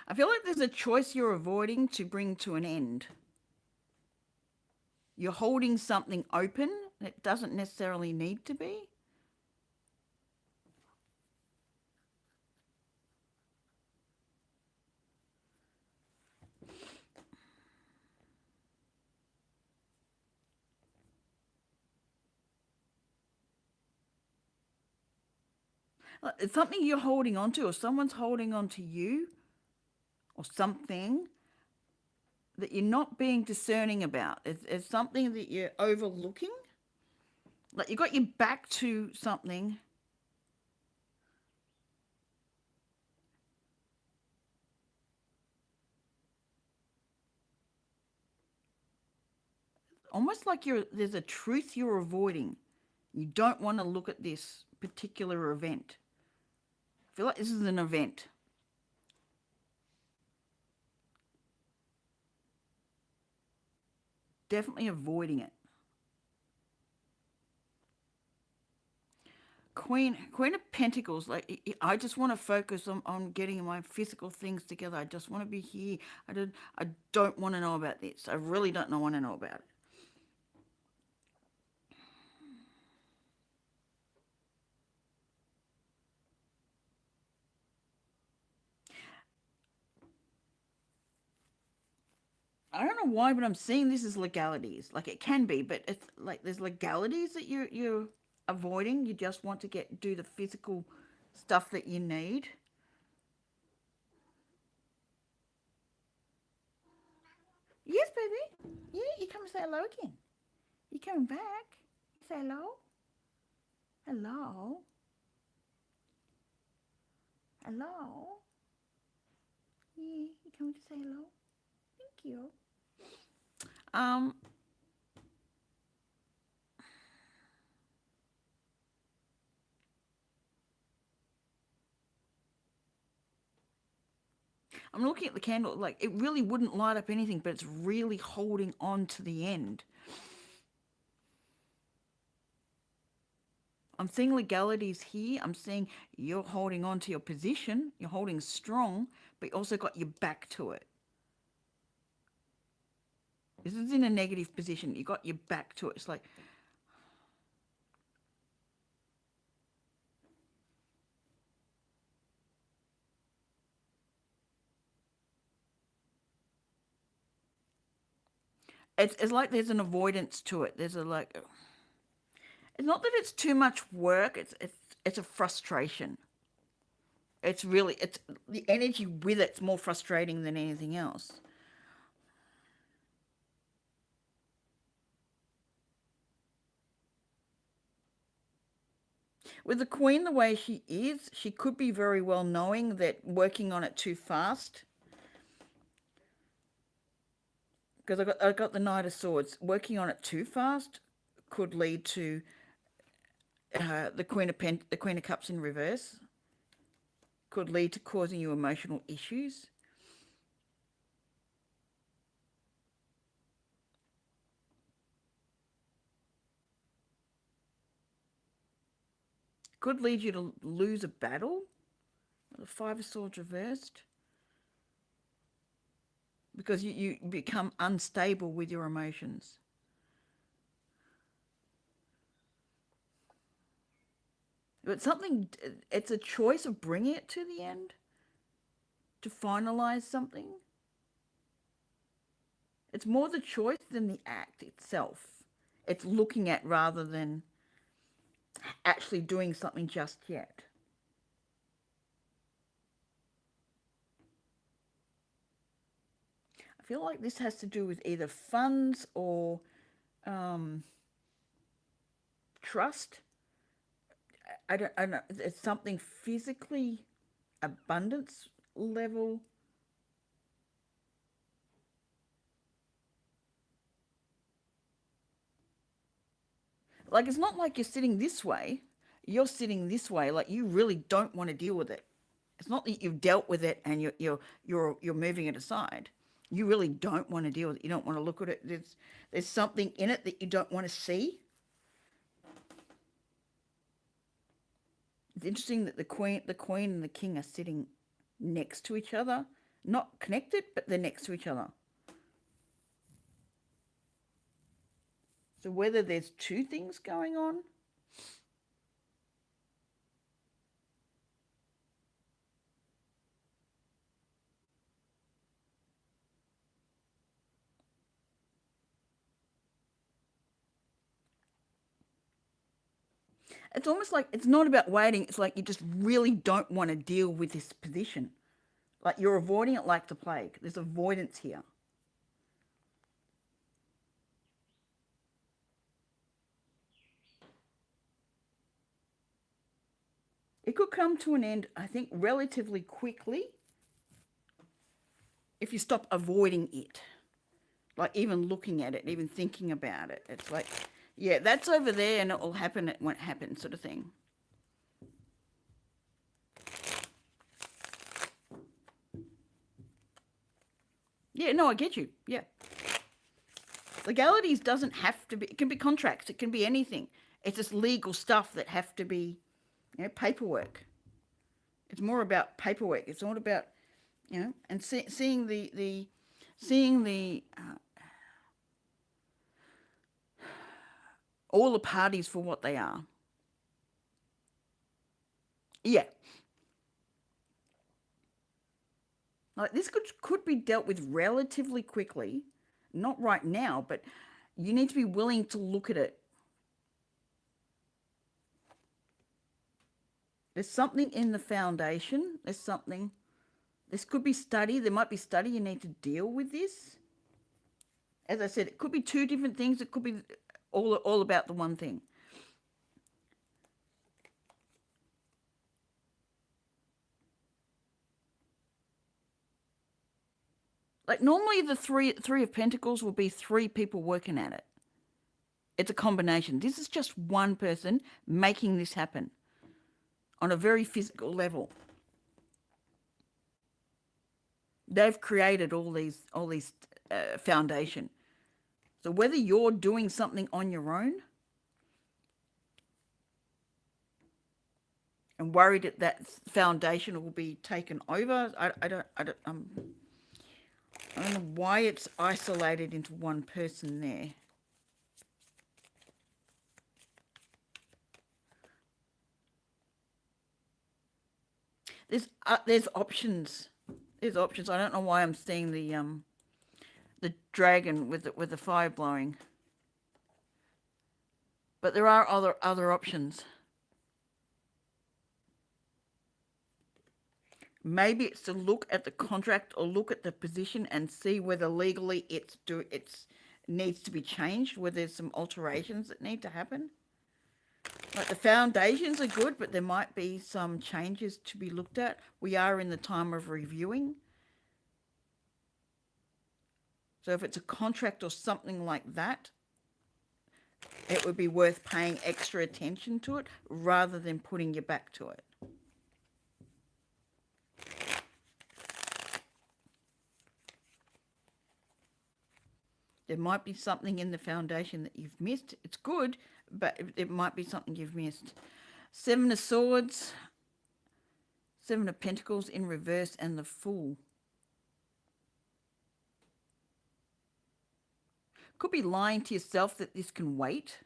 I feel like there's a choice you're avoiding to bring to an end. You're holding something open that doesn't necessarily need to be. It's something you're holding on to, or someone's holding on to you, or something that you're not being discerning about. It's something that you're overlooking. Like you got your back to something. Almost like there's a truth you're avoiding. You don't want to look at this particular event. I feel like this is an event. Definitely avoiding it. Queen of Pentacles, like I just want to focus on getting my physical things together. I just want to be here. I don't want to know about this. I really don't want to know about it. I don't know why, but I'm seeing this as legalities. Like it can be, but it's like there's legalities that you're avoiding. You just want to get do the physical stuff that you need. Yes, baby. Yeah, you come and say hello again. You coming back? Say hello. Hello. Hello. Yeah, you coming to say hello? Thank you. Um, I'm looking at the candle. Like it really wouldn't light up anything, but it's really holding on to the end. I'm seeing legalities here. I'm seeing you're holding on to your position. You're holding strong, but you also got your back to it. This is in a negative position. You got your back to it. It's like it's like there's an avoidance to it. There's a like it's not that it's too much work. It's a frustration. It's really it's the energy with it's more frustrating than anything else. With the queen the way she is, she could be very well knowing that working on it too fast because I got the Knight of Swords. Working on it too fast could lead to the Queen of Cups in reverse. Could lead to causing you emotional issues. Could lead you to lose a battle. The Five of Swords reversed because you become unstable with your emotions. But something, it's a choice of bringing it to the end to finalize something. It's more the choice than the act itself. It's looking at rather than actually doing something just yet. I feel like this has to do with either funds or um, trust. I don't know. It's something physically abundance level. Like it's not like you're sitting this way. You're sitting this way. Like you really don't want to deal with it. It's not that you've dealt with it and you're moving it aside. You really don't want to deal with it. You don't want to look at it. There's something in it that you don't want to see. It's interesting that the queen and the king are sitting next to each other, not connected, but they're next to each other. So whether there's two things going on, it's almost like it's not about waiting. It's like you just really don't want to deal with this position. Like you're avoiding it like the plague. There's avoidance here. It could come to an end, I think, relatively quickly if you stop avoiding it. Like even looking at it, even thinking about it. It's like, yeah, that's over there and it will happen, it won't happen, sort of thing. Yeah, no, I get you. Yeah. Legalities doesn't have to be, it can be contracts, it can be anything. It's just legal stuff that have to be, paperwork. It's more about paperwork. It's all about, and seeing the all the parties for what they are. Yeah, like this could be dealt with relatively quickly, Not right now, but you need to be willing to look at it. There's something in the foundation. There's something. This could be study. There might be study. You need to deal with this. As I said, it could be two different things. It could be all about the one thing. Like normally the three of Pentacles will be three people working at it. It's a combination. This is just one person making this happen on a very physical level. They've created all these foundation. So whether you're doing something on your own and worried that that foundation will be taken over, I don't know why it's isolated into one person there. There's options. There's options. I don't know why I'm seeing the dragon with the fire blowing. But there are other options. Maybe it's to look at the contract or look at the position and see whether legally it's needs to be changed, whether there's some alterations that need to happen. Like the foundations are good, but there might be some changes to be looked at. We are in the time of reviewing. So if it's a contract or something like that, it would be worth paying extra attention to it rather than putting your back to it. There might be something in the foundation that you've missed. It's good, but it might be something you've missed. Seven of Swords, Seven of Pentacles in reverse, and the Fool. Could be lying to yourself that this can wait.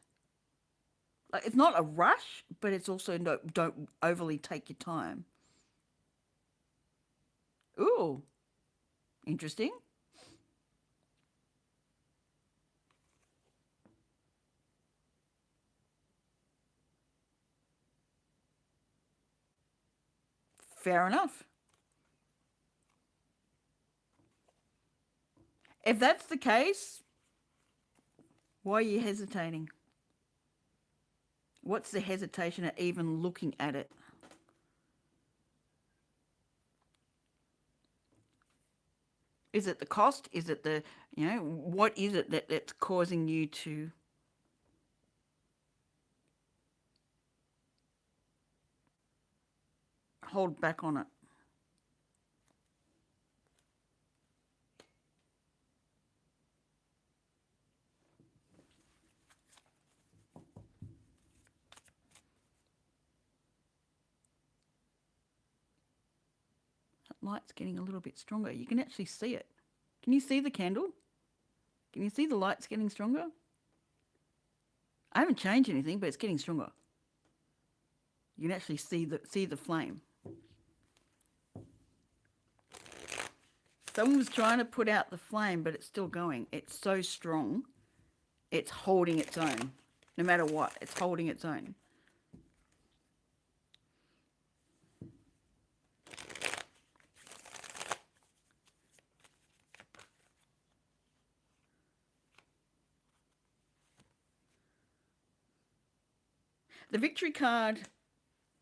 Like it's not a rush, but it's also don't overly take your time. Ooh, interesting. Fair enough. If that's the case, why are you hesitating? What's the hesitation at even looking at it? Is it the cost? Is it the, what is it that's causing you to hold back on it? That light's getting a little bit stronger. You can actually see it. Can you see the candle? Can you see the light's getting stronger? I haven't changed anything, but it's getting stronger. You can actually see the flame. Someone was trying to put out the flame, but it's still going. It's so strong. It's holding its own. No matter what, it's holding its own. The victory card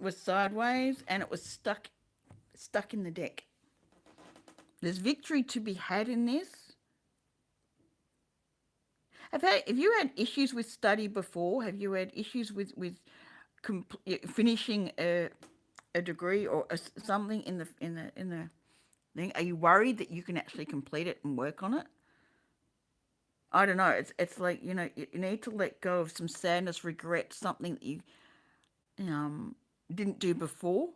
was sideways and it was stuck in the deck. There's victory to be had in this. Have you had issues with study before? Have you had issues with finishing a degree or something in the thing? Are you worried that you can actually complete it and work on it? I don't know. It's like you need to let go of some sadness, regret, something that you didn't do before.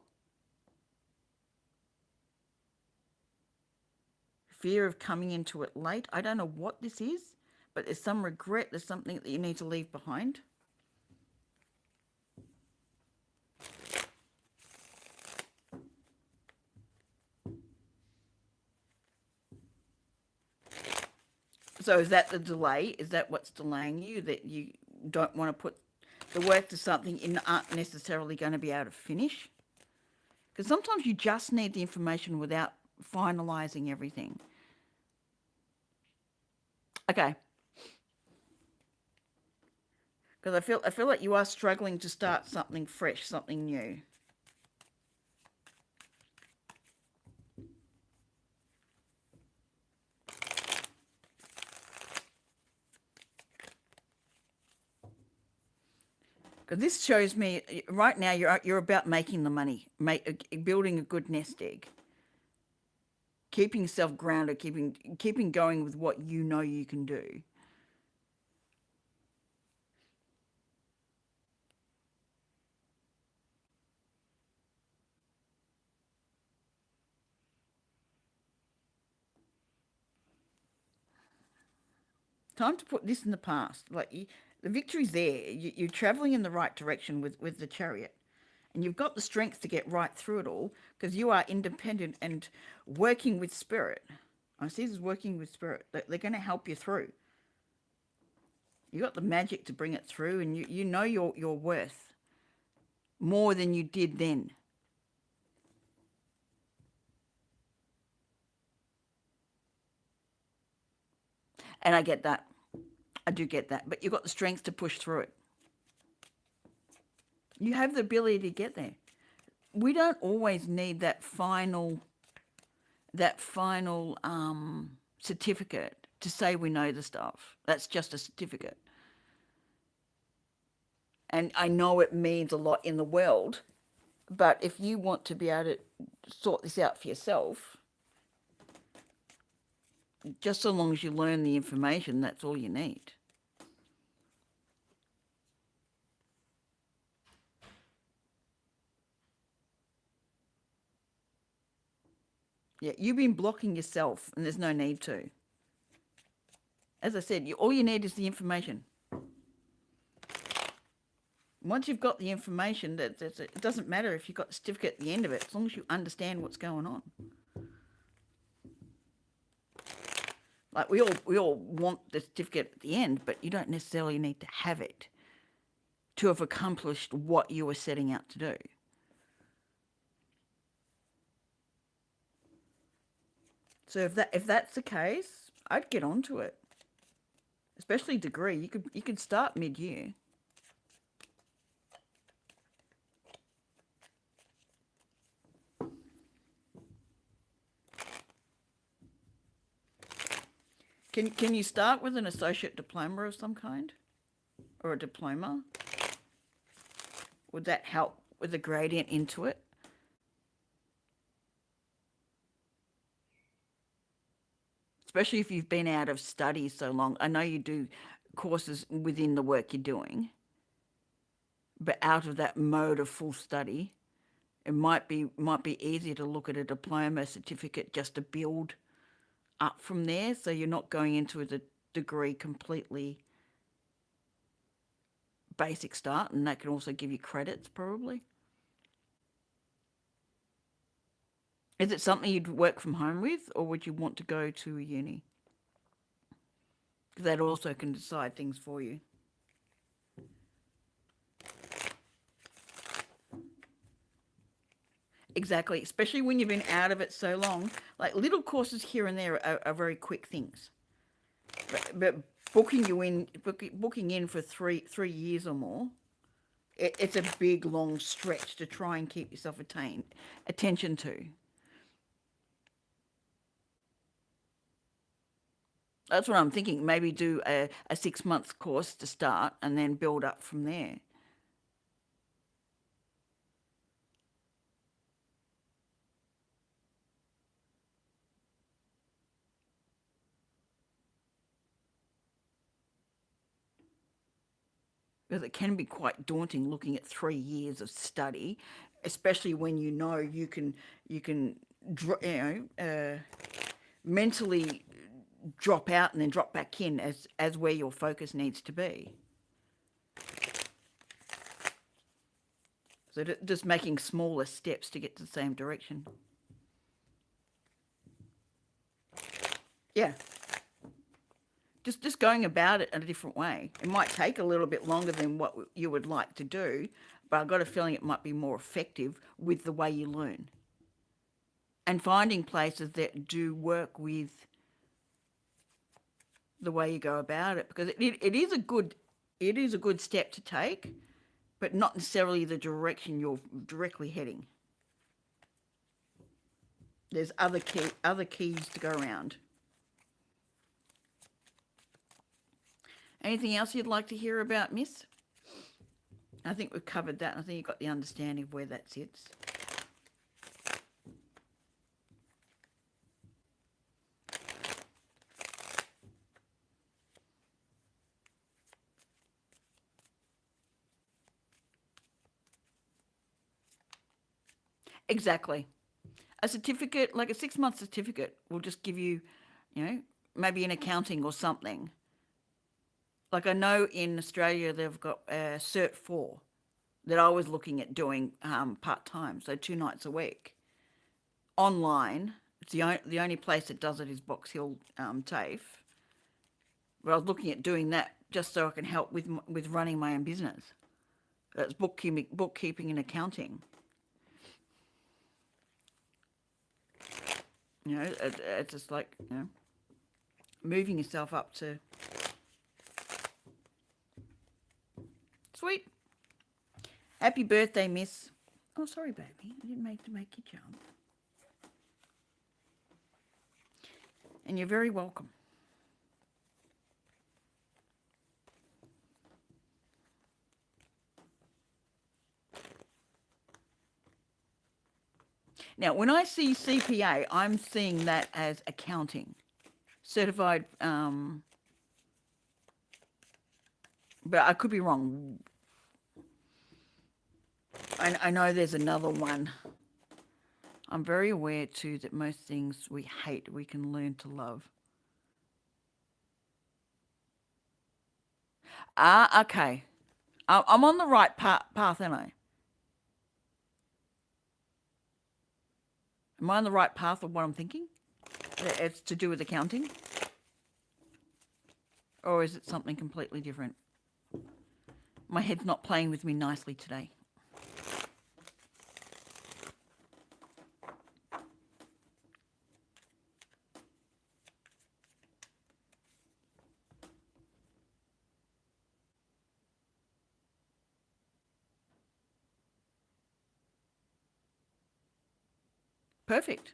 Fear of coming into it late. I don't know what this is, but there's some regret. There's something that you need to leave behind. So is that the delay? Is that what's delaying you? That you don't want to put the work to something you aren't necessarily going to be able to finish? Because sometimes you just need the information without finalizing everything. Okay. Because I feel like you are struggling to start something fresh, something new. Because this shows me right now you're about making the money, building a good nest egg, keeping yourself grounded, keeping going with what you know you can do. Time to put this in the past. The victory's there. You're traveling in the right direction with the chariot, and you've got the strength to get right through it all because you are independent and working with spirit. I see this working with spirit. They're going to help you through. You got the magic to bring it through, and you know your worth more than you did then. And I get that. I do get that. But you've got the strength to push through it. You have the ability to get there. We don't always need that final certificate to say we know the stuff. That's just a certificate. And I know it means a lot in the world, but if you want to be able to sort this out for yourself, just so long as you learn the information, that's all you need. Yeah, you've been blocking yourself, and there's no need to. As I said, all you need is the information. Once you've got the information, it doesn't matter if you've got the certificate at the end of it, as long as you understand what's going on. Like we all want the certificate at the end, but you don't necessarily need to have it to have accomplished what you were setting out to do. So if that's the case, I'd get onto it. Especially degree, you could start mid-year. Can you start with an associate diploma of some kind? Or a diploma? Would that help with the gradient into it? Especially if you've been out of study so long. I know you do courses within the work you're doing, but out of that mode of full study, it might be easier to look at a diploma certificate just to build up from there, so you're not going into the degree completely basic start, and that can also give you credits probably. Is it something you'd work from home with, or would you want to go to a uni? Because that also can decide things for you. Exactly, especially when you've been out of it so long. Like little courses here and there are very quick things, but booking in for three years or more, it's a big long stretch to try and keep yourself attention to. That's what I'm thinking. Maybe do a 6 month course to start and then build up from there. Because it can be quite daunting looking at 3 years of study, especially when you can mentally drop out and then drop back in as where your focus needs to be. So just making smaller steps to get to the same direction. Yeah. Just going about it in a different way. It might take a little bit longer than what you would like to do, but I've got a feeling it might be more effective with the way you learn. And finding places that do work with the way you go about it, because it is a good step to take, but not necessarily the direction you're directly heading. There's other keys to go around. Anything else you'd like to hear about, Miss? I think we've covered that. I think you've got the understanding of where that sits. Exactly. A certificate, like a 6-month certificate, will just give you, maybe an accounting or something. Like I know in Australia they've got Cert 4 that I was looking at doing part-time, so 2 nights a week. Online, it's the only place that does it is Box Hill TAFE. But I was looking at doing that just so I can help with running my own business. That's bookkeeping and accounting. It's just like, moving yourself up to... Sweet. Happy birthday, Miss. Oh, sorry, baby. I didn't make you jump. And you're very welcome. Now, when I see CPA, I'm seeing that as accounting. Certified, but I could be wrong. I know there's another one. I'm very aware, too, that most things we hate, we can learn to love. Okay. I'm on the right path, aren't I? Am I on the right path of what I'm thinking? It's to do with accounting? Or is it something completely different? My head's not playing with me nicely today. Perfect.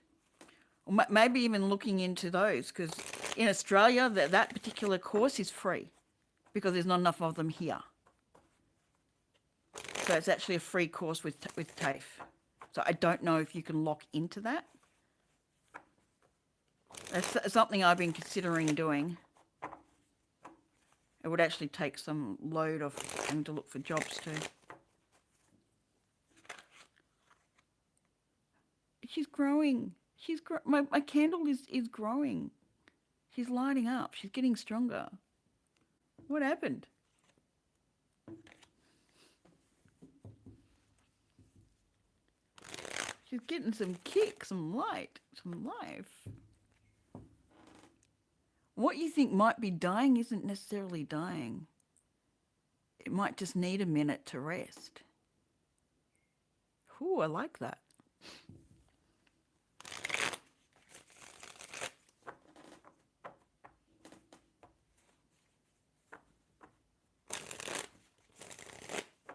Or maybe even looking into those, because in Australia, that particular course is free because there's not enough of them here. So it's actually a free course with TAFE. So I don't know if you can lock into that. That's something I've been considering doing. It would actually take some load off having to look for jobs too. She's growing. My candle is growing. She's lighting up. She's getting stronger. What happened? She's getting some kick, some light, some life. What you think might be dying isn't necessarily dying. It might just need a minute to rest. Ooh, I like that.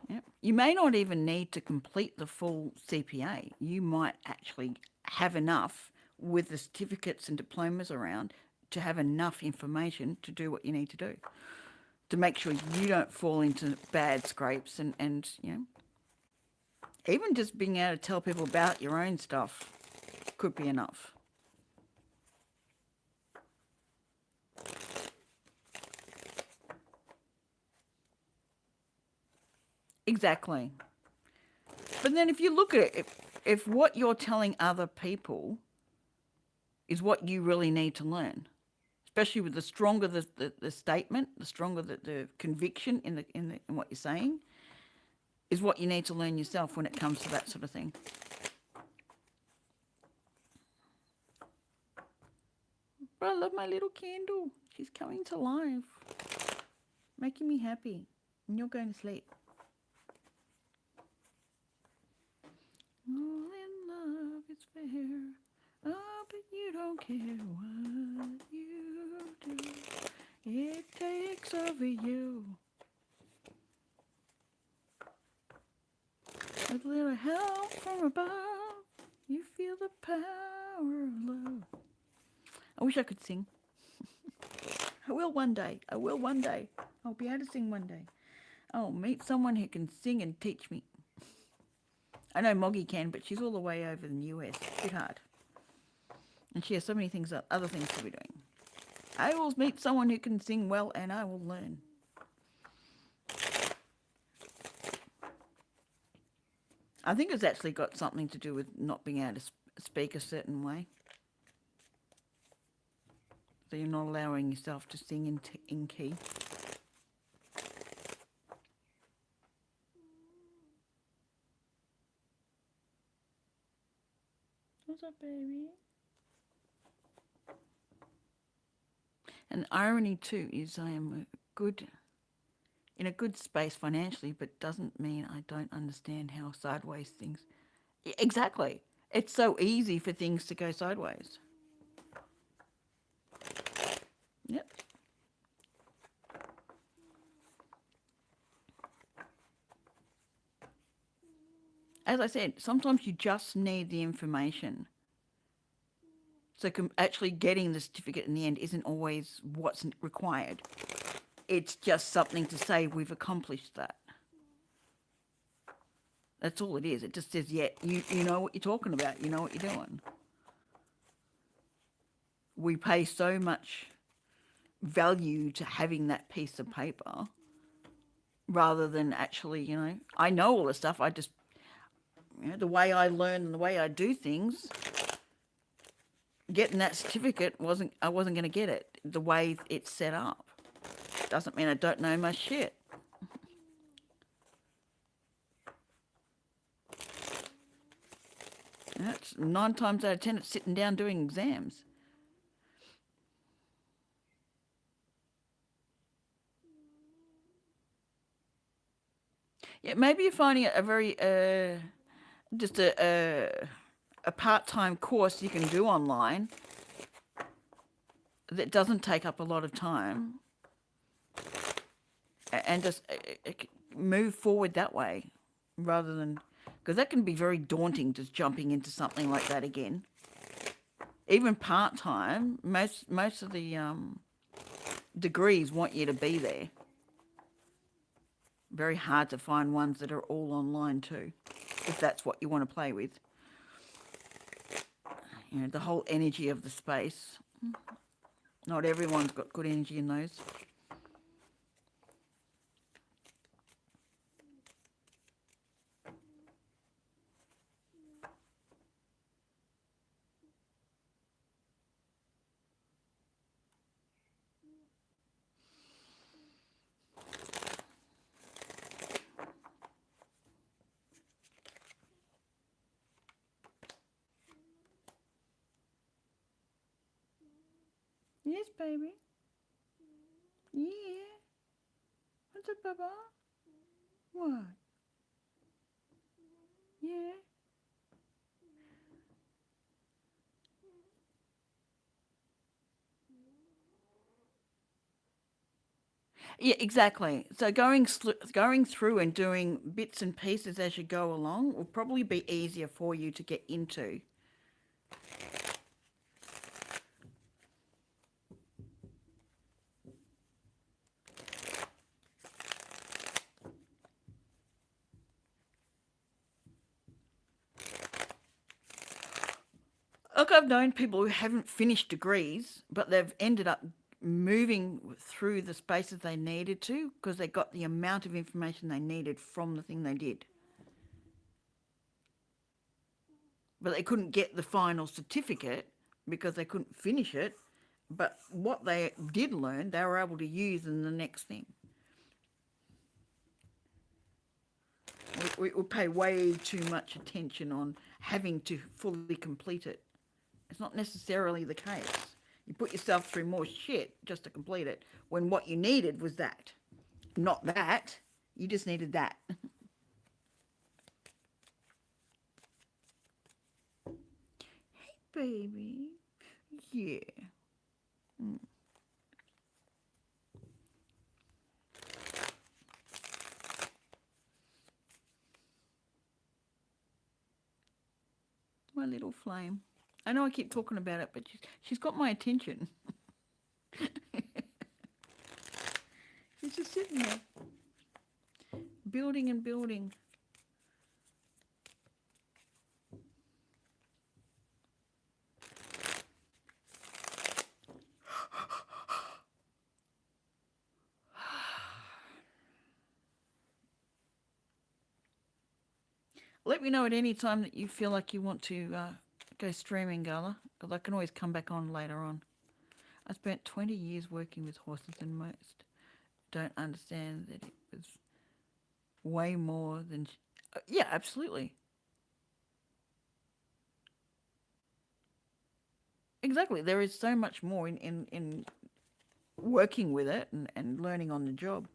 Yep. You may not even need to complete the full CPA. You might actually have enough with the certificates and diplomas around to have enough information to do what you need to do, to make sure you don't fall into bad scrapes and even just being able to tell people about your own stuff could be enough. Exactly. But then if you look at it, if what you're telling other people is what you really need to learn, especially with the stronger the statement, the stronger the conviction in what you're saying, is what you need to learn yourself when it comes to that sort of thing. But I love my little candle. She's coming to life, making me happy. And you're going to sleep. All in love is fair. Oh, but you don't care what you do. It takes over you. With a little help from above, you feel the power of love. I wish I could sing. I will one day. I will one day. I'll be able to sing one day. I'll meet someone who can sing and teach me. I know Moggy can, but she's all the way over in the US. It's a bit hard. And she has so many things, other things to be doing. I will meet someone who can sing well and I will learn. I think it's actually got something to do with not being able to speak a certain way. So you're not allowing yourself to sing in key. What's up, baby? And the irony too is I am in a good space financially, but doesn't mean I don't understand how sideways things... Exactly. It's so easy for things to go sideways. Yep. As I said, sometimes you just need the information. So actually getting the certificate in the end isn't always what's required. It's just something to say we've accomplished that. That's all it is. It just says, yeah, you know what you're talking about. You know what you're doing. We pay so much value to having that piece of paper rather than actually, I know all the stuff. I just, the way I learn and the way I do things, getting that certificate I wasn't going to get it the way it's set up. Doesn't mean I don't know my shit. That's 9 times out of 10 it's sitting down doing exams. Yeah, maybe you're finding it a very just a part-time course you can do online that doesn't take up a lot of time, and just move forward that way rather than, because that can be very daunting, just jumping into something like that again. Even part-time, most of the degrees want you to be there. Very hard to find ones that are all online too, if that's what you want to play with. The whole energy of the space. Not everyone's got good energy in those. Yes, baby. Yeah. What's up, Baba? What? Yeah. Yeah, exactly. So going through and doing bits and pieces as you go along will probably be easier for you to get into. Look, I've known people who haven't finished degrees, but they've ended up moving through the spaces they needed to because they got the amount of information they needed from the thing they did. But they couldn't get the final certificate because they couldn't finish it. But what they did learn, they were able to use in the next thing. We pay way too much attention on having to fully complete it. It's not necessarily the case. You put yourself through more shit just to complete it when what you needed was that. Not that. You just needed that. Hey, baby. Yeah. Mm. My little flame. I know I keep talking about it, but she's got my attention. She's just sitting there, building and building. Let me know at any time that you feel like you want to go streaming, Gala, because I can always come back on later on. I spent 20 years working with horses, and most don't understand that it was way more than... yeah, absolutely. Exactly. There is so much more in working with it and learning on the job.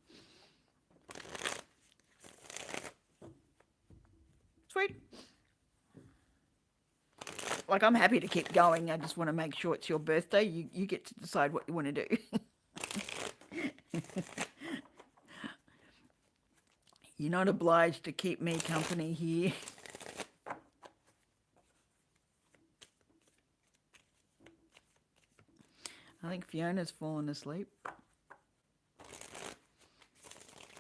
Sweet. Like, I'm happy to keep going. I just want to make sure it's your birthday. You get to decide what you want to do. You're not obliged to keep me company here. I think Fiona's fallen asleep.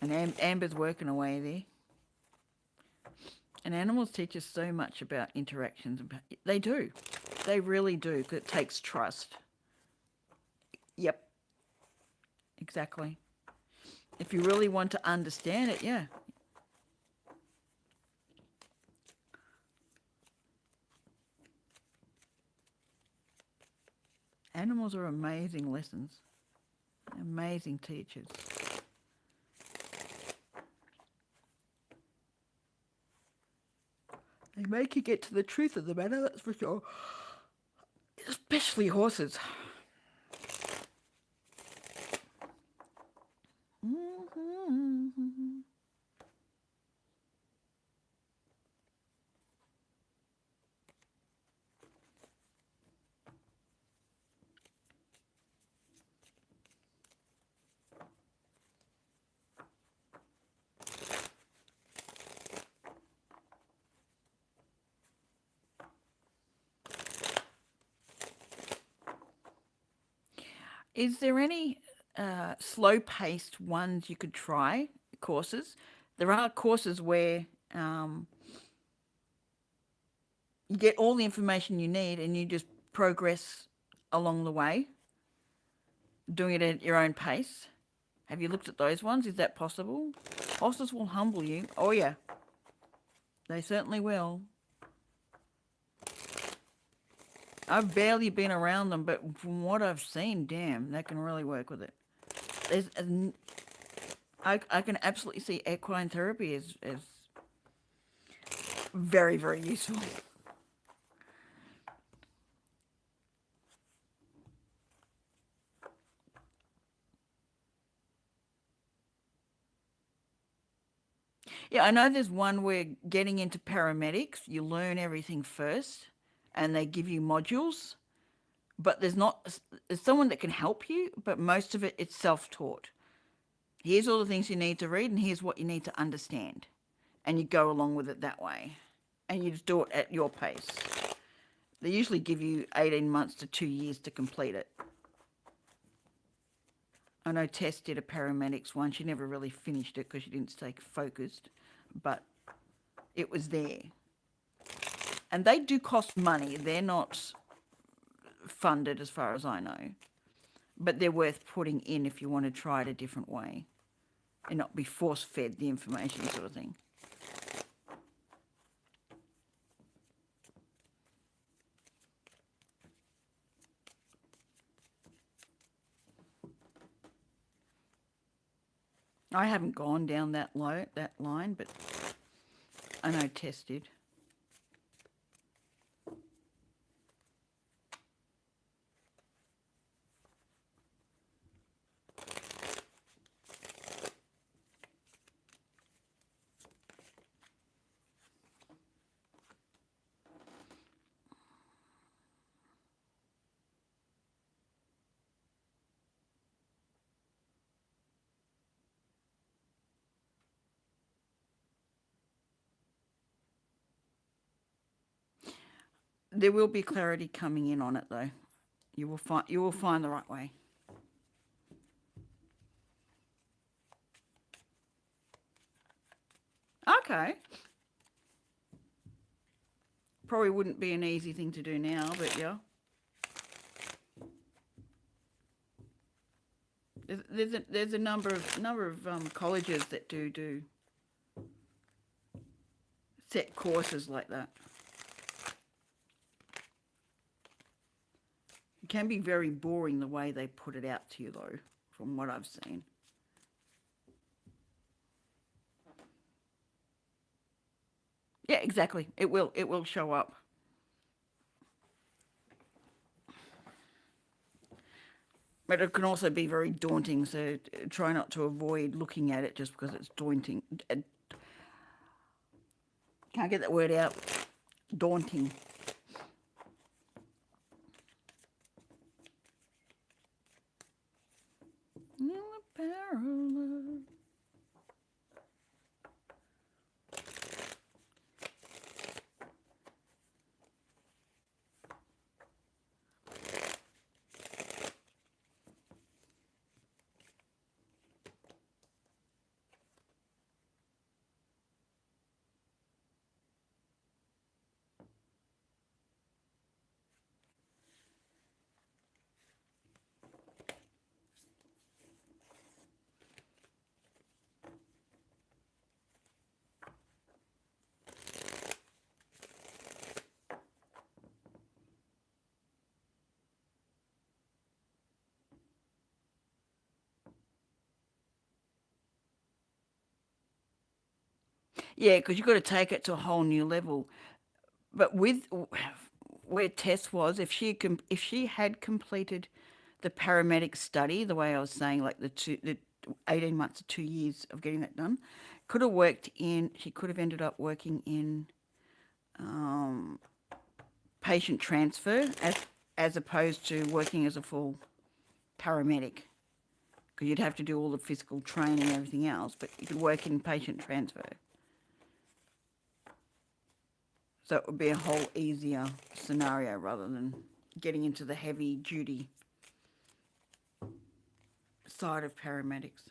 And Amber's working away there. And animals teach us so much about interactions. They do. They really do, because it takes trust. Yep. Exactly. If you really want to understand it, yeah. Animals are amazing lessons. Amazing teachers. They make you get to the truth of the matter, that's for sure. Especially horses. Mm-hmm. Is there any slow-paced ones you could try, courses? There are courses where you get all the information you need and you just progress along the way, doing it at your own pace. Have you looked at those ones? Is that possible? Horses will humble you. Oh, yeah. They certainly will. I've barely been around them, but from what I've seen, damn, they can really work with it. I can absolutely see equine therapy as very, very useful. Yeah, I know there's one where getting into paramedics, you learn everything first and they give you modules, but there's someone that can help you, but most of it's self-taught. Here's all the things you need to read and here's what you need to understand. And you go along with it that way. And you just do it at your pace. They usually give you 18 months to 2 years to complete it. I know Tess did a paramedics one. She never really finished it because she didn't stay focused, but it was there. And they do cost money. They're not funded as far as I know, but they're worth putting in if you want to try it a different way and not be force-fed the information sort of thing. I haven't gone down that line, but I know Tess did. There will be clarity coming in on it though. You will find the right way. Okay. Probably wouldn't be an easy thing to do now, but yeah. There's a number of colleges that do set courses like that. It can be very boring the way they put it out to you though, from what I've seen. Yeah, exactly. It will show up. But it can also be very daunting, so try not to avoid looking at it just because it's daunting. Can't get that word out. Daunting. Parallel. Yeah, because you've got to take it to a whole new level. But with where Tess was, if she had completed the paramedic study, the way I was saying, like the 18 months to 2 years of getting that done, could have worked in. She could have ended up working in um, patient transfer as opposed to working as a full paramedic. Because you'd have to do all the physical training and everything else, but you could work in patient transfer. So it would be a whole easier scenario rather than getting into the heavy duty side of paramedics.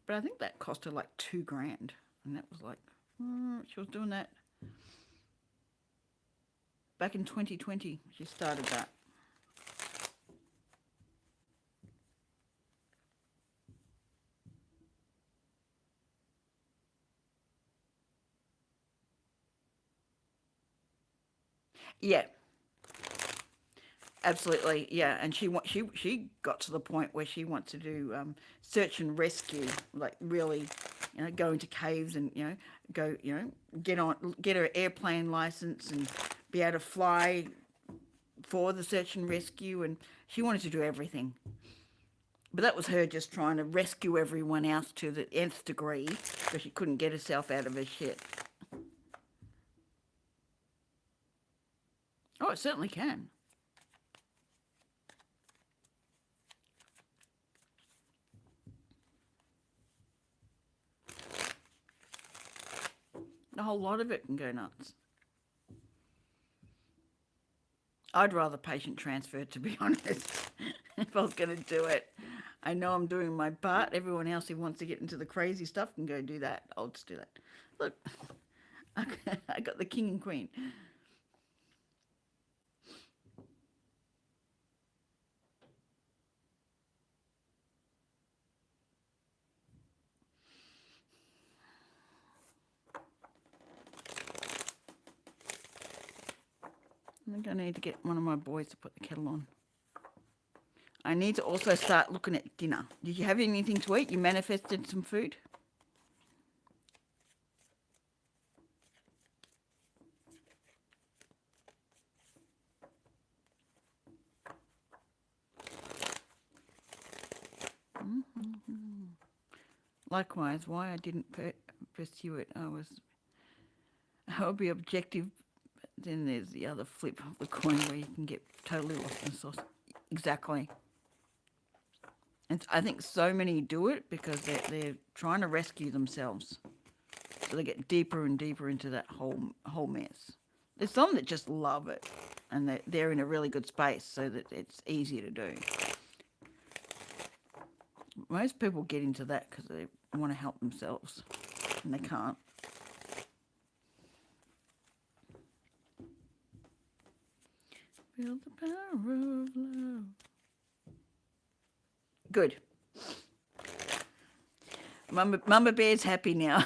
But I think that cost her like $2,000, and that was like she was doing that back in 2020. She started that. Yeah, absolutely. Yeah, and she got to the point where she wants to do search and rescue, like really, go into caves and go, get her airplane license and be able to fly for the search and rescue, and she wanted to do everything. But that was her just trying to rescue everyone else to the nth degree because she couldn't get herself out of her shit. Oh, it certainly can. A whole lot of it can go nuts. I'd rather patient transfer, to be honest, if I was going to do it. I know I'm doing my part. Everyone else who wants to get into the crazy stuff can go do that. I'll just do that. Look, I got the king and queen. I think I need to get one of my boys to put the kettle on. I need to also start looking at dinner. Did you have anything to eat? You manifested some food? Mm-hmm. Likewise, why I didn't pursue it, I would be objective. Then there's the other flip of the coin where you can get totally lost in the sauce. Exactly. And I think so many do it because they're trying to rescue themselves. So they get deeper and deeper into that whole mess. There's some that just love it, and they're in a really good space so that it's easier to do. Most people get into that because they want to help themselves, and they can't. Feel the power of love. Good. Mama Bear's happy now.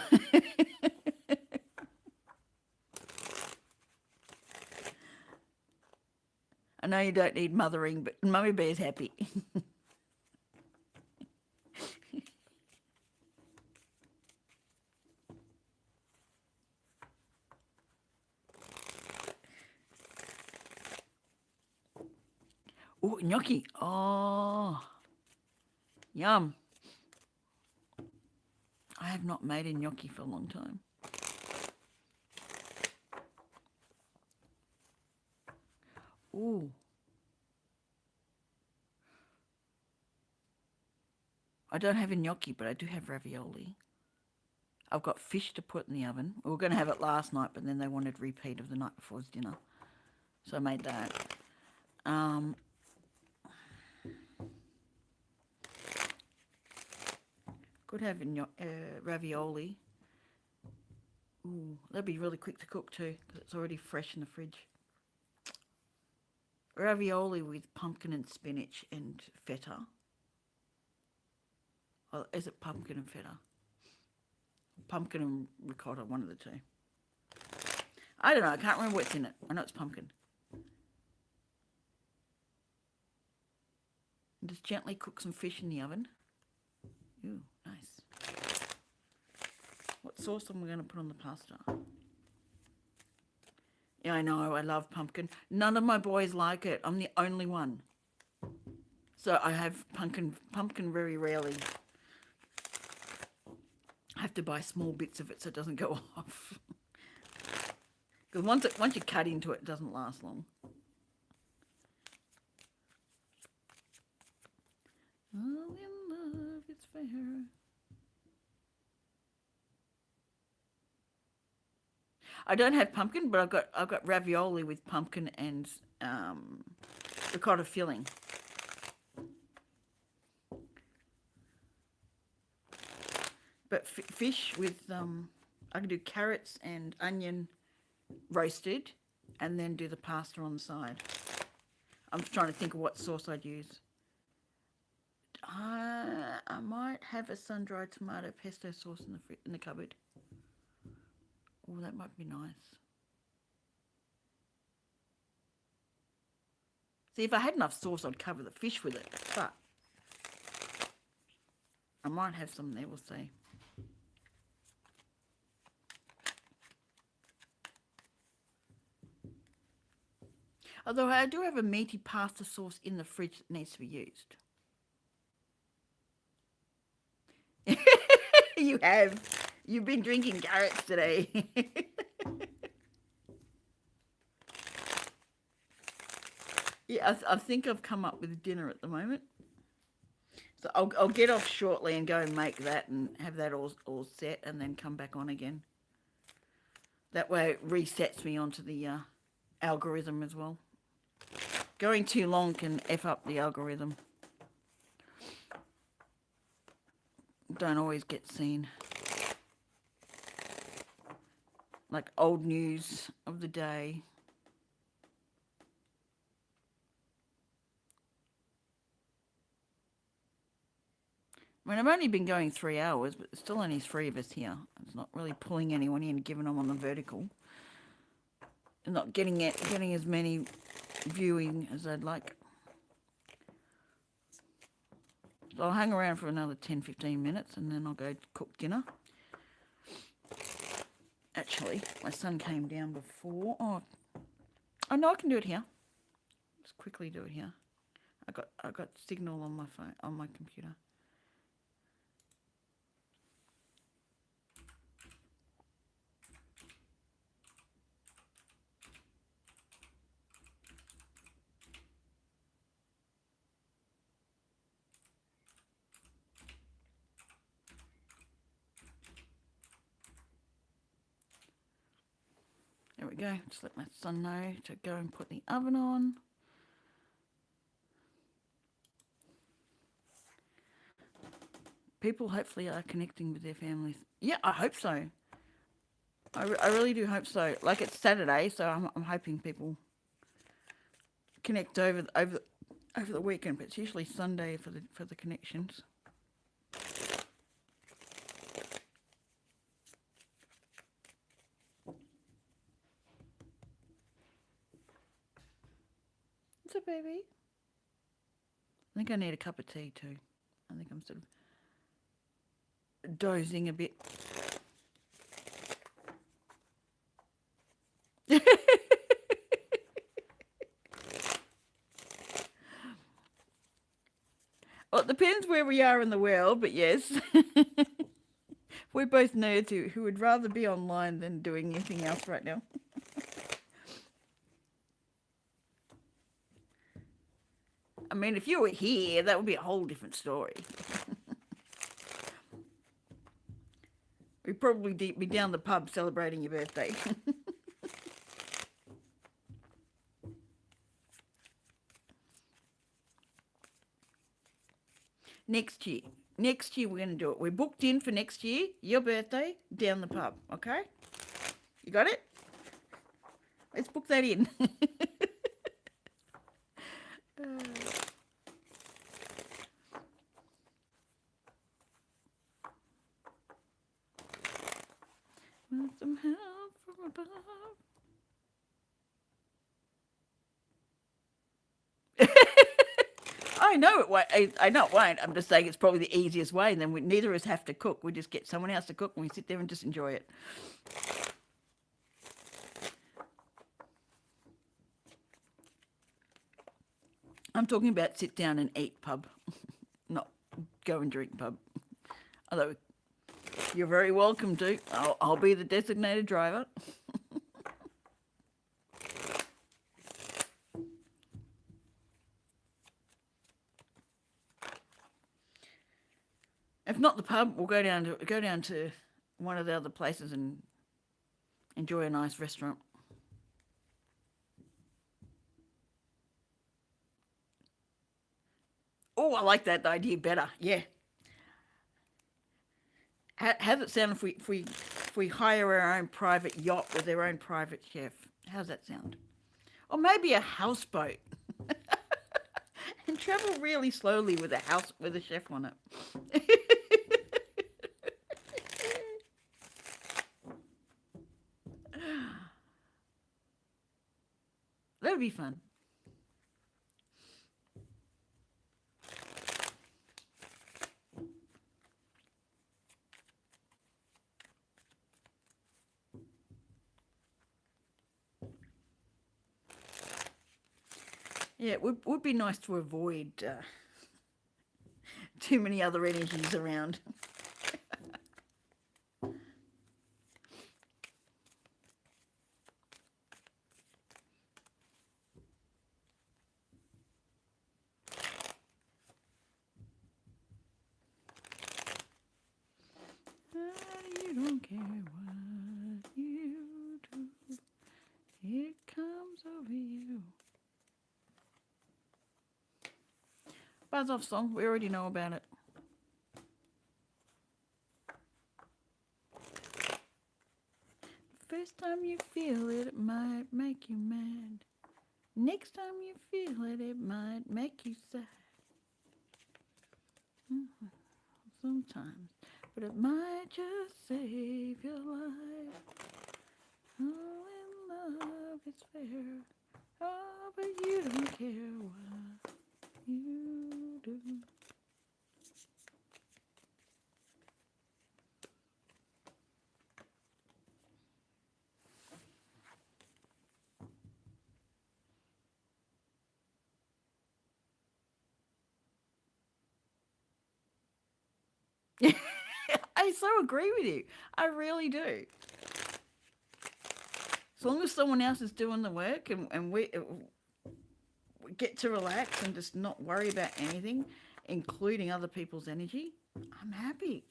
I know you don't need mothering, but Mummy Bear's happy. Oh, gnocchi. Oh, yum. I have not made a gnocchi for a long time. Ooh. I don't have a gnocchi, but I do have ravioli. I've got fish to put in the oven. We were going to have it last night, but then they wanted repeat of the night before's dinner. So I made that. Could have ravioli. Ooh, that'd be really quick to cook too, because it's already fresh in the fridge. Ravioli with pumpkin and spinach and feta. Oh, is it pumpkin and feta? Pumpkin and ricotta, one of the two. I don't know. I can't remember what's in it. I know it's pumpkin. And just gently cook some fish in the oven. Ooh, nice. What sauce am I going to put on the pasta? Yeah, I know. I love pumpkin. None of my boys like it. I'm the only one. So I have pumpkin very rarely. I have to buy small bits of it so it doesn't go off. Because once you cut into it, it doesn't last long. All in love, it's fair. I don't have pumpkin, but I've got ravioli with pumpkin and ricotta filling. But fish with I can do carrots and onion roasted, and then do the pasta on the side. I'm trying to think of what sauce I'd use. I might have a sun-dried tomato pesto sauce in the cupboard. Oh, that might be nice. See, if I had enough sauce, I'd cover the fish with it, but I might have some there, we'll see. Although I do have a meaty pasta sauce in the fridge that needs to be used. You have. You've been drinking carrots today. Yeah, I think I've come up with dinner at the moment. So I'll get off shortly and go and make that and have that all set, and then come back on again. That way it resets me onto the algorithm as well. Going too long can F up the algorithm. Don't always get seen. Like old news of the day. I mean, I've only been going 3 hours, but there's still only 3 of us here. It's not really pulling anyone in, giving them on the vertical. And not getting as many viewing as I'd like. So I'll hang around for another 10-15 minutes, and then I'll go cook dinner. Actually, my son came down before. Oh no, I can do it here. Just quickly do it here. I got signal on my phone, on my computer. There we go. Just let my son know to go and put the oven on. People hopefully are connecting with their families. Yeah, I hope so. I really do hope so. Like, it's Saturday, so I'm hoping people connect over the weekend, but it's usually Sunday for the connections. What's up, baby? I think I need a cup of tea too. I think I'm sort of dozing a bit. Well, it depends where we are in the world, but yes. We're both nerds who would rather be online than doing anything else right now. I mean, if you were here, that would be a whole different story. We'd probably be down the pub celebrating your birthday. Next year. Next year we're going to do it. We're booked in for next year, your birthday, down the pub, okay? You got it? Let's book that in. Want some help from above? I know it won't. I know it won't. I'm just saying it's probably the easiest way, and then neither of us have to cook. We just get someone else to cook, and we sit there and just enjoy it. I'm talking about sit down and eat pub, not go and drink pub. Although you're very welcome to. I'll be the designated driver. If not the pub, we'll go down to one of the other places and enjoy a nice restaurant. Oh, I like that idea better. Yeah. How's it sound if we hire our own private yacht with their own private chef? How's that sound? Or maybe a houseboat. And travel really slowly with a chef on it. That would be fun. Yeah, it would be nice to avoid too many other energies around. You don't care what you do, it comes over you. Buzz off song, we already know about it. First time you feel it, it might make you mad. Next time you feel it, it might make you sad. Sometimes, but it might just save your life. Oh, in love it's fair. Oh, but you don't care what you do. I so agree with you. I really do. As long as someone else is doing the work and we get to relax and just not worry about anything, including other people's energy, I'm happy.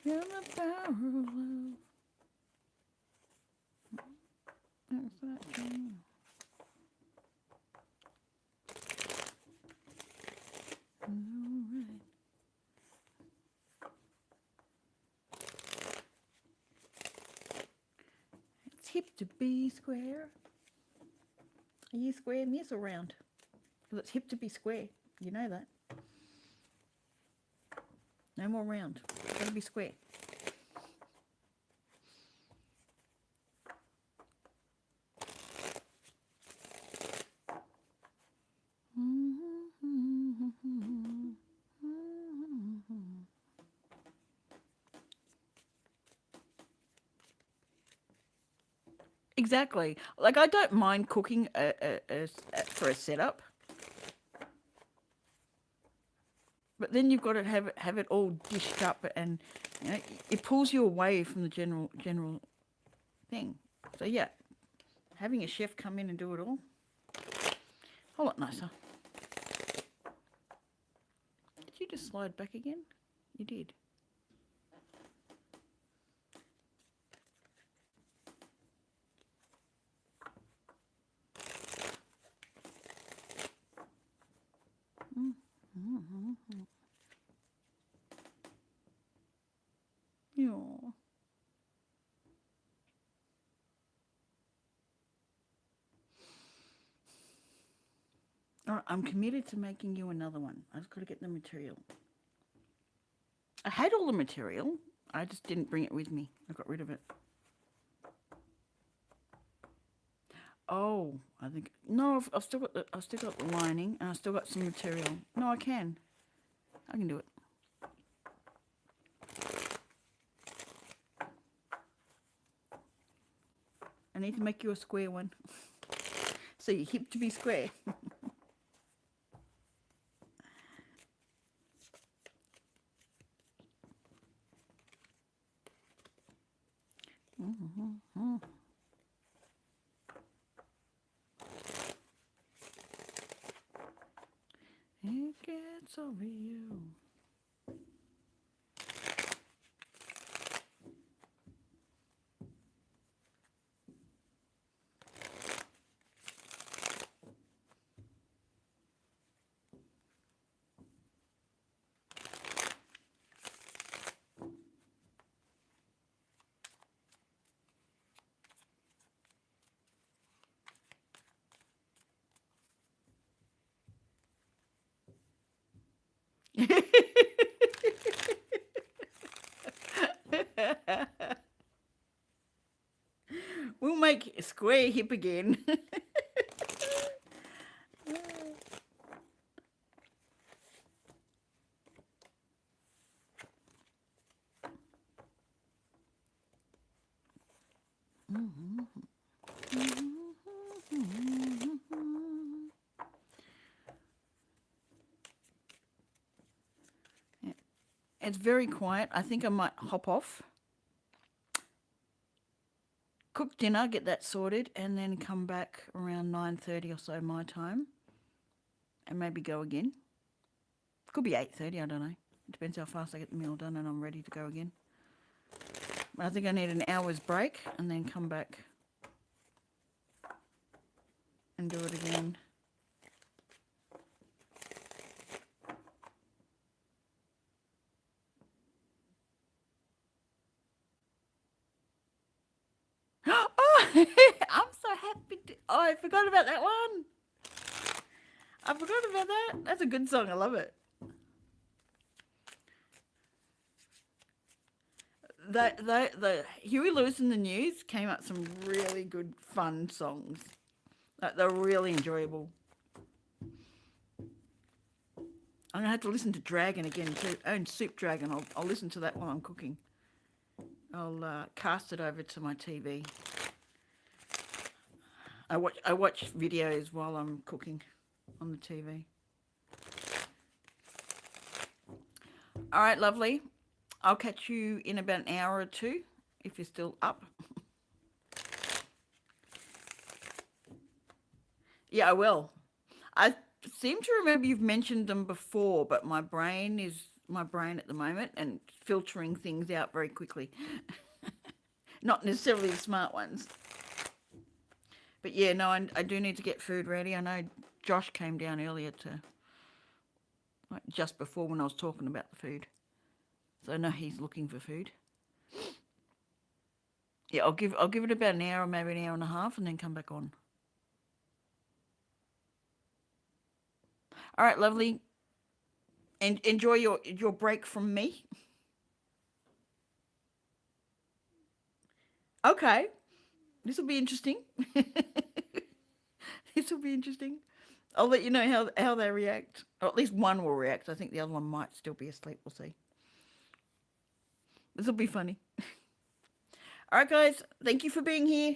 You're the power of love. That's that dream. Alright. It's hip to be square. Are you square, miss, or round? Because it's hip to be square. You know that. No more round. It's got to be square. Exactly. Like, I don't mind cooking for a setup, but then you've got to have it all dished up, and you know, it pulls you away from the general thing. So yeah, having a chef come in and do it all, a whole lot nicer. Did you just slide back again? You did. Yeah. All right, I'm committed to making you another one. I've got to get the material. I had all the material. I just didn't bring it with me. I got rid of it. Oh, I think no. I've still got the lining, and I've still got some material. No, I can do it. I need to make you a square one. So you're hip to be square. It gets over you. We'll make square hip again. It's very quiet. I think I might hop off, cook dinner, get that sorted, and then come back around 9:30 or so my time, and maybe go again. Could be 8:30. I don't know. It depends how fast I get the meal done and I'm ready to go again. But I think I need an hour's break and then come back and do it again. Oh, I'm so happy. Oh, I forgot about that one. I forgot about that. That's a good song. I love it. The Huey Lewis and the News came up with some really good, fun songs. They're really enjoyable. I'm gonna have to listen to Dragon again too. And Soup Dragon. I'll listen to that while I'm cooking. I'll cast it over to my TV. I watch videos while I'm cooking on the TV. All right, lovely. I'll catch you in about an hour or two if you're still up. Yeah, I will. I seem to remember you've mentioned them before, but my brain at the moment and filtering things out very quickly. Not necessarily the smart ones. But yeah, no, I do need to get food ready. I know Josh came down earlier to, like, just before when I was talking about the food. So I know he's looking for food. Yeah, I'll give it about an hour, maybe an hour and a half, and then come back on. All right, lovely. And enjoy your break from me. Okay, this will be interesting. This will be interesting. I'll let you know how they react. Or at least one will react. I think the other one might still be asleep. We'll see. This will be funny. All right, guys. Thank you for being here.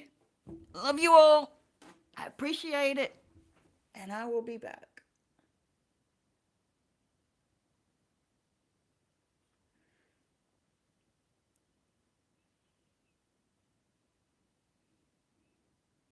Love you all. I appreciate it. And I will be back.